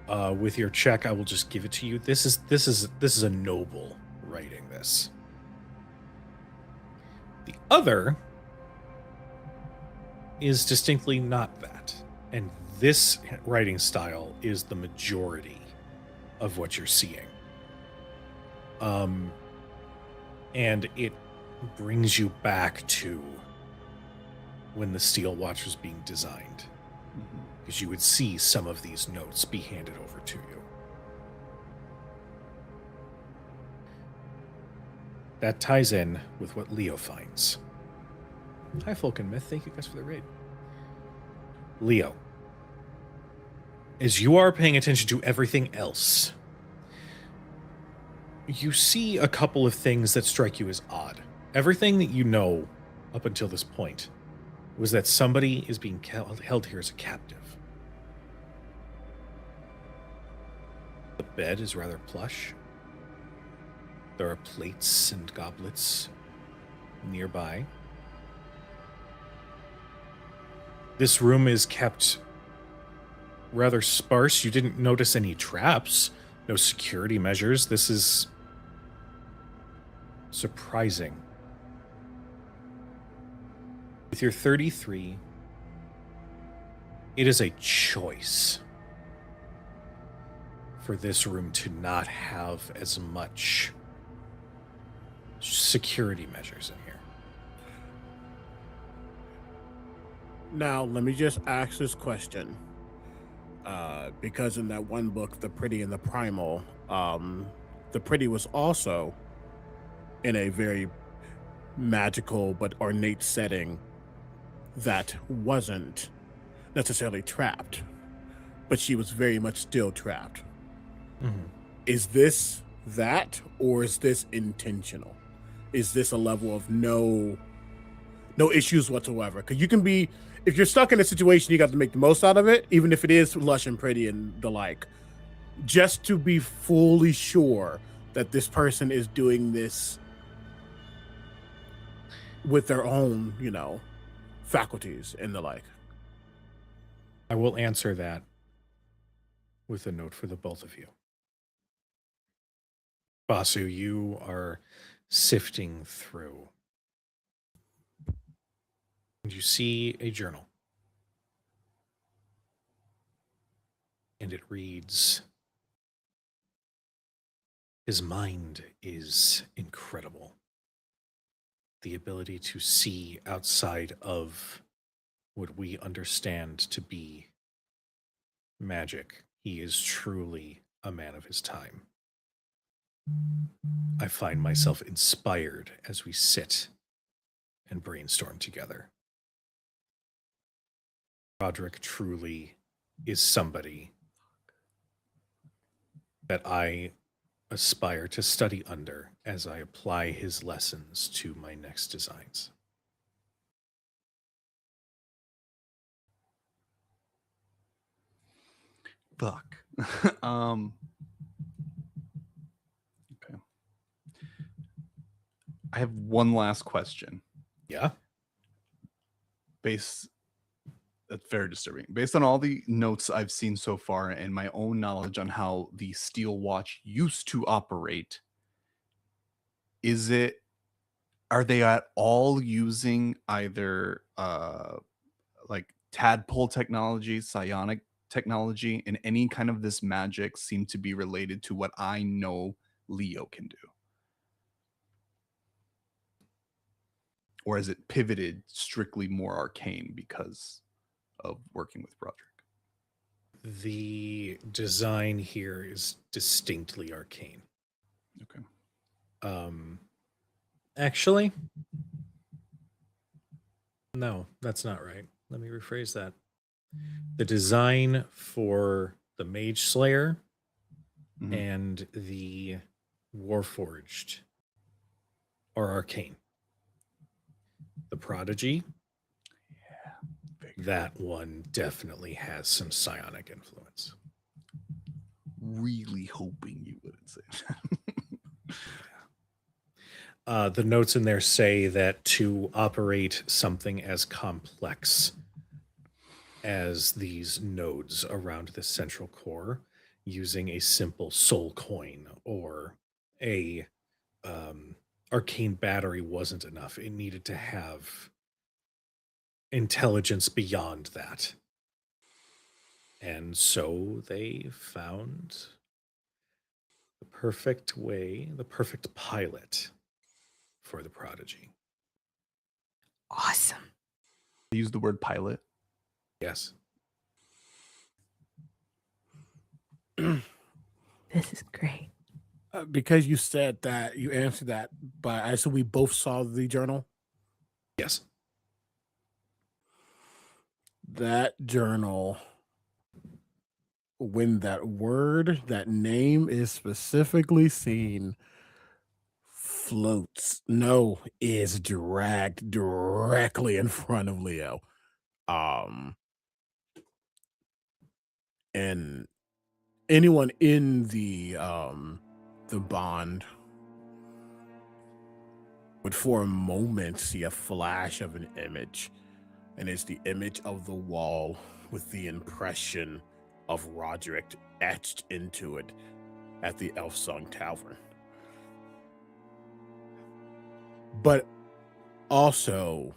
With your check, I will just give it to you. This is a noble writing this. The other is distinctly not that. And this writing style is the majority of what you're seeing. And it brings you back to when the Steel Watch was being designed. Because you would see some of these notes be handed over to you. That ties in with what Leo finds. Hi, Folk and Myth. Thank you guys for the raid. Leo, as you are paying attention to everything else, you see a couple of things that strike you as odd. Everything that you know up until this point was that somebody is being held here as a captive. The bed is rather plush. There are plates and goblets nearby. This room is kept rather sparse. You didn't notice any traps, no security measures. This is surprising. With your 33, it is a choice for this room to not have as much security measures in here. Now, let me just ask this question. Because in that one book, The Pretty and the Primal, the Pretty was also in a very magical but ornate setting that wasn't necessarily trapped, but she was very much still trapped. Mm-hmm. Is this that, or is this intentional? Is this a level of no issues whatsoever? Because you can be, if you're stuck in a situation, you got to make the most out of it, even if it is lush and pretty and the like, just to be fully sure that this person is doing this with their own, faculties and the like. I will answer that with a note for the both of you. Basu, you are sifting through, and you see a journal. And it reads, "His mind is incredible. The ability to see outside of what we understand to be magic. He is truly a man of his time. I find myself inspired as we sit and brainstorm together. Roderick truly is somebody that I aspire to study under as I apply his lessons to my next designs. Fuck. Okay. I have one last question. Yeah. That's very disturbing. Based on all the notes I've seen so far and my own knowledge on how the steel watch used to operate, are they at all using either like tadpole technology, psionic technology, and any kind of this magic seem to be related to what I know Leo can do? Or is it pivoted strictly more arcane because of working with Broderick? The design here is distinctly arcane. Okay. Actually, no, that's not right. Let me rephrase that. The design for the Mage Slayer and the Warforged are arcane. The Prodigy, that one definitely has some psionic influence. Really hoping you wouldn't say that. The notes in there say that to operate something as complex as these nodes around the central core, using a simple soul coin or a arcane battery wasn't enough. It needed to have intelligence beyond that. And so they found the perfect way, the perfect pilot for the Prodigy. Awesome. I use the word pilot. Yes. This is great. Because you said that, you answered that, but I assume we both saw the journal. Yes. That journal, when that name is specifically seen, is dragged directly in front of Leo. And anyone in the bond would for a moment see a flash of an image, and it's the image of the wall with the impression of Roderick etched into it at the Elf Song Tavern. But also,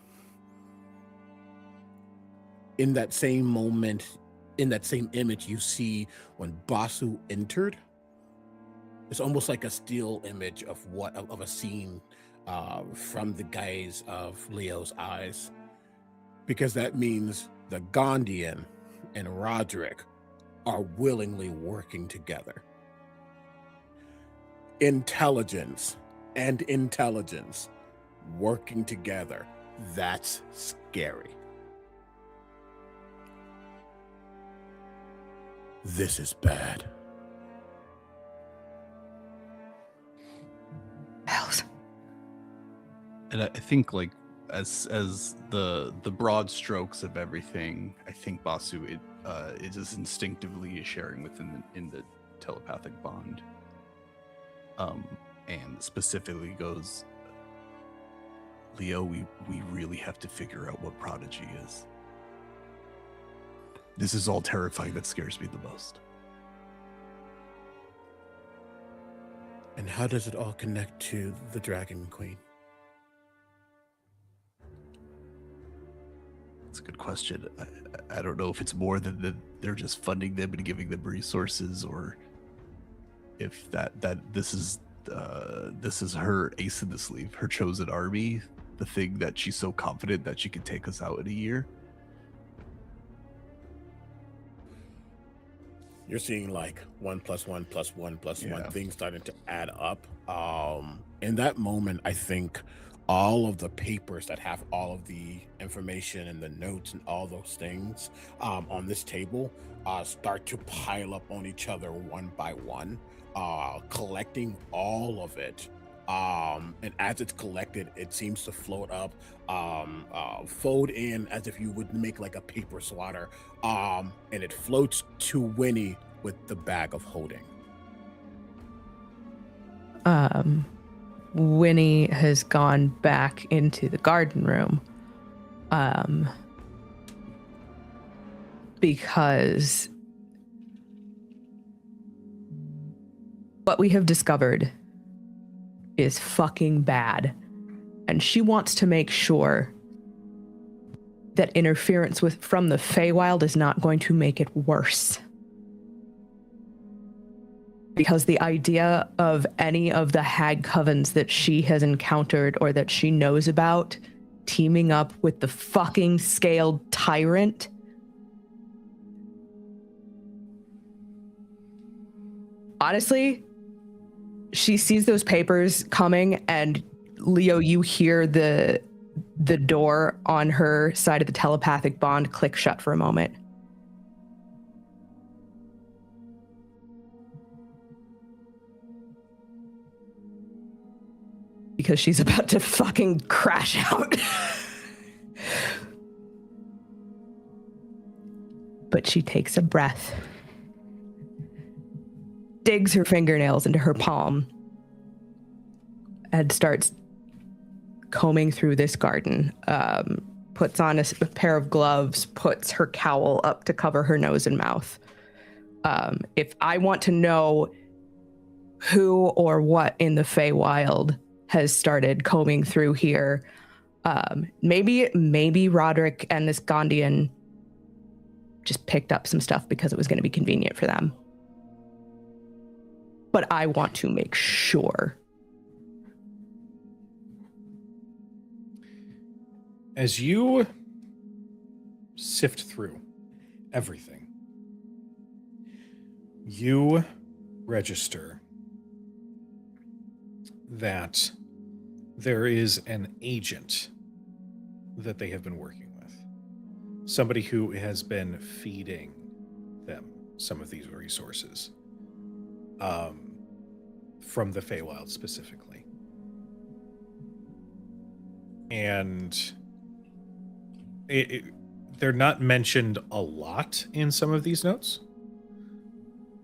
in that same moment, in that same image, you see when Basu entered, it's almost like a still image of a scene from the gaze of Leo's eyes, because that means the Gondian and Roderick are willingly working together. Intelligence and intelligence working together. That's scary. This is bad. Bells. And I think, like, as the broad strokes of everything, I think Basu it is instinctively sharing within in the telepathic bond. And specifically goes, Leo, we really have to figure out what Prodigy is. This is all terrifying. That scares me the most. And how does it all connect to the Dragon Queen? That's a good question. I don't know if it's more than that they're just funding them and giving them resources, or if that this is her ace in the sleeve, her chosen army, the thing that she's so confident that she can take us out in a year. You're seeing like 1 + 1 + 1 + 1 things starting to add up. In that moment, I think all of the papers that have all of the information and the notes and all those things on this table start to pile up on each other one by one, collecting all of it. And as it's collected, it seems to float up, fold in as if you would make like a paper swatter, and it floats to Winnie with the bag of holding. Winnie has gone back into the garden room, because what we have discovered is fucking bad, and she wants to make sure that interference from the Feywild is not going to make it worse. Because the idea of any of the hag covens that she has encountered or that she knows about teaming up with the fucking scaled tyrant, honestly, she sees those papers coming, and Leo, you hear the door on her side of the telepathic bond click shut for a moment. Because she's about to fucking crash out. But she takes a breath, digs her fingernails into her palm, and starts combing through this garden. Puts on a pair of gloves, puts her cowl up to cover her nose and mouth. If I want to know who or what in the Feywild has started combing through here, maybe Roderick and this Gondian just picked up some stuff because it was going to be convenient for them. But I want to make sure. As you sift through everything, you register that there is an agent that they have been working with. Somebody who has been feeding them some of these resources. From the Feywild specifically. And they're not mentioned a lot in some of these notes,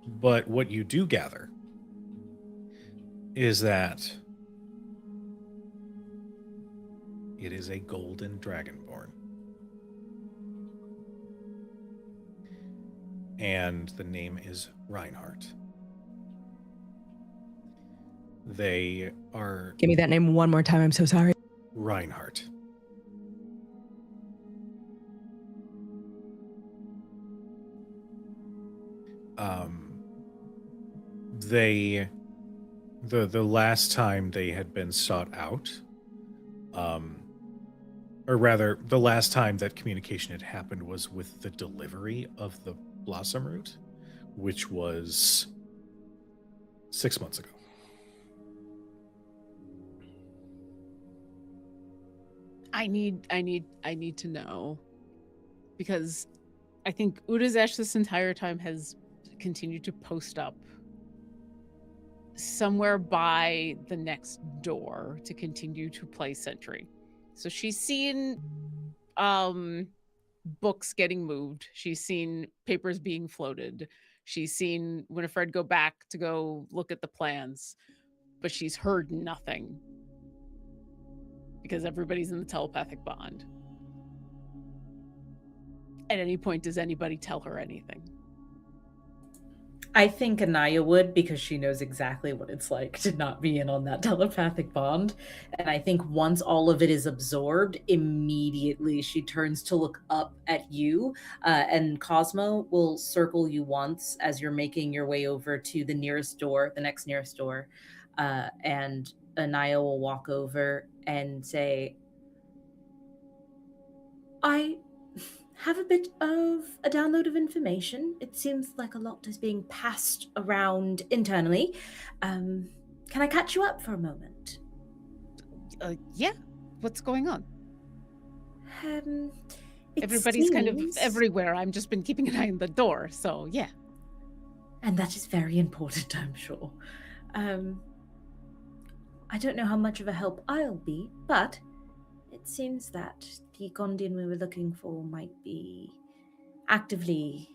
but what you do gather is that it is a golden dragonborn. And the name is Reinhardt. They are... Give me that name one more time, I'm so sorry. Reinhardt. The last time they had been sought out, or rather, the last time that communication had happened was with the delivery of the Blossom Root, which was 6 months ago. I need to know, because I think Udazesh this entire time has continued to post up somewhere by the next door to continue to play sentry. So she's seen books getting moved. She's seen papers being floated. She's seen Winifred go back to go look at the plans, but she's heard nothing because everybody's in the telepathic bond. At any point, does anybody tell her anything? I think Anaya would, because she knows exactly what it's like to not be in on that telepathic bond. And I think once all of it is absorbed, immediately she turns to look up at you. And Cosmo will circle you once as you're making your way over to the nearest door, the next nearest door. And Anaya will walk over and say, I have a bit of a download of information. It seems like a lot is being passed around internally. Can I catch you up for a moment? Yeah, What's going on? It Everybody's kind of seems- everywhere. I've just been keeping an eye on the door, so yeah. And that is very important, I'm sure. I don't know how much of a help I'll be, but it seems that the Gondian we were looking for might be actively,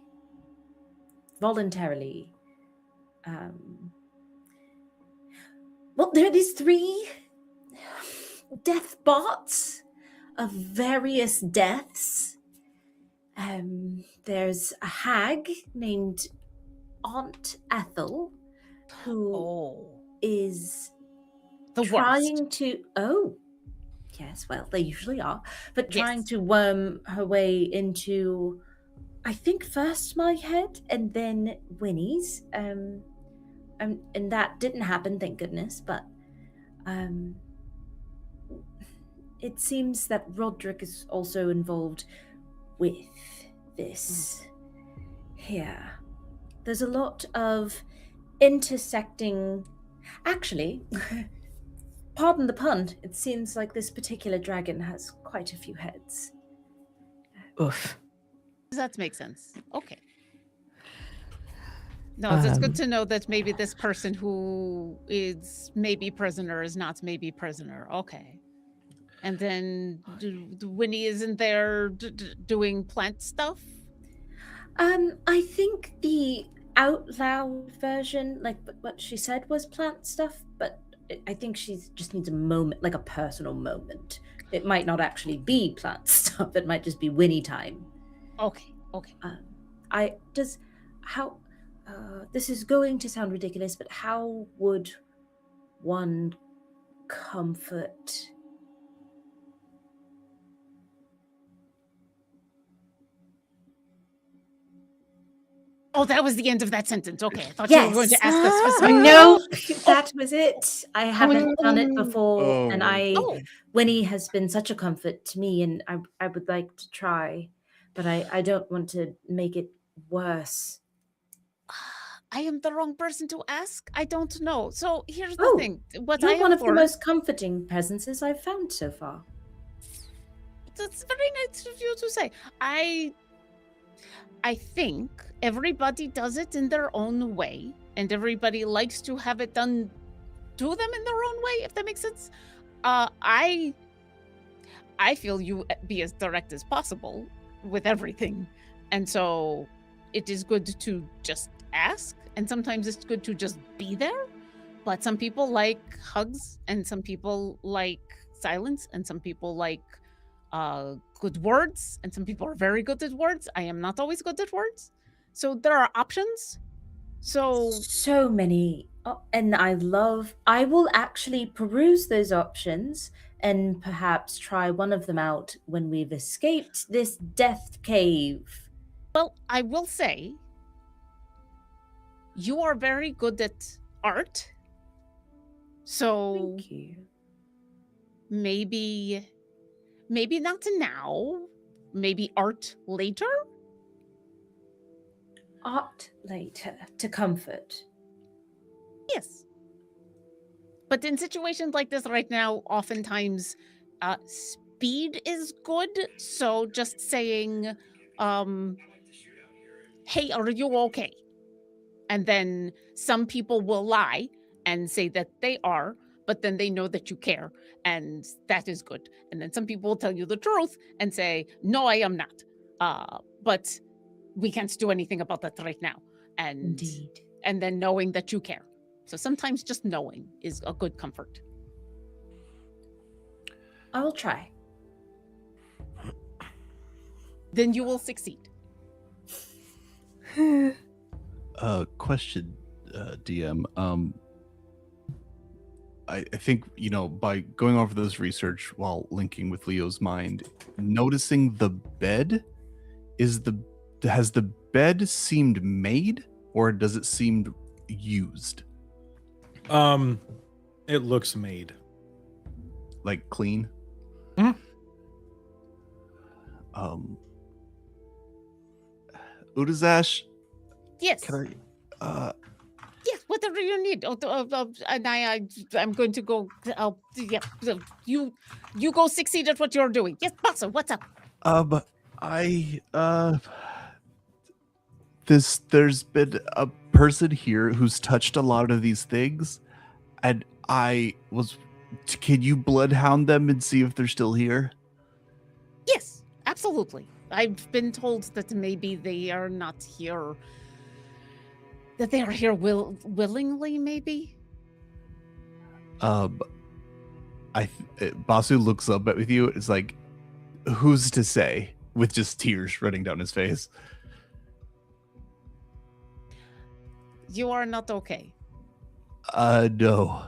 voluntarily. Well, there are these 3 death bots of various deaths. There's a hag named Aunt Ethel who is the trying worst. to. Oh, yes. Well, they usually are, but trying Yes. to worm her way into, I think, first my head and then Winnie's. And that didn't happen, thank goodness. But it seems that Roderick is also involved with this. Here, there's a lot of intersecting. Actually, pardon the pun, it seems like this particular dragon has quite a few heads. Oof. That makes sense. Okay. No, it's good to know that maybe this person who is maybe prisoner is not maybe prisoner. Okay. And then Winnie isn't there doing plant stuff? I think the out loud version, like what she said, was plant stuff, but I think she just needs a moment, like a personal moment. It might not actually be plant stuff. It might just be Winnie time. Okay. This is going to sound ridiculous, but how would one comfort? Oh, that was the end of that sentence. Okay, I thought you were going to ask us specific. No, that was it. I haven't done it before, and Winnie has been such a comfort to me, and I would like to try, but I don't want to make it worse. I am the wrong person to ask. I don't know. So here's the thing. What You're I one of learned, the most comforting presences I've found so far. That's very nice of you to say. I think everybody does it in their own way, and everybody likes to have it done to them in their own way, if that makes sense. I feel you be as direct as possible with everything. And so it is good to just ask, and sometimes it's good to just be there. But some people like hugs, and some people like silence, and some people like good words, and some people are very good at words. I am not always good at words. So there are options. So many. And I will actually peruse those options and perhaps try one of them out when we've escaped this death cave. Well, I will say, you are very good at art. So Thank you. Maybe not now. Maybe art later? Art later to comfort. Yes. But in situations like this right now, oftentimes speed is good. So just saying, hey, are you okay? And then some people will lie and say that they are, but then they know that you care, and that is good. And then some people will tell you the truth and say, no, I am not. But we can't do anything about that right now. And Indeed. And then knowing that you care. So sometimes just knowing is a good comfort. I will try. Then you will succeed. Question, DM. I think, by going over this research while linking with Leo's mind, noticing the bed, has the bed seemed made, or does it seem used? It looks made. Like clean? Mhm. Udazash, Yes. can I Yes. whatever you need. And I'm going to go. Yeah, you go succeed at what you're doing. Yes, Basu, what's up? There's been a person here who's touched a lot of these things, and can you bloodhound them and see if they're still here? Yes, absolutely. I've been told that maybe they are not here. That they are here willingly, maybe. Basu looks up at you. It's like, who's to say? With just tears running down his face. You are not okay. No.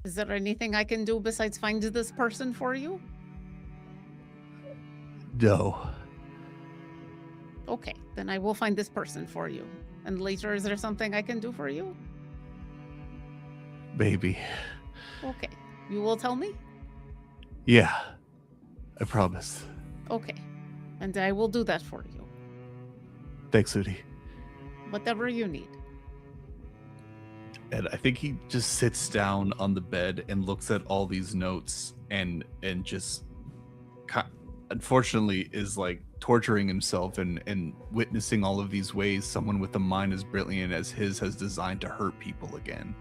Is there anything I can do besides find this person for you? No. Okay, then I will find this person for you. And later, is there something I can do for you? Maybe. Okay. You will tell me? Yeah. I promise. Okay. And I will do that for you. Thanks, Udi. Whatever you need. And I think he just sits down on the bed and looks at all these notes and just unfortunately is like torturing himself and witnessing all of these ways someone with a mind as brilliant as his has designed to hurt people again,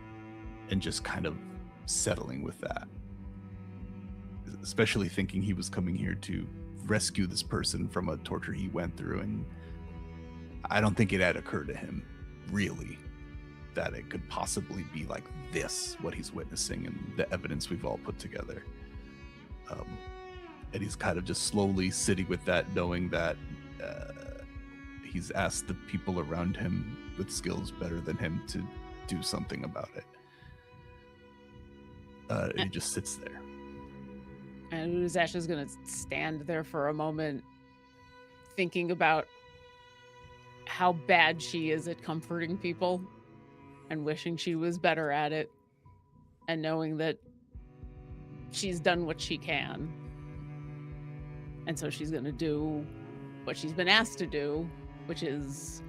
and just kind of settling with that, especially thinking he was coming here to rescue this person from a torture he went through. And I don't think it had occurred to him really that it could possibly be like this, what he's witnessing and the evidence we've all put together. And he's kind of just slowly sitting with that, knowing that he's asked the people around him with skills better than him to do something about it. And he just sits there. And Uzash is going to stand there for a moment, thinking about how bad she is at comforting people and wishing she was better at it, and knowing that she's done what she can. And so she's going to do what she's been asked to do, which is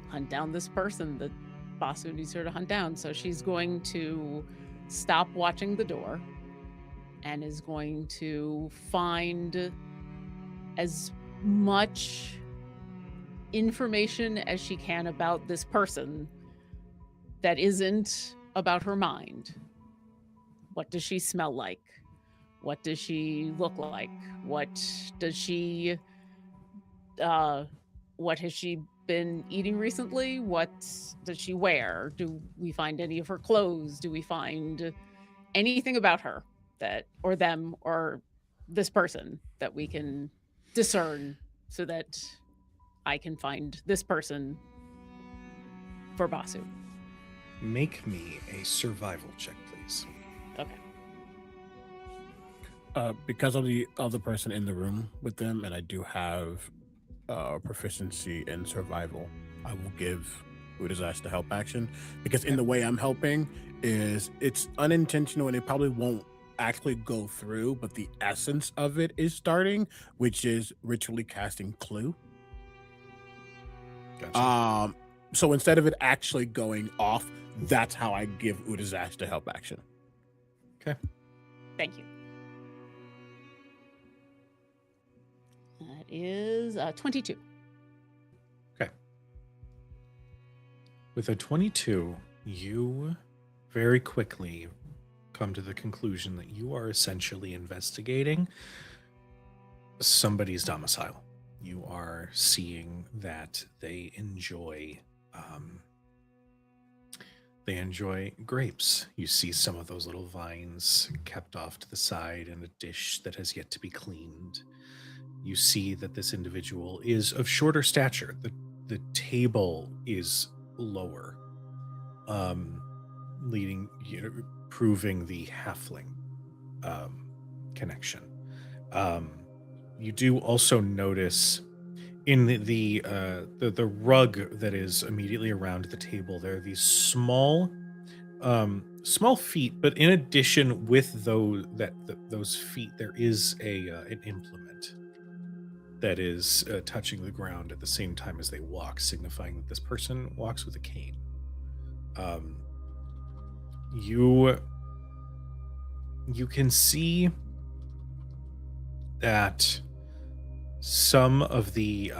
hunt down this person that Basu needs her to hunt down. So she's going to stop watching the door and is going to find as much information as she can about this person that isn't about her mind. What does she smell like? What does she look like? What does she what has she been eating recently? What does she wear? Do we find any of her clothes? Do we find anything about her that, or them, or this person that we can discern, so that I can find this person for Basu? Make me a survival check, please. Okay. Because of the other person in the room with them, and I do have proficiency in survival, I will give Udazash the help action, because in the way I'm helping is it's unintentional and it probably won't actually go through, but the essence of it is starting, which is ritually casting Clue. Gotcha. So instead of it actually going off, that's how I give Udazash the help action. Okay. Thank you. That is 22. Okay. With a 22, you very quickly come to the conclusion that you are essentially investigating somebody's domicile. You are seeing that they enjoy grapes. You see some of those little vines kept off to the side in a dish that has yet to be cleaned. You see that this individual is of shorter stature. The table is lower, proving the halfling connection. You do also notice in the rug that is immediately around the table, there are these small feet, but in addition with those feet, there is an implement. that is touching the ground at the same time as they walk, signifying that this person walks with a cane. You can see that some of the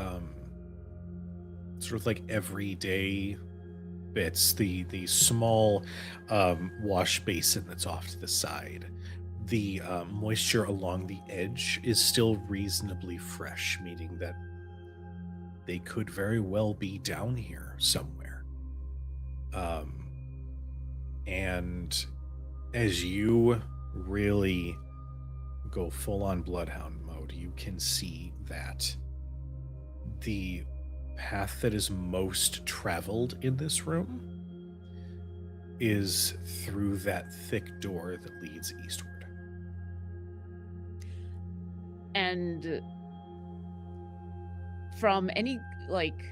sort of like everyday bits, the small wash basin that's off to the side, the moisture along the edge is still reasonably fresh, meaning that they could very well be down here somewhere. And as you really go full-on bloodhound mode, you can see that the path that is most traveled in this room is through that thick door that leads eastward. And from any like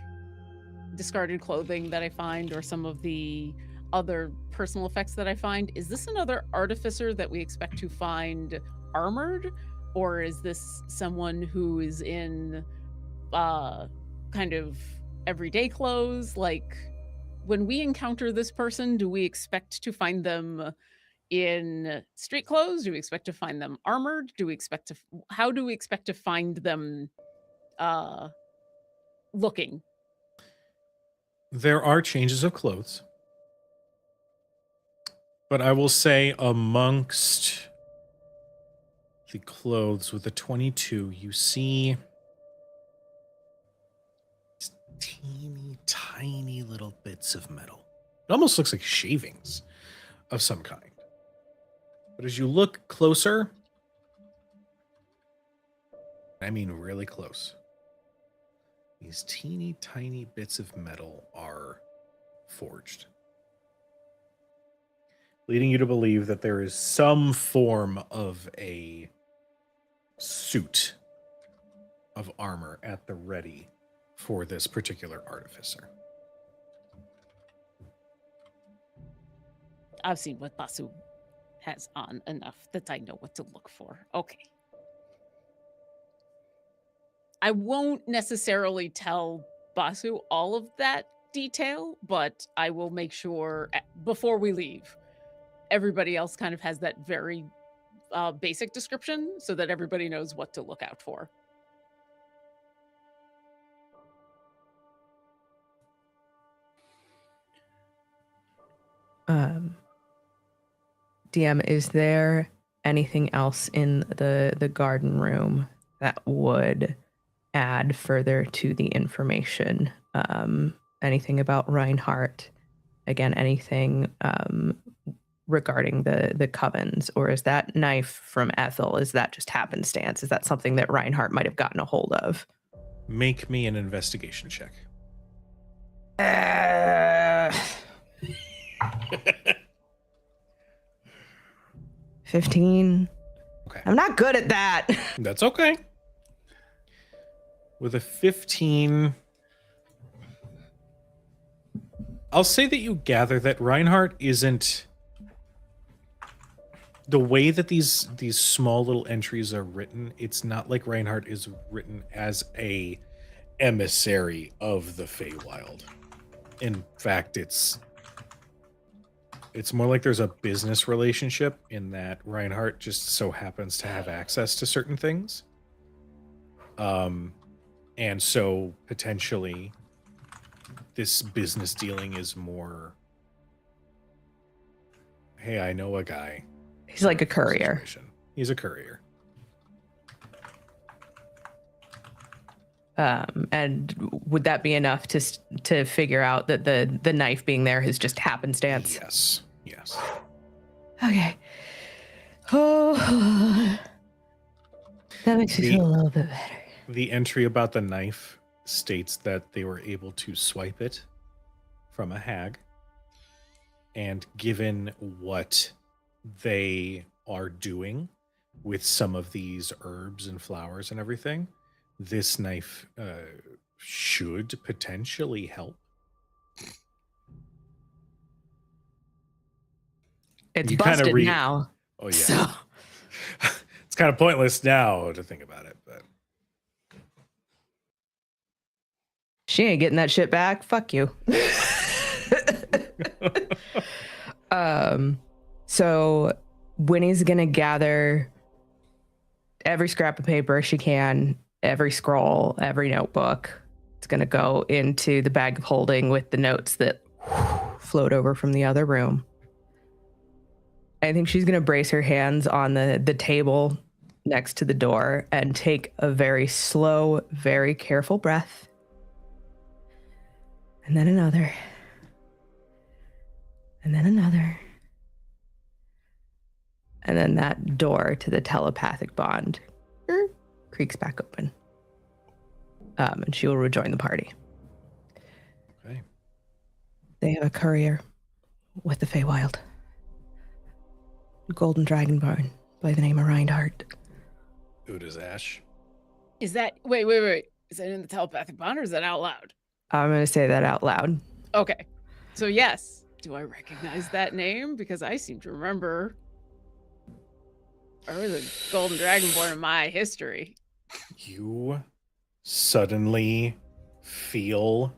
discarded clothing that I find or some of the other personal effects that I find, is this another artificer that we expect to find armored, or is this someone who is in kind of everyday clothes? Like, when we encounter this person, do we expect to find them in street clothes? Do we expect to find them armored? Do we expect to how do we expect to find them looking? There are changes of clothes, but I will say amongst the clothes with the 22, you see teeny tiny little bits of metal. It almost looks like shavings of some kind. But as you look closer, I mean really close, these teeny tiny bits of metal are forged, leading you to believe that there is some form of a suit of armor at the ready for this particular artificer. I've seen what Basu has on enough that I know what to look for. Okay. I won't necessarily tell Basu all of that detail, but I will make sure before we leave, everybody else kind of has that very basic description so that everybody knows what to look out for. DM, is there anything else in the garden room that would add further to the information? Anything about Reinhardt? Again, anything regarding the covens? Or is that knife from Ethel, is that just happenstance? Is that something that Reinhardt might have gotten a hold of? Make me an investigation check. 15. Okay. I'm not good at that. That's okay. With a 15, I'll say that you gather that Reinhardt isn't... The way that these small little entries are written, it's not like Reinhardt is written as a emissary of the Feywild. In fact, it's more like there's a business relationship in that Reinhardt just so happens to have access to certain things. And so potentially this business dealing is more, hey, I know a guy. He's like a courier. Situation. He's a courier. And would that be enough to figure out that the knife being there is just happenstance? Yes. Yes. Okay. Oh, that makes me feel a little bit better. The entry about the knife states that they were able to swipe it from a hag, and given what they are doing with some of these herbs and flowers and everything, this knife should potentially help. It's You kinda busted now. Oh yeah. So. It's kind of pointless now to think about it, but She ain't getting that shit back. Fuck you. So Winnie's gonna gather every scrap of paper she can, every scroll, every notebook. It's gonna go into the bag of holding with the notes that float over from the other room. I think she's gonna brace her hands on the table next to the door and take a very slow, very careful breath. And then another. And then another. And then that door to the telepathic bond creaks back open. And she will rejoin the party. Okay. They have a courier with the Feywild. Golden Dragonborn by the name of Reinhardt. Uda's Ash. Is that wait? Is that in the telepathic bond or is that out loud? I'm going to say that out loud. Okay. So yes. Do I recognize that name? Because I seem to remember there was a golden dragonborn in my history. You suddenly feel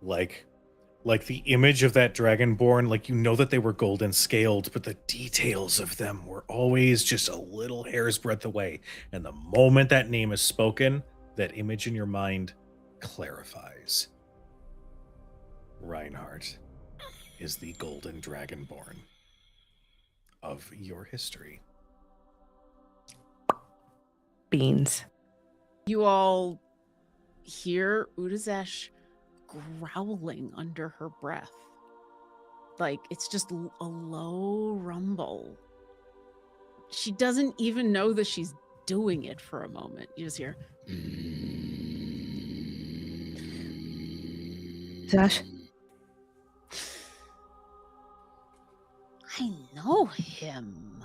like the image of that dragonborn, like you know that they were golden scaled, but the details of them were always just a little hair's breadth away. And the moment that name is spoken, that image in your mind clarifies. Reinhardt is the golden dragonborn of your history. Beans. You all hear Udazesh growling under her breath. Like it's just a low rumble. She doesn't even know that she's doing it for a moment. You just hear Zash? I know him.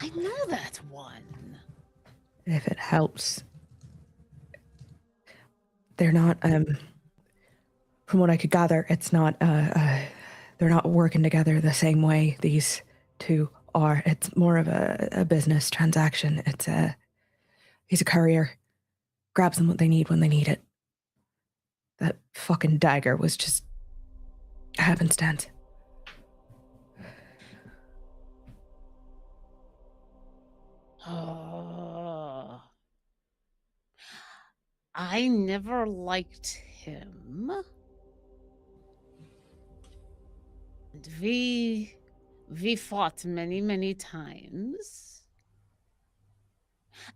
I know that one. If it helps. They're not, from what I could gather, it's not, they're not working together the same way these two are. It's more of a business transaction. He's a courier. Grabs them what they need when they need it. That fucking dagger was just happenstance. I never liked him. And we fought many times.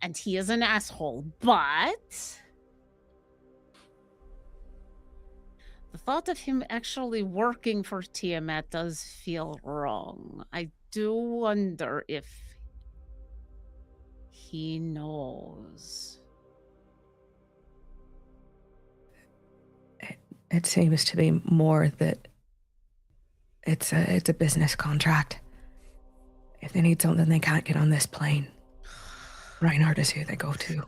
And he is an asshole, but the thought of him actually working for Tiamat does feel wrong. I do wonder if he knows. It seems to be more that it's a business contract. If they need something they can't get on this plane, Reinhardt is who they go to.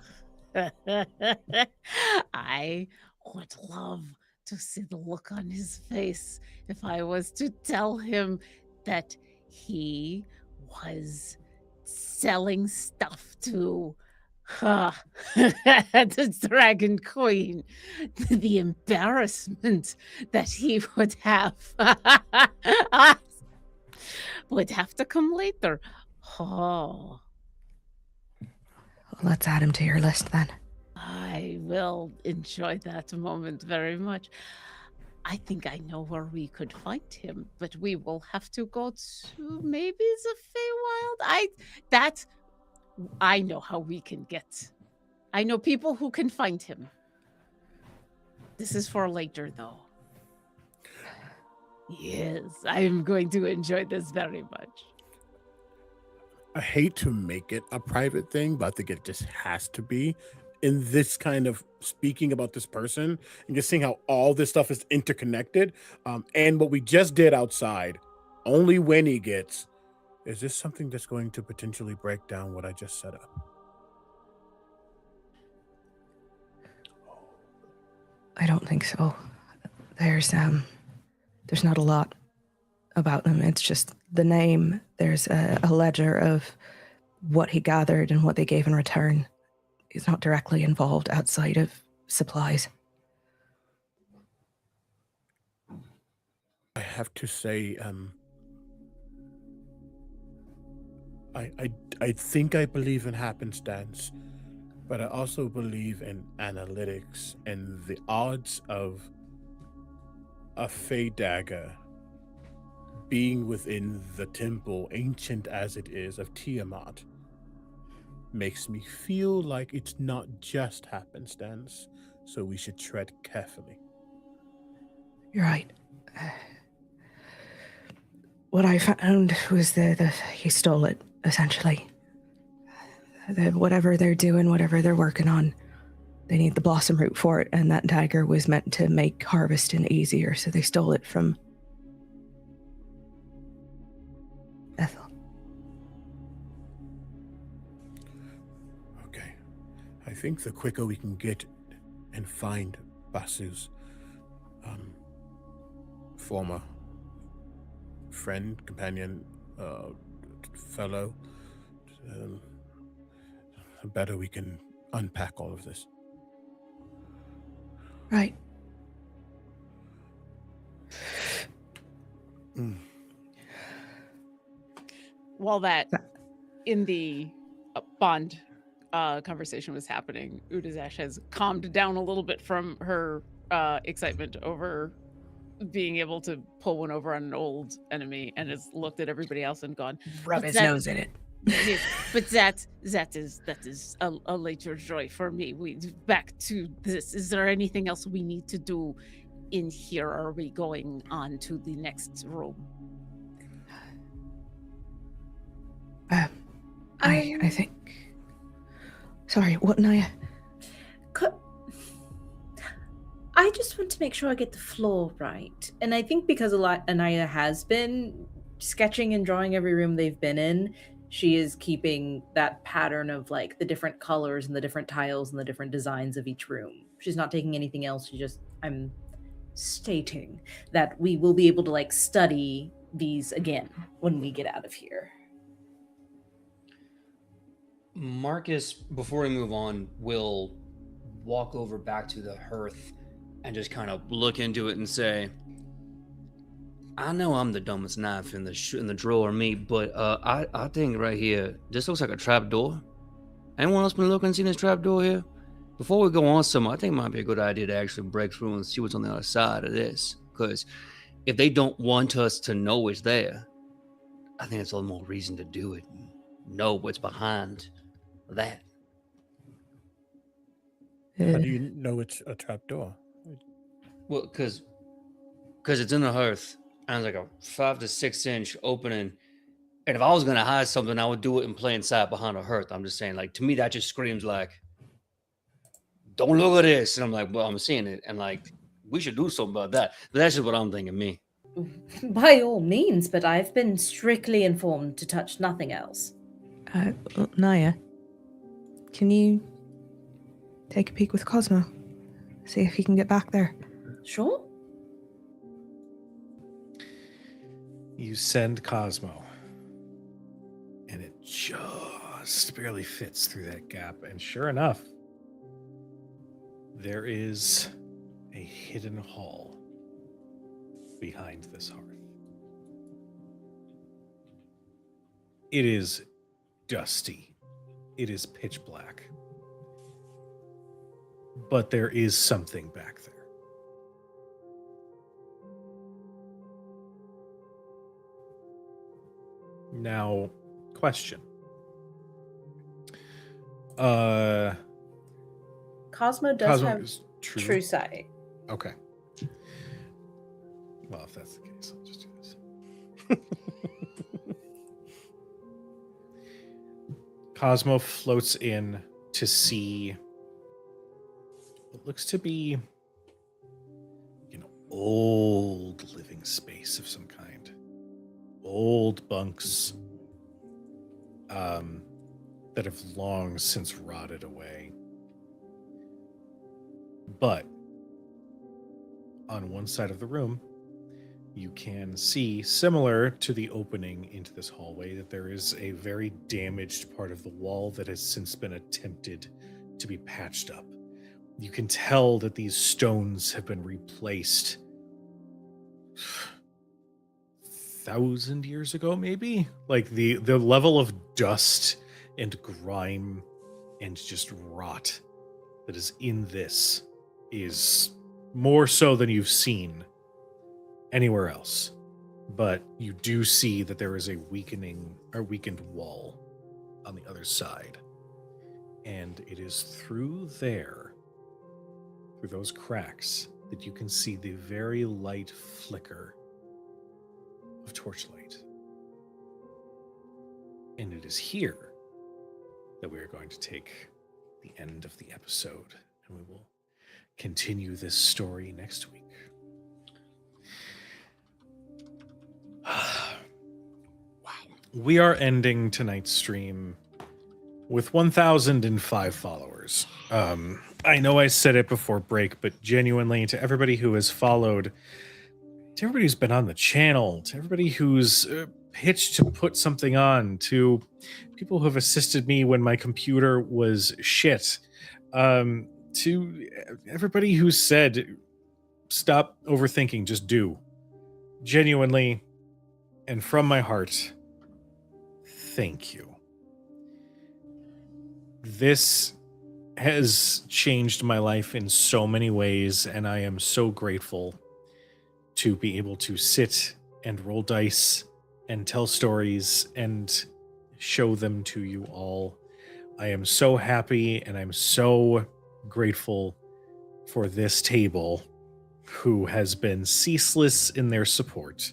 I would love to see the look on his face if I was to tell him that he was selling stuff to the Dragon Queen. The embarrassment that he would have would have to come later. Oh. Let's add him to your list then. I will enjoy that moment very much. I think I know where we could find him, but we will have to go to maybe the Feywild. I know how we can get. I know people who can find him. This is for later, though. Yes, I am going to enjoy this very much. I hate to make it a private thing, but I think it just has to be. In this kind of speaking about this person and just seeing how all this stuff is interconnected, and what we just did outside, only Winnie gets, is this something that's going to potentially break down what I just set up? I don't think so. There's not a lot about them. It's just the name. There's a ledger of what he gathered and what they gave in return is not directly involved outside of supplies. I have to say, I think I believe in happenstance, but I also believe in analytics and the odds of a Fey dagger being within the temple, ancient as it is, of Tiamat, makes me feel like it's not just happenstance, so we should tread carefully. You're right. What I found was that he stole it, essentially. Whatever they're doing, whatever they're working on, they need the blossom root for it, and that dagger was meant to make harvesting easier, so they stole it from Ethel. Okay. I think the quicker we can get and find Basu's former friend, companion, fellow, the better we can unpack all of this. Right. While that in the bond conversation was happening, Udazash has calmed down a little bit from her excitement over being able to pull one over on an old enemy, and has looked at everybody else and gone, Rub "But his that- nose in it. Yes, but that is a later joy for me. We back to this. Is there anything else we need to do in here? Or are we going on to the next room? I think. Sorry, what, Naya? I just want to make sure I get the floor right. And I think because Anaya has been sketching and drawing every room they've been in, she is keeping that pattern of like the different colors and the different tiles and the different designs of each room. She's not taking anything else. I'm stating that we will be able to like study these again when we get out of here. Marcus, before we move on, will walk over back to the hearth and just kind of look into it and say, I know I'm the dumbest knife in the drawer, me, but I think right here, this looks like a trap door. Anyone else been looking and seen this trap door here? Before we go on somewhere, I think it might be a good idea to actually break through and see what's on the other side of this. Because if they don't want us to know it's there, I think it's a little more reason to do it and know what's behind that. How do you know it's a trap door? Well, because it's in the hearth and it's like a 5 to 6 inch opening. And if I was gonna hide something, I would do it in plain sight behind a hearth. I'm just saying, like, to me, that just screams like, don't look at this. And I'm like, well, I'm seeing it, and like, we should do something about that. But that's just what I'm thinking, me. By all means, but I've been strictly informed to touch nothing else. Naya, can you take a peek with Cosmo? See if he can get back there. Sure. You send Cosmo, and it just barely fits through that gap. And sure enough, there is a hidden hall behind this hearth. It is dusty. It is pitch black. But there is something back there. Now, question. Cosmo does have is true sight. Okay. Well, if that's the case, I'll just do this. Cosmo floats in to see what looks to be old living space of some kind. Old bunks that have long since rotted away. But on one side of the room, you can see, similar to the opening into this hallway, that there is a very damaged part of the wall that has since been attempted to be patched up. You can tell that these stones have been replaced 1,000 years ago, maybe. Like the level of dust and grime and just rot that is in this is more so than you've seen anywhere else. But you do see that there is a weakened wall on the other side. And it is through there, through those cracks, that you can see the very light flicker of torchlight. And it is here that we are going to take the end of the episode, and we will continue this story next week. Wow. We are ending tonight's stream with 1,005 followers. I know I said it before break, but genuinely, to everybody who has followed, to everybody who's been on the channel, to everybody who's pitched to put something on, to people who have assisted me when my computer was shit, to everybody who said, stop overthinking, just do. Genuinely, and from my heart, thank you. This has changed my life in so many ways, and I am so grateful to be able to sit and roll dice and tell stories and show them to you all. I am so happy, and I'm so grateful for this table who has been ceaseless in their support.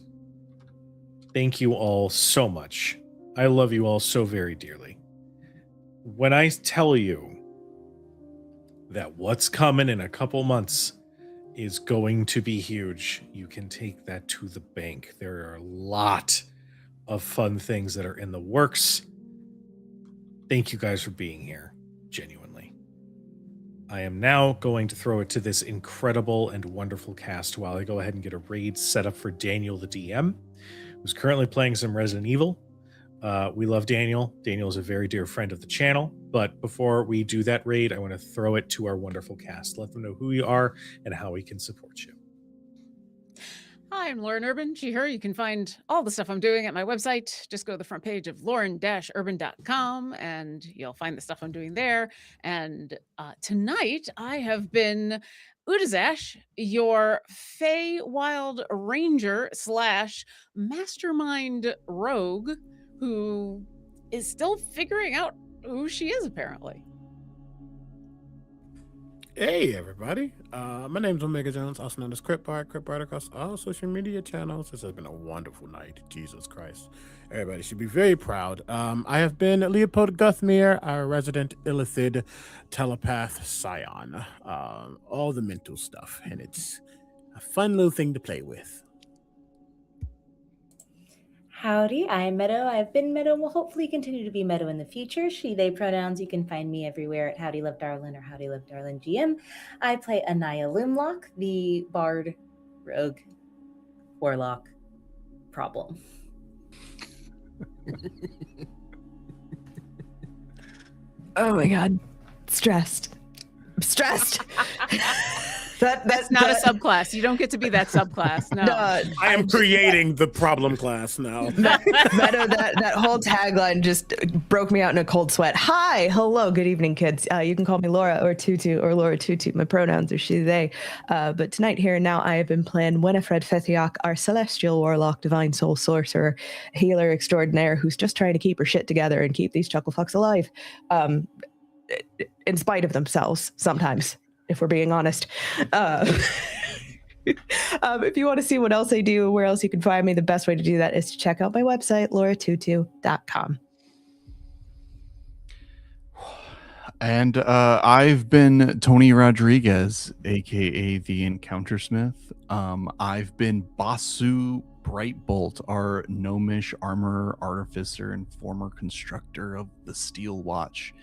Thank you all so much. I love you all so very dearly. When I tell you that what's coming in a couple months is going to be huge, you can take that to the bank. There are a lot of fun things that are in the works. Thank you guys for being here, genuinely. I am now going to throw it to this incredible and wonderful cast while I go ahead and get a raid set up for Daniel the DM, who's currently playing some Resident Evil. We love Daniel. Daniel is a very dear friend of the channel. But before we do that raid, I want to throw it to our wonderful cast. Let them know who you are and how we can support you. Hi, I'm Lauren Urban, she, her. You can find all the stuff I'm doing at my website. Just go to the front page of lauren-urban.com and you'll find the stuff I'm doing there. And tonight I have been Udazash, your Feywild Ranger / mastermind rogue who is still figuring out who she is, apparently. Hey everybody, my name is Omega Jones, also known as Cryptbard across all social media channels. This has been a wonderful night, Jesus Christ. Everybody should be very proud. I have been Leopold Guthmere, our resident Illithid telepath scion. All the mental stuff, and it's a fun little thing to play with. Howdy, I'm Meadow. I've been Meadow and will hopefully continue to be Meadow in the future. She, they pronouns. You can find me everywhere at Howdy Love Darlin or Howdy Love Darlin GM. I play Anaya Limlock, the bard, rogue, warlock problem. Oh my god. Stressed. I'm stressed. That's not a subclass. You don't get to be that subclass. No. I am creating the problem class now. Meadow, that whole tagline just broke me out in a cold sweat. Hi, hello, good evening, kids. You can call me Laura or Tutu or Laura Tutu. My pronouns are she, they. But tonight, here and now, I have been playing Winifred Fithiok, our celestial warlock, divine soul sorcerer, healer extraordinaire, who's just trying to keep her shit together and keep these chuckle fucks alive, in spite of themselves sometimes, if we're being honest. If you want to see what else I do, where else you can find me, the best way to do that is to check out my website, lauratutu.com. And I've been Tony Rodriguez, aka the Encountersmith. I've been Basu Brightbolt, our gnomish armor artificer and former constructor of the Steel Watch.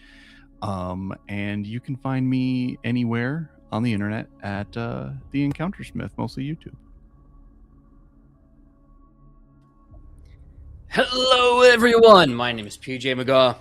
And you can find me anywhere on the internet at the Encountersmith, mostly YouTube. Hello, everyone. My name is PJ McGaw,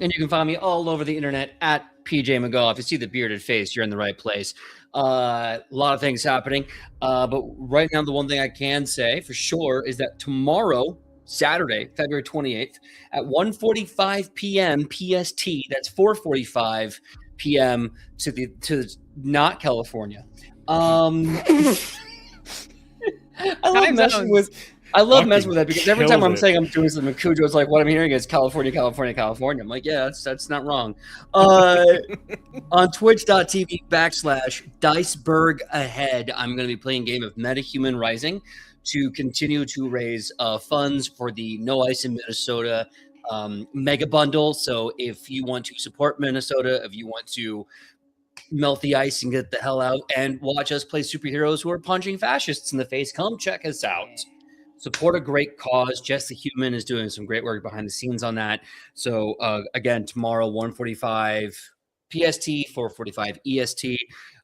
and you can find me all over the internet at PJ McGaw. If you see the bearded face, you're in the right place. A lot of things happening, but right now, the one thing I can say for sure is that tomorrow, Saturday, February 28th, at 1:45 p.m. PST, that's 4:45 p.m. to not California. I love Time messing zones. with. I love Fucking messing with that because every time killed I'm it. saying I'm doing something, Cujo's like, "What I'm hearing is California, California, California." I'm like, "Yeah, that's not wrong." On Twitch.tv/Diceberg Ahead, I'm going to be playing a game of MetaHuman Rising to continue to raise funds for the No Ice in Minnesota mega bundle. So if you want to support Minnesota, if you want to melt the ice and get the hell out and watch us play superheroes who are punching fascists in the face, come check us out. Support a great cause. Jess the Human is doing some great work behind the scenes on that. So again, tomorrow, 1:45 PST, 4:45 EST.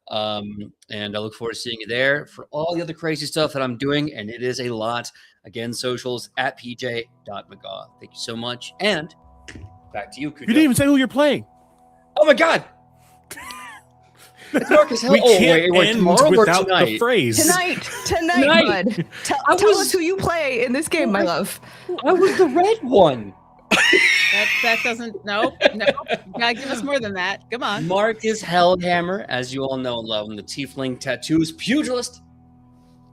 And I look forward to seeing you there for all the other crazy stuff that I'm doing. And it is a lot. Again, socials at pj.mcgaw. Thank you so much. And back to you, You Cujo. didn't even say who you're playing. Oh my God. It's Marcus Hill. We Oh, can't wait, end tomorrow or without the tonight? phrase. Tonight, Tonight. bud. Tell I tell was- us who you play in this game, my love. I was the red one. That doesn't. No. You gotta give us more than that. Come on. Marcus Hellhammer, as you all know and love him, the Tiefling Tattoos Pugilist.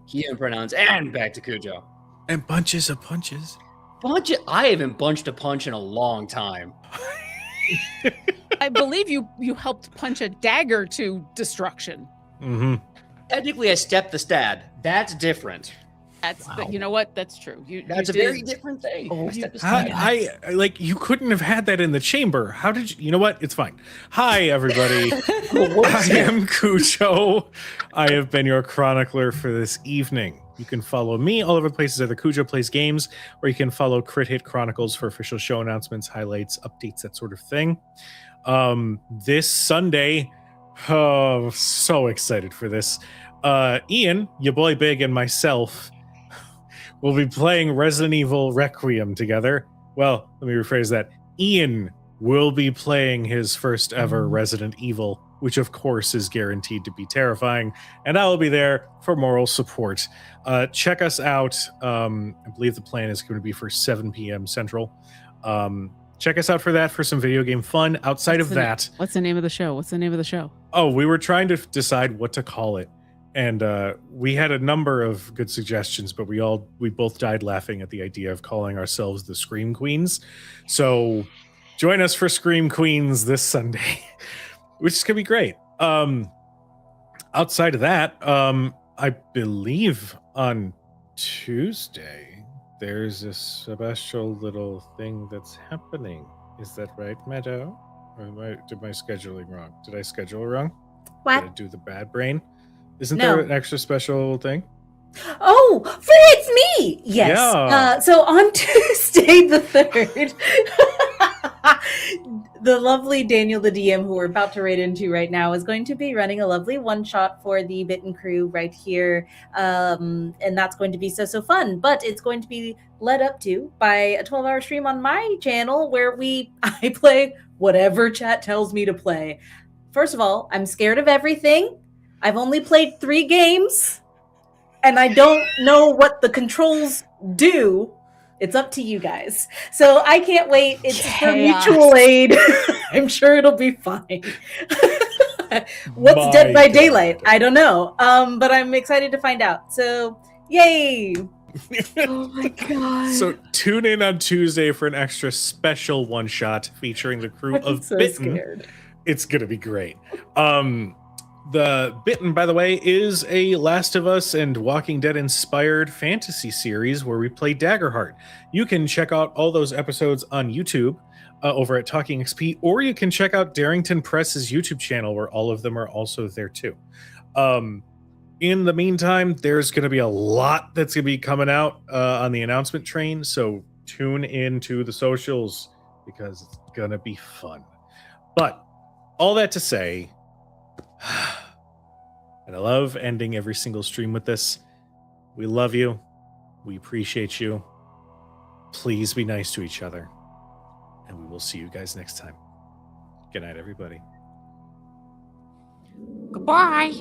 He and pronouns, and back to Cujo. And bunches of punches. I haven't bunched a punch in a long time. I believe you helped punch a dagger to destruction. Mm-hmm. Technically, I stepped the stad. That's different. That's you know what? That's true. That's a did- very different thing. Oh, I stepped the How, stad. I like you couldn't have had that in the chamber. How did you? You know what? It's fine. Hi, everybody. I am Cujo. I have been your chronicler for this evening. You can follow me all over the places at the Cujo Plays Games, or you can follow Crit Hit Chronicles for official show announcements, highlights, updates, that sort of thing. This Sunday, oh, so excited for this. Ian, your boy Big, and myself will be playing Resident Evil Requiem together. Well, let me rephrase that. Ian will be playing his first ever Resident Evil, which of course is guaranteed to be terrifying, and I will be there for moral support. Check us out. I believe the plan is going to be for 7 p.m. Central. Check us out for that, for some video game fun. Outside of that, What's the name of the show? oh, we were trying to decide what to call it, and we had a number of good suggestions, but we both died laughing at the idea of calling ourselves the Scream Queens. So join us for Scream Queens this Sunday, which is gonna be great. Outside of that, I believe on Tuesday there's a special little thing that's happening. Is that right, Meadow? Or did my scheduling wrong? Did I schedule wrong? What? Did I do the bad brain? Isn't No. there an extra special thing? Oh, it's me. Yes. Yeah. So on Tuesday the 3rd, the lovely Daniel the DM, who we're about to raid into right now, is going to be running a lovely one shot for the Bitten crew right here, and that's going to be so fun. But it's going to be led up to by a 12-hour stream on my channel where I play whatever chat tells me to play. First of all, I'm scared of everything. I've only played 3 games, and I don't know what the controls do. It's up to you guys. So I can't wait. It's for Chaos. mutual aid. I'm sure it'll be fine. What's My Dead by God. Daylight? I don't know. But I'm excited to find out. So yay. Oh my god. So tune in on Tuesday for an extra special one shot featuring the crew I'm of so Bitten. scared. It's gonna be great. The Bitten, by the way, is a Last of Us and Walking Dead inspired fantasy series where we play Daggerheart. You can check out all those episodes on YouTube over at Talking XP, or you can check out Darrington Press's YouTube channel where all of them are also there too. In the meantime, there's going to be a lot that's going to be coming out on the announcement train, so tune in to the socials because it's going to be fun. But all that to say, and I love ending every single stream with this. We love you. We appreciate you. Please be nice to each other. And we will see you guys next time. Good night, everybody. Goodbye.